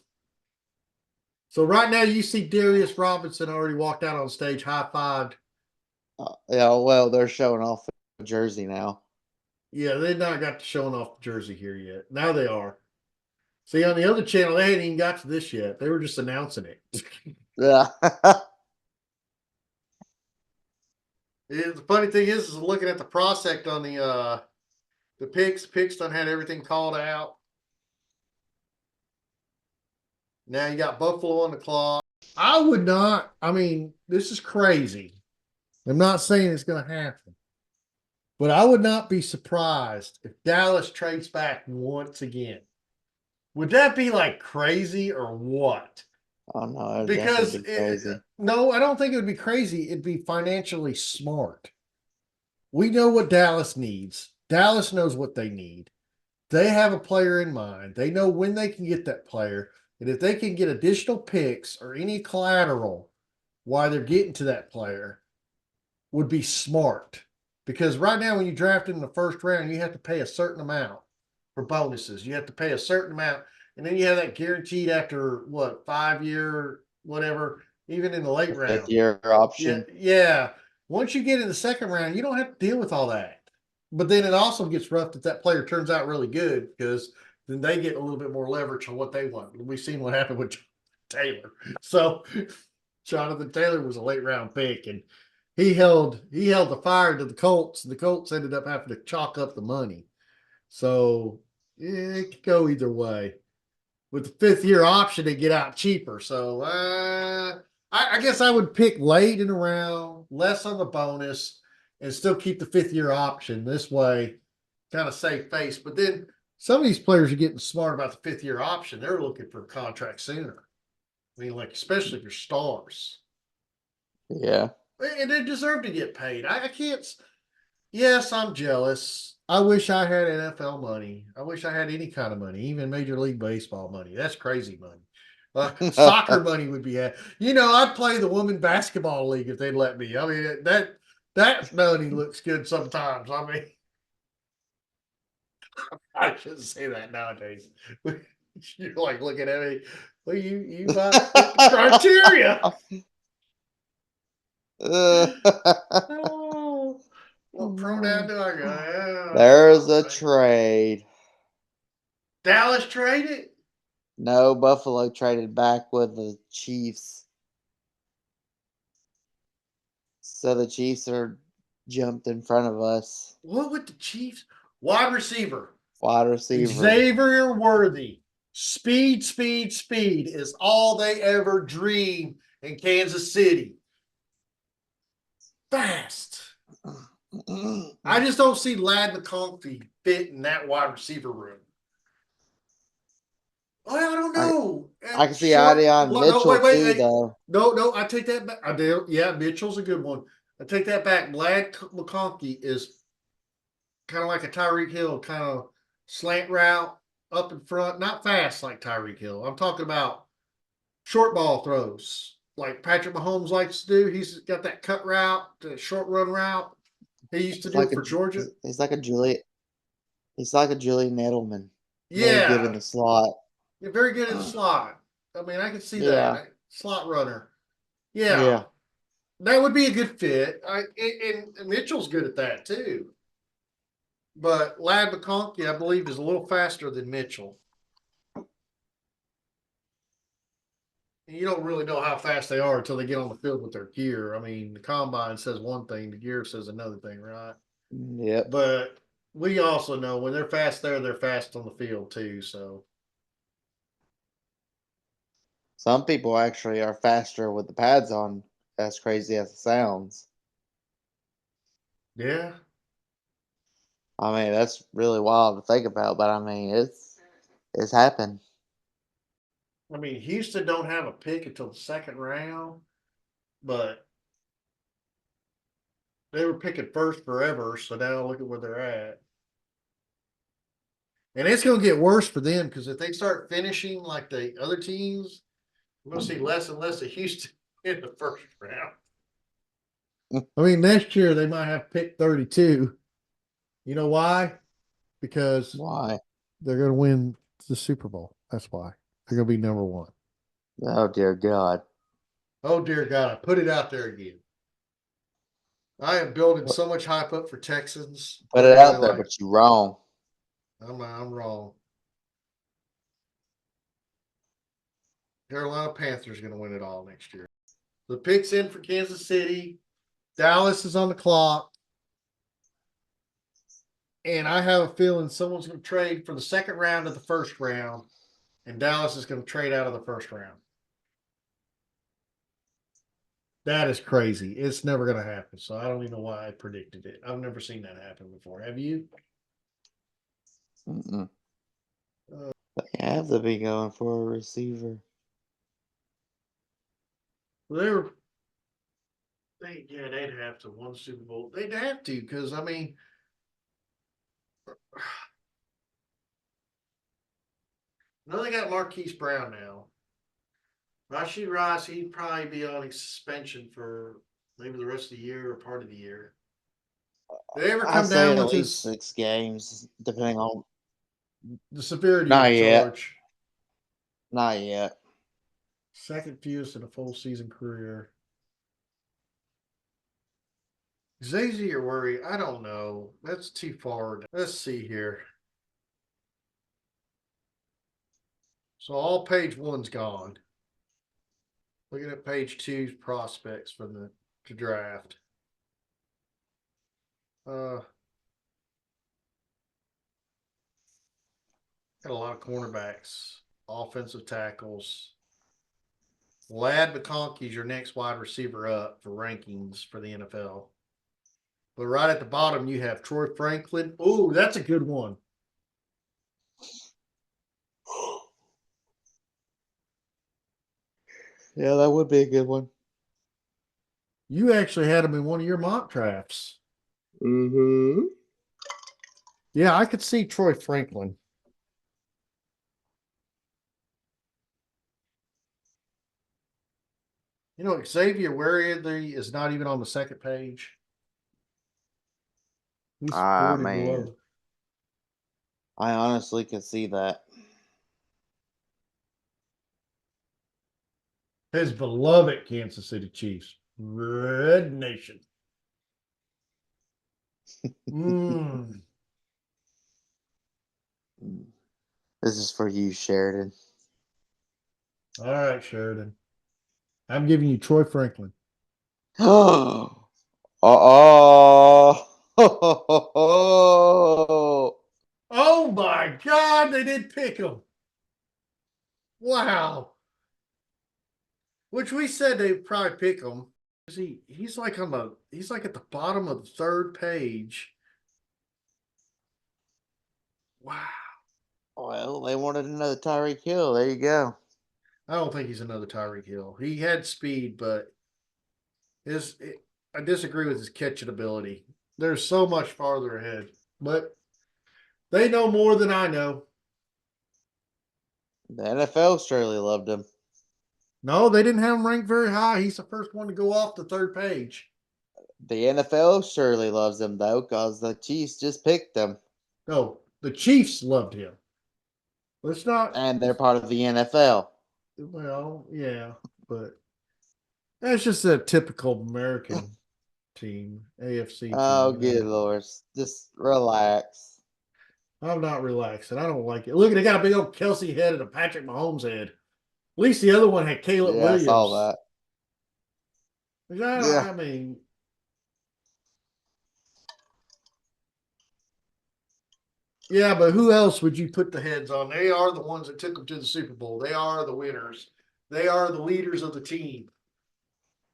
So right now you see Darius Robinson already walked out on stage, high-fived. Yeah, well, they're showing off the jersey now. Yeah, they've not got to showing off the jersey here yet. Now they are. See, on the other channel, they hadn't even got to this yet. They were just announcing it. Yeah. The funny thing is looking at the prospect on the picks. Picks done had everything called out. Now you got Buffalo on the clock. I would not. I mean, this is crazy. I'm not saying it's going to happen, but I would not be surprised if Dallas trades back once again. Would that be like crazy or what? Oh no, it would Because definitely be crazy. no, I don't think it would be crazy. It'd be financially smart. We know what Dallas needs. Dallas knows what they need. They have a player in mind. They know when they can get that player. And if they can get additional picks or any collateral while they're getting to that player, would be smart. Because right now, when you draft in the first round, you have to pay a certain amount for bonuses. You have to pay a certain amount. And then you have that guaranteed after what, 5 year, whatever, even in the late The fifth round. year Yeah, option. yeah. Once you get in the second round, you don't have to deal with all that. But then it also gets rough if that player turns out really good because then they get a little bit more leverage on what they want. We've seen what happened with Taylor. So Jonathan Taylor was a late round pick, and he held the fire to the Colts, and the Colts ended up having to chalk up the money. So it could go either way. With the 5th year option, they get out cheaper. So I guess I would pick late in the round, less on the bonus, and still keep the 5th year option. This way, kind of save face. But then some of these players are getting smart about the 5th year option. They're looking for a contract sooner. I mean, like, especially if you're stars. Yeah. And they deserve to get paid. I can't. Yes, I'm jealous. I wish I had NFL money. I wish I had any kind of money, even Major League Baseball money. That's crazy money. Soccer money would be, I'd play the women basketball league if they'd let me. I mean, that money looks good sometimes. I mean, I shouldn't say that nowadays. You're like looking at me. Well, you might fit the criteria. Oh, what pronoun do I There's go? a trade. Dallas traded. No, Buffalo traded back with the Chiefs. So the Chiefs are jumped in front of us. What with the Chiefs? Wide receiver. Wide receiver. Xavier Worthy. Speed, speed, speed is all they ever dream in Kansas City. Fast. I just don't see Lad McConkey fit in that wide receiver room. Well, I don't know. I can see Short. Adion No, Mitchell too, wait. though. No, I take that back. I do. Yeah, Mitchell's a good one. I take that back. Lad McConkey is kind of like a Tyreek Hill, kind of slant route up in front, not fast like Tyreek Hill. I'm talking about short ball throws like Patrick Mahomes likes to do. He's got that cut route, the short run route. He used to He's do like it for Georgia. he's like a Julian. He's like a Julian Edelman. Very good in Yeah, the slot. you're very good in the slot. I mean, I can see Yeah. that slot runner. Yeah, Yeah. that would be a good fit. And Mitchell's good at that too. But Lad McConkey, I believe, is a little faster than Mitchell. You don't really know how fast they are until they get on the field with their gear. I mean, the combine says one thing, the gear says another thing, right? Yep. But we also know when they're fast there, they're fast on the field too. So Some people actually are faster with the pads on, as crazy as it sounds. yeah, I mean, that's really wild to think about, but I mean, it's happened. I mean, Houston don't have a pick until the second round, but they were picking first forever. So now look at where they're at. And it's going to get worse for them because if they start finishing like the other teams, we're going to see less and less of Houston in the first round. I mean, next year they might have pick 32. You know why? Because Why? they're going to win the Super Bowl. That's why. They're going to be number one. Oh dear God! Oh, dear God. I put it out there again. I am building so much hype up for Texans. Put They're it going to out there, like, but you're wrong. I'm wrong. Carolina Panthers going to win it all next year. The pick's in for Kansas City. Dallas is on the clock. And I have a feeling someone's going to trade for the second round of the first round, and Dallas is going to trade out of the first round. That is crazy. It's never going to happen. So I don't even know why I predicted it. I've never seen that happen before. Have you? Mm-mm. They have to be going for a receiver. Well, they'd have to win Super Bowl. They'd have to because I mean, no, they got Marquise Brown now. Rashid Rice, he'd probably be on suspension for maybe the rest of the year or part of the year. Did they ever I come say down at with least his 6 games, depending on. the severity of Not the yet. charge? Not yet. Second fewest in a full season career. Xavier Worry, I don't know. That's too far. Let's see here. So all page one's gone. Looking at page two's prospects from the draft. Got a lot of cornerbacks, offensive tackles. Lad McConkey's your next wide receiver up for rankings for the NFL. But right at the bottom, you have Troy Franklin. Oh, that's a good one. Yeah, that would be a good one. You actually had him in one of your mock drafts. Mm-hmm. Yeah, I could see Troy Franklin. You know, Xavier Worthy is not even on the second page. He's I 40 mean, below. I honestly can see that. His beloved Kansas City Chiefs. Red Nation. Mm. This is for you, Sheridan. All right, Sheridan. I'm giving you Troy Franklin. Oh. Oh my God, they did pick him. Wow. Which we said they'd probably pick him. He's like he's like at the bottom of the third page. Wow. Well, they wanted another Tyreek Hill. There you go. I don't think he's another Tyreek Hill. He had speed, but I disagree with his catching ability. They're so much farther ahead. But they know more than I know. The NFL surely loved him. No, they didn't have him ranked very high. He's the first one to go off the third page. The NFL surely loves him, though, because the Chiefs just picked him. No, the Chiefs loved him. Let's not. And they're part of the NFL. Well, yeah, but that's just a typical American team, AFC Oh, team. good Lord. Just relax. I'm not relaxing. I don't like it. Look, they got a big old Kelsey head and a Patrick Mahomes head. At least the other one had Caleb Yeah, I saw Williams. that. Which Yeah. I mean, yeah, but who else would you put the heads on? They are the ones that took them to the Super Bowl. They are the winners. They are the leaders of the team.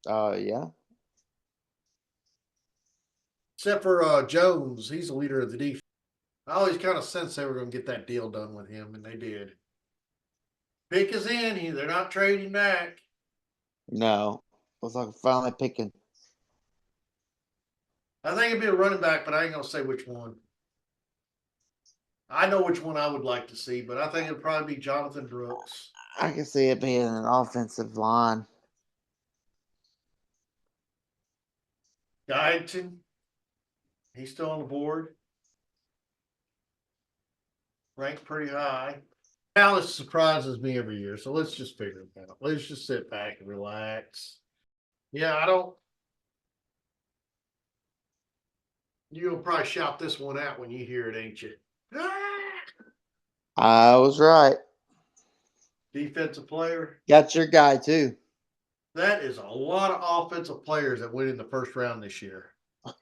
Yeah. Except for Jones, he's the leader of the defense. I always kind of sensed they were going to get that deal done with him, and they did. Pick is in. They're not trading back. No. Looks like finally picking. I think it'd be a running back, but I ain't going to say which one. I know which one I would like to see, but I think it'd probably be Jonathan Brooks. I can see it being an offensive line. Guyton, he's still on the board. Ranked pretty high. Dallas surprises me every year, so let's just figure it out. Let's just sit back and relax. Yeah, I don't. You'll probably shout this one out when you hear it, ain't you? I was right. Defensive player. Got your guy, too. That is a lot of offensive players that went in the first round this year.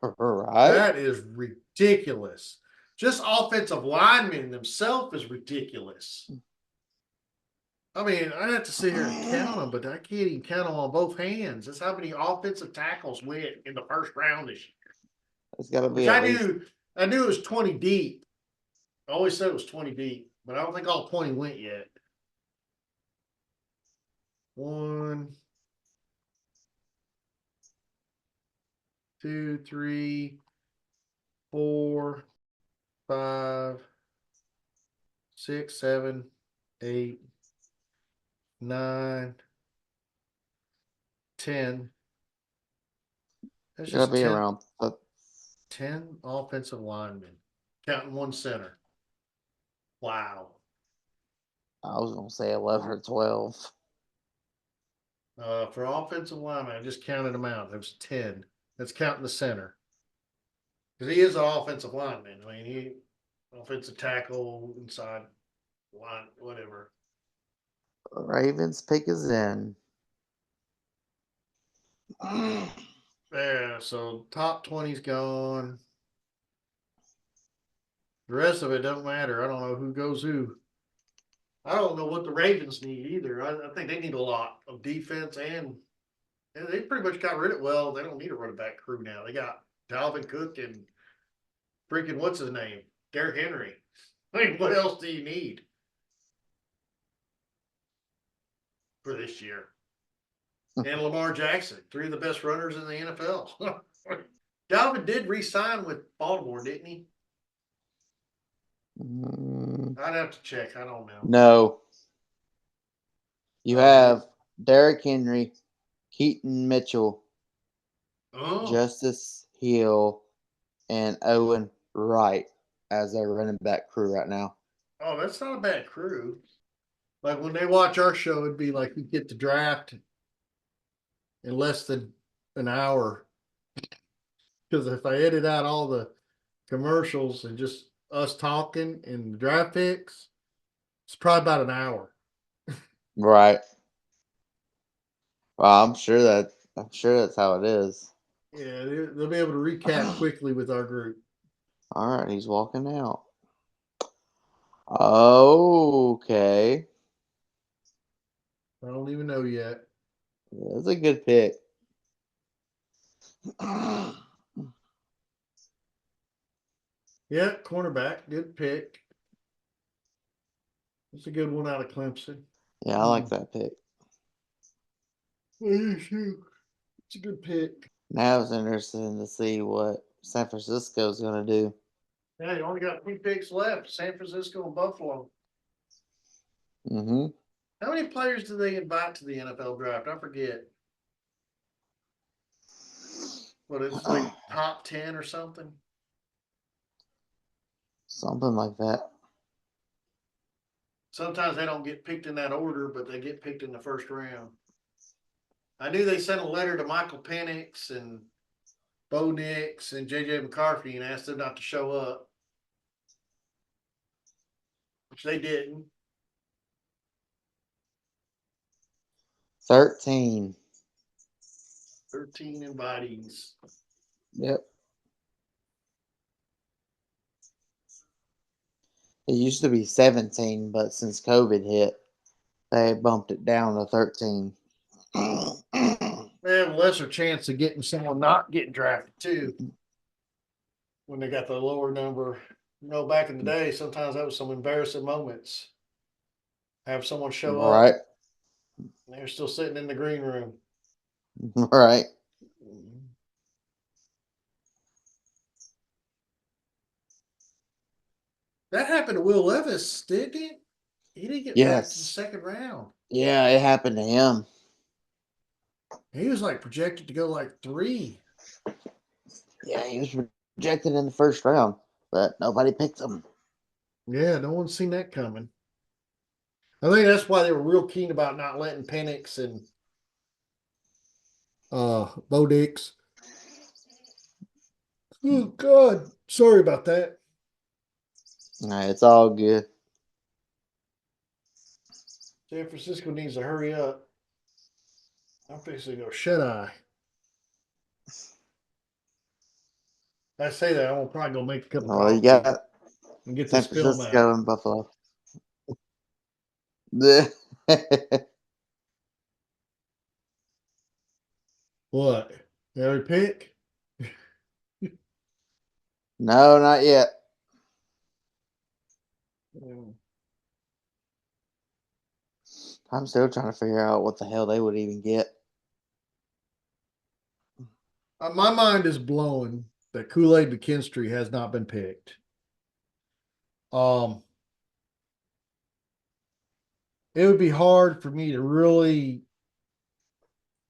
Right? That is ridiculous. Just offensive linemen themselves is ridiculous. I mean, I have to sit here and count them, but I can't even count them on both hands. That's how many offensive tackles went in the first round this year. It's got to be Which at least. I knew it was 20 deep. I always said it was 20 deep, but I don't think all 20 went yet. 1, 2, 3, 4, 5, 6, 7, 8, 9, 10. That's It's got to just be 10, around. 10 offensive linemen, counting one center. Wow. I was gonna say 11 or 12. For offensive linemen, I just counted them out. There was 10. That's counting the center. Because he is an offensive lineman. I mean, he offensive tackle, inside line, whatever. Ravens pick is in. Yeah, so top 20's gone. The rest of it don't matter. I don't know who goes who. I don't know what the Ravens need either. I think they need a lot of defense and they pretty much got rid of, well, they don't need a running back crew now. They got Dalvin Cook and freaking what's his name? Derrick Henry. I mean, what else do you need for this year? And Lamar Jackson, 3 of the best runners in the NFL. Dalvin did re-sign with Baltimore, didn't he? I'd have to check. I don't know. No. You Oh, have Derrick Henry, Keaton Mitchell, oh, Justice Hill, and Owen Wright as their running back crew right now. oh, that's not a bad crew. Like when they watch our show, it'd be like we get the draft in less than an hour. Because if I edit out all the commercials and just us talking and the draft picks, it's probably about an hour. Right. Well, I'm sure that's how it is. Yeah, they'll be able to recap quickly with our group. All right, he's walking out. Okay. I don't even know yet. That's a good pick. Yeah, cornerback, good pick. It's a good one out of Clemson. Yeah, I like that pick. It's a good pick. Now it's interesting to see what San Francisco's going to do. Yeah, you only got 2 picks left: San Francisco and Buffalo. Mm-hmm. How many players do they invite to the NFL draft? I forget. But it's like top 10 or something. Something like that. Sometimes they don't get picked in that order, but they get picked in the first round. I knew they sent a letter to Michael Penix and Bo Nix and JJ McCarthy and asked them not to show up, which they didn't. 13. 13 invitees. Yep. It used to be 17, but since COVID hit, they bumped it down to 13. They have a lesser chance of getting someone not getting drafted too when they got the lower number. You know, back in the day, sometimes that was some embarrassing moments. Have someone show Right. up and they're still sitting in the green room. Right. That happened to Will Levis, didn't it? He didn't get drafted in the Yes. second round. Yeah, it happened to him. He was like projected to go like 3. Yeah, he was rejected in the first round, but nobody picked him. Yeah, no one's seen that coming. I think that's why they were real keen about not letting Penix and Bo Nix. Oh God, sorry about that. Nah, it's all good. San Francisco needs to hurry up. I'm fixing to go shut eye. I say that I'm gonna probably go make a cup of Well, you coffee got and get San this film out. Francisco and Buffalo. Bleh. What? Every pick? No, not yet. I'm still trying to figure out what the hell they would even get. My mind is blown that Kool-Aid McKinstry has not been picked. It would be hard for me to really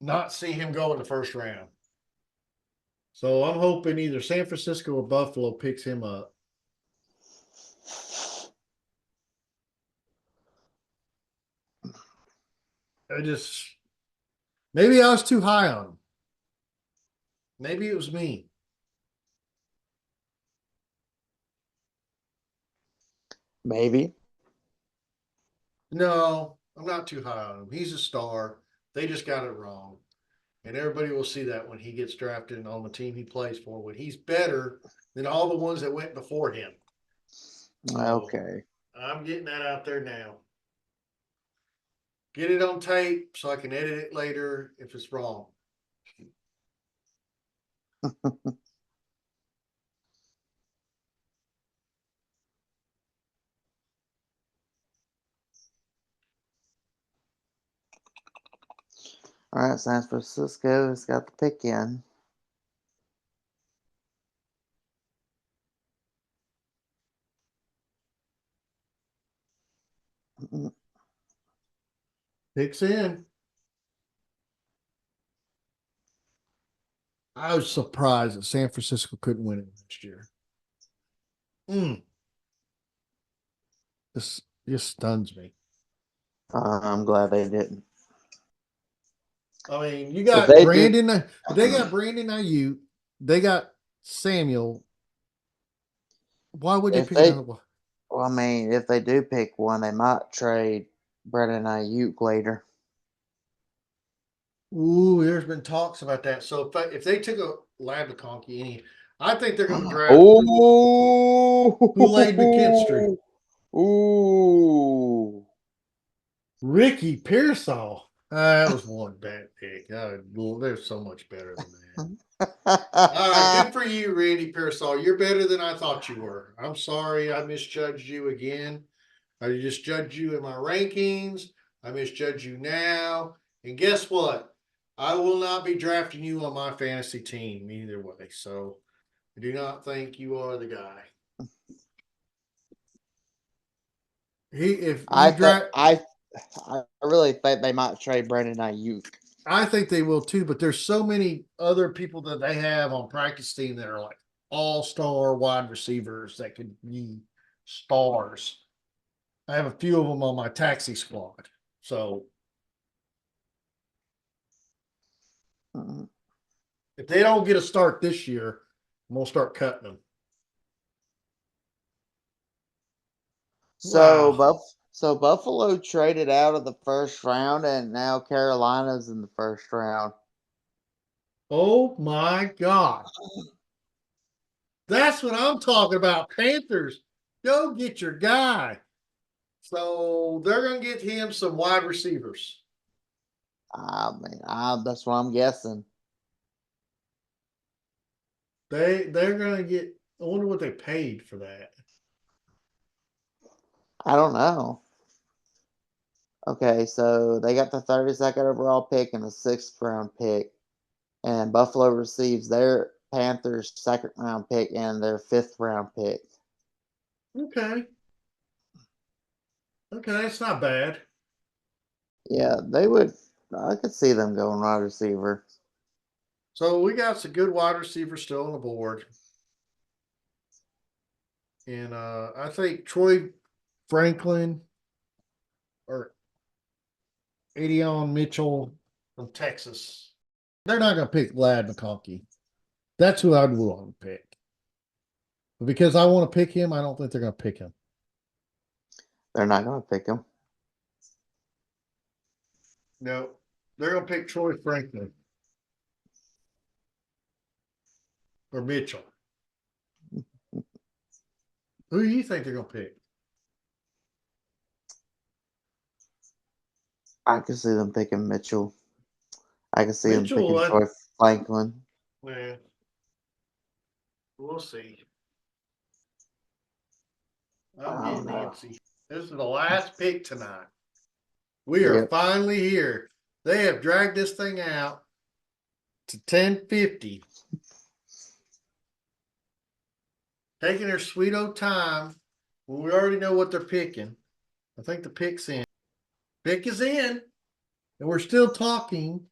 not see him go in the first round. So I'm hoping either San Francisco or Buffalo picks him up. Maybe I was too high on him. Maybe it was me. Maybe. No, I'm not too high on him. He's a star. They just got it wrong. And everybody will see that when he gets drafted on the team he plays for, when he's better than all the ones that went before him. So Okay. I'm getting that out there now. Get it on tape so I can edit it later if it's wrong. All right, San Francisco has got the pick in. Picks in. I was surprised that San Francisco couldn't win it next year. This just stuns me. I'm glad they didn't. I mean, you If got they do, Brandon. They got Brandon Ayuk. They got Samuel. Why would they if pick they, another one? well, I mean, if they do pick one, they might trade Brennan Ayuk later. Ooh, there's been talks about that. So if they took a Labaconky, I think they're going to draft Ooh, Kool-Aid McKinstry, ooh. Ricky Pearsall. That was one bad pick. They're so much better than that. All right, good for you, Randy Pearsall. You're better than I thought you were. I'm sorry I misjudged you again. I just judged you in my rankings. I misjudged you now. And guess what? I will not be drafting you on my fantasy team either way. So I do not think you are the guy. If I you think draft, I really think they might trade Brennan Ayuk. I think they will too. But there's so many other people that they have on practice team that are like all-star wide receivers that could be stars. I have a few of them on my taxi squad. So Mm. if they don't get a start this year, I'm gonna start cutting them. So Wow. so Buffalo traded out of the first round, and now Carolina's in the first round. Oh my God. That's what I'm talking about. Panthers, go get your guy. So they're gonna get him some wide receivers. I mean, that's what I'm guessing. They're gonna get. I wonder what they paid for that. I don't know. Okay, so they got the 32nd overall pick and the 6th round pick, and Buffalo receives their Panthers second round pick and their 5th round pick. Okay. Okay, that's not bad. Yeah, they would. I could see them going wide receiver. So we got some good wide receivers still on the board. And I think Troy Franklin or Adion Mitchell from Texas. They're not going to pick Lad McConkey. That's who I'd want to pick. But because I want to pick him, I don't think they're going to pick him. They're not going to pick him. No, they're going to pick Troy Franklin or Mitchell. Who do you think they're going to pick? I can see them picking Mitchell. I can see them Mitchell, picking Troy Franklin. man, we'll see. I'm I don't getting know. antsy. This is the last pick tonight. We are Yep. finally here. They have dragged this thing out to 10:50. Taking their sweet old time. Well, we already know what they're picking. I think the pick's in. Pick is in. And we're still talking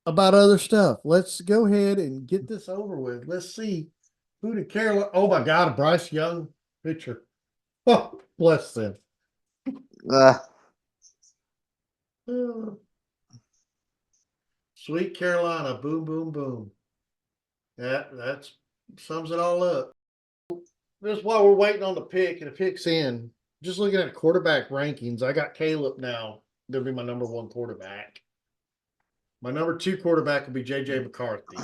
about other stuff. Let's go ahead and get this over with. Let's see who did Carolina. Oh my God, a Bryce Young pitcher. Oh, bless them. Uh, Oh, sweet Carolina. Boom, boom, boom. That's sums it all up. Just while we're waiting on the pick and the pick's in, just looking at quarterback rankings, I got Caleb now. They'll be my number one quarterback. My number two quarterback will be JJ McCarthy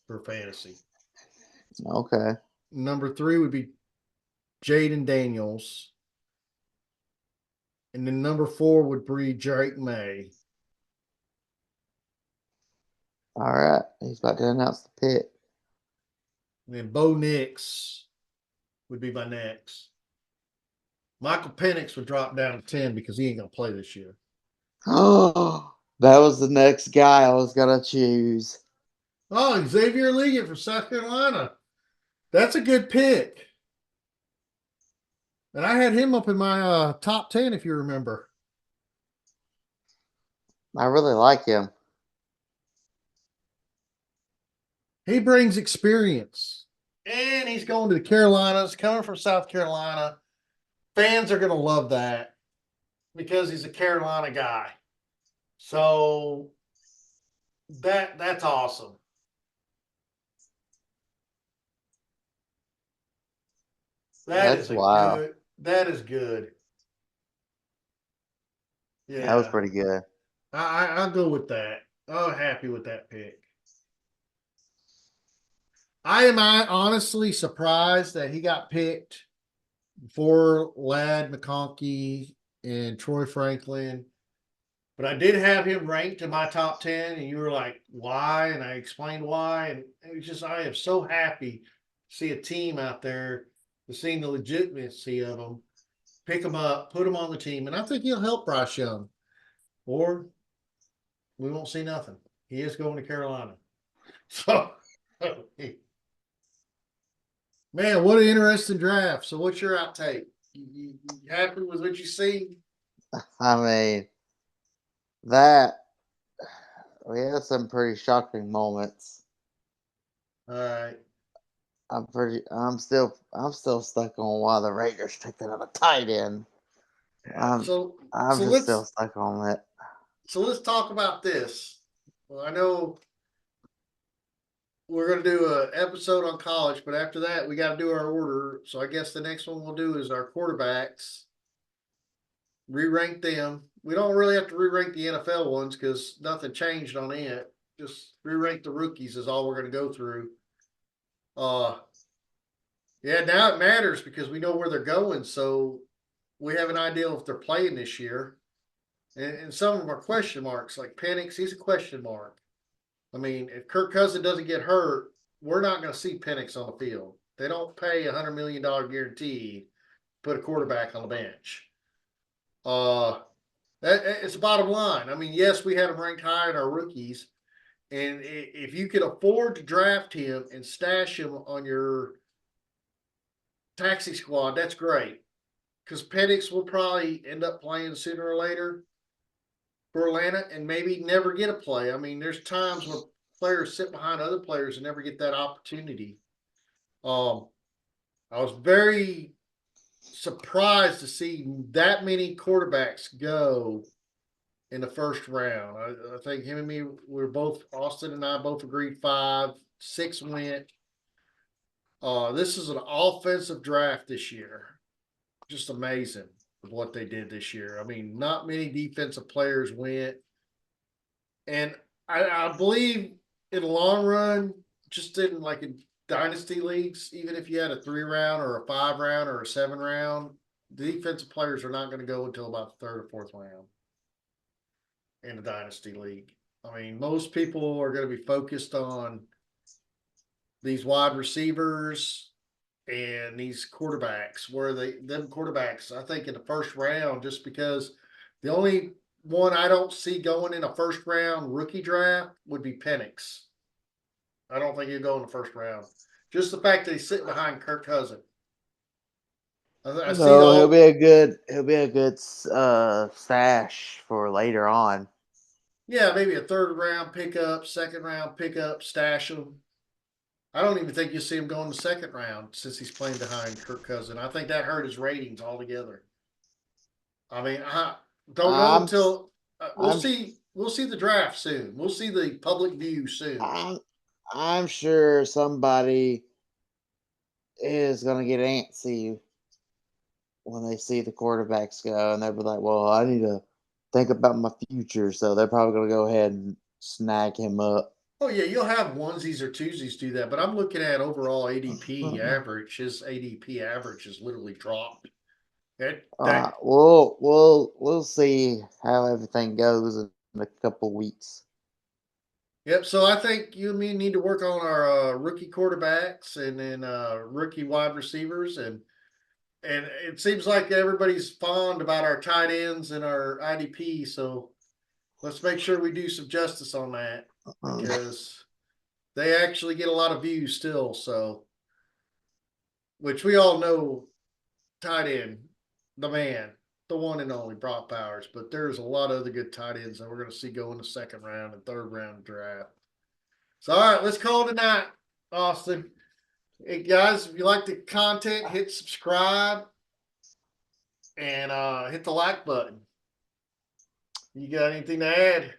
for fantasy. okay. Number three would be Jaden Daniels. And then number four would be Drake May. All right. He's about to announce the pick. And then Bo Nix would be my next. Michael Penix would drop down to 10 because he ain't going to play this year. Oh, that was the next guy I was going to choose. Oh, Xavier Leggett from South Carolina. That's a good pick. And I had him up in my top 10, if you remember. I really like him. He brings experience. And he's going to the Carolinas, coming from South Carolina. Fans are going to love that because he's a Carolina guy. So that's awesome. That's wild. That is good. That was Yeah. pretty good. I'll go with that. I'm happy with that pick. I honestly surprised that he got picked before Ladd McConkey and Troy Franklin. But I did have him ranked in my top 10, and you were like, why? And I explained why. And it was just, I am so happy to see a team out there, to seeing the legitimacy of them, pick them up, put them on the team. And I think he'll help Bryce Young. Or we won't see nothing. He is going to Carolina. So, man, what an interesting draft. So, what's your outtake? You happy with what you see? I mean, that we had some pretty shocking moments. All right. I'm still stuck on why the Raiders picked another tight end. Yeah. So I'm just still stuck on it. So let's talk about this. Well, I know we're going to do an episode on college, but after that, we got to do our order. So I guess the next one we'll do is our quarterbacks, re-rank them. We don't really have to re-rank the NFL ones because nothing changed on it. Just re-rank the rookies is all we're going to go through. Yeah, now it matters because we know where they're going. So we have an idea if they're playing this year. And some of them are question marks, like Penix, he's a question mark. I mean, if Kirk Cousins doesn't get hurt, we're not going to see Penix on the field. They don't pay $100 million guarantee to put a quarterback on the bench. It's the bottom line. I mean, yes, we had him ranked high in our rookies, and if you can afford to draft him and stash him on your taxi squad, that's great. Because Penix will probably end up playing sooner or later for Atlanta and maybe never get a play. I mean, there's times where players sit behind other players and never get that opportunity. I was very surprised to see that many quarterbacks go in the first round. I think him and me, Austin and I both agreed 5, 6 went. This is an offensive draft this year. Just amazing what they did this year. I mean, not many defensive players went. And I believe in the long run, just in like in dynasty leagues, even if you had a 3 round or a 5 round or a 7 round, defensive players are not going to go until about the third or fourth round in the Dynasty League. I mean, most people are going to be focused on these wide receivers and these quarterbacks, where them quarterbacks, I think in the first round, just because the only one I don't see going in a first round rookie draft would be Penix. I don't think he'll go in the first round. Just the fact that he's sitting behind Kirk Cousins. I see No, he'll all. be a good stash for later on. Yeah, maybe a third round pickup, second round pickup, stash him. I don't even think you'll see him go in the second round since he's playing behind Kirk Cousins. I think that hurt his ratings altogether. I mean, I don't know I'm until we'll I'm see. We'll see the draft soon. We'll see the public view soon. I'm I'm sure somebody is gonna get antsy when they see the quarterbacks go, and they'll be like, "Well, I need to think about my future," so they're probably gonna go ahead and snag him up. Oh yeah, you'll have onesies or twosies do that, but I'm looking at overall ADP average. His ADP average has literally dropped. That We'll see how everything goes in a couple weeks. Yep. So I think you and me need to work on our rookie quarterbacks and then rookie wide receivers, and it seems like everybody's fond about our tight ends and our IDP. So let's make sure we do some justice on that because they actually get a lot of views still. So, which we all know, tight end, the man, the one and only Brock Powers. But there's a lot of other good tight ends that we're going to see go in the second round and third round draft. So, all right, let's call it a night, Austin. Hey, guys, if you like the content, hit subscribe and hit the like button. You got anything to add?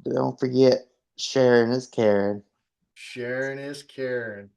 Don't forget, sharing is caring. Sharing is caring.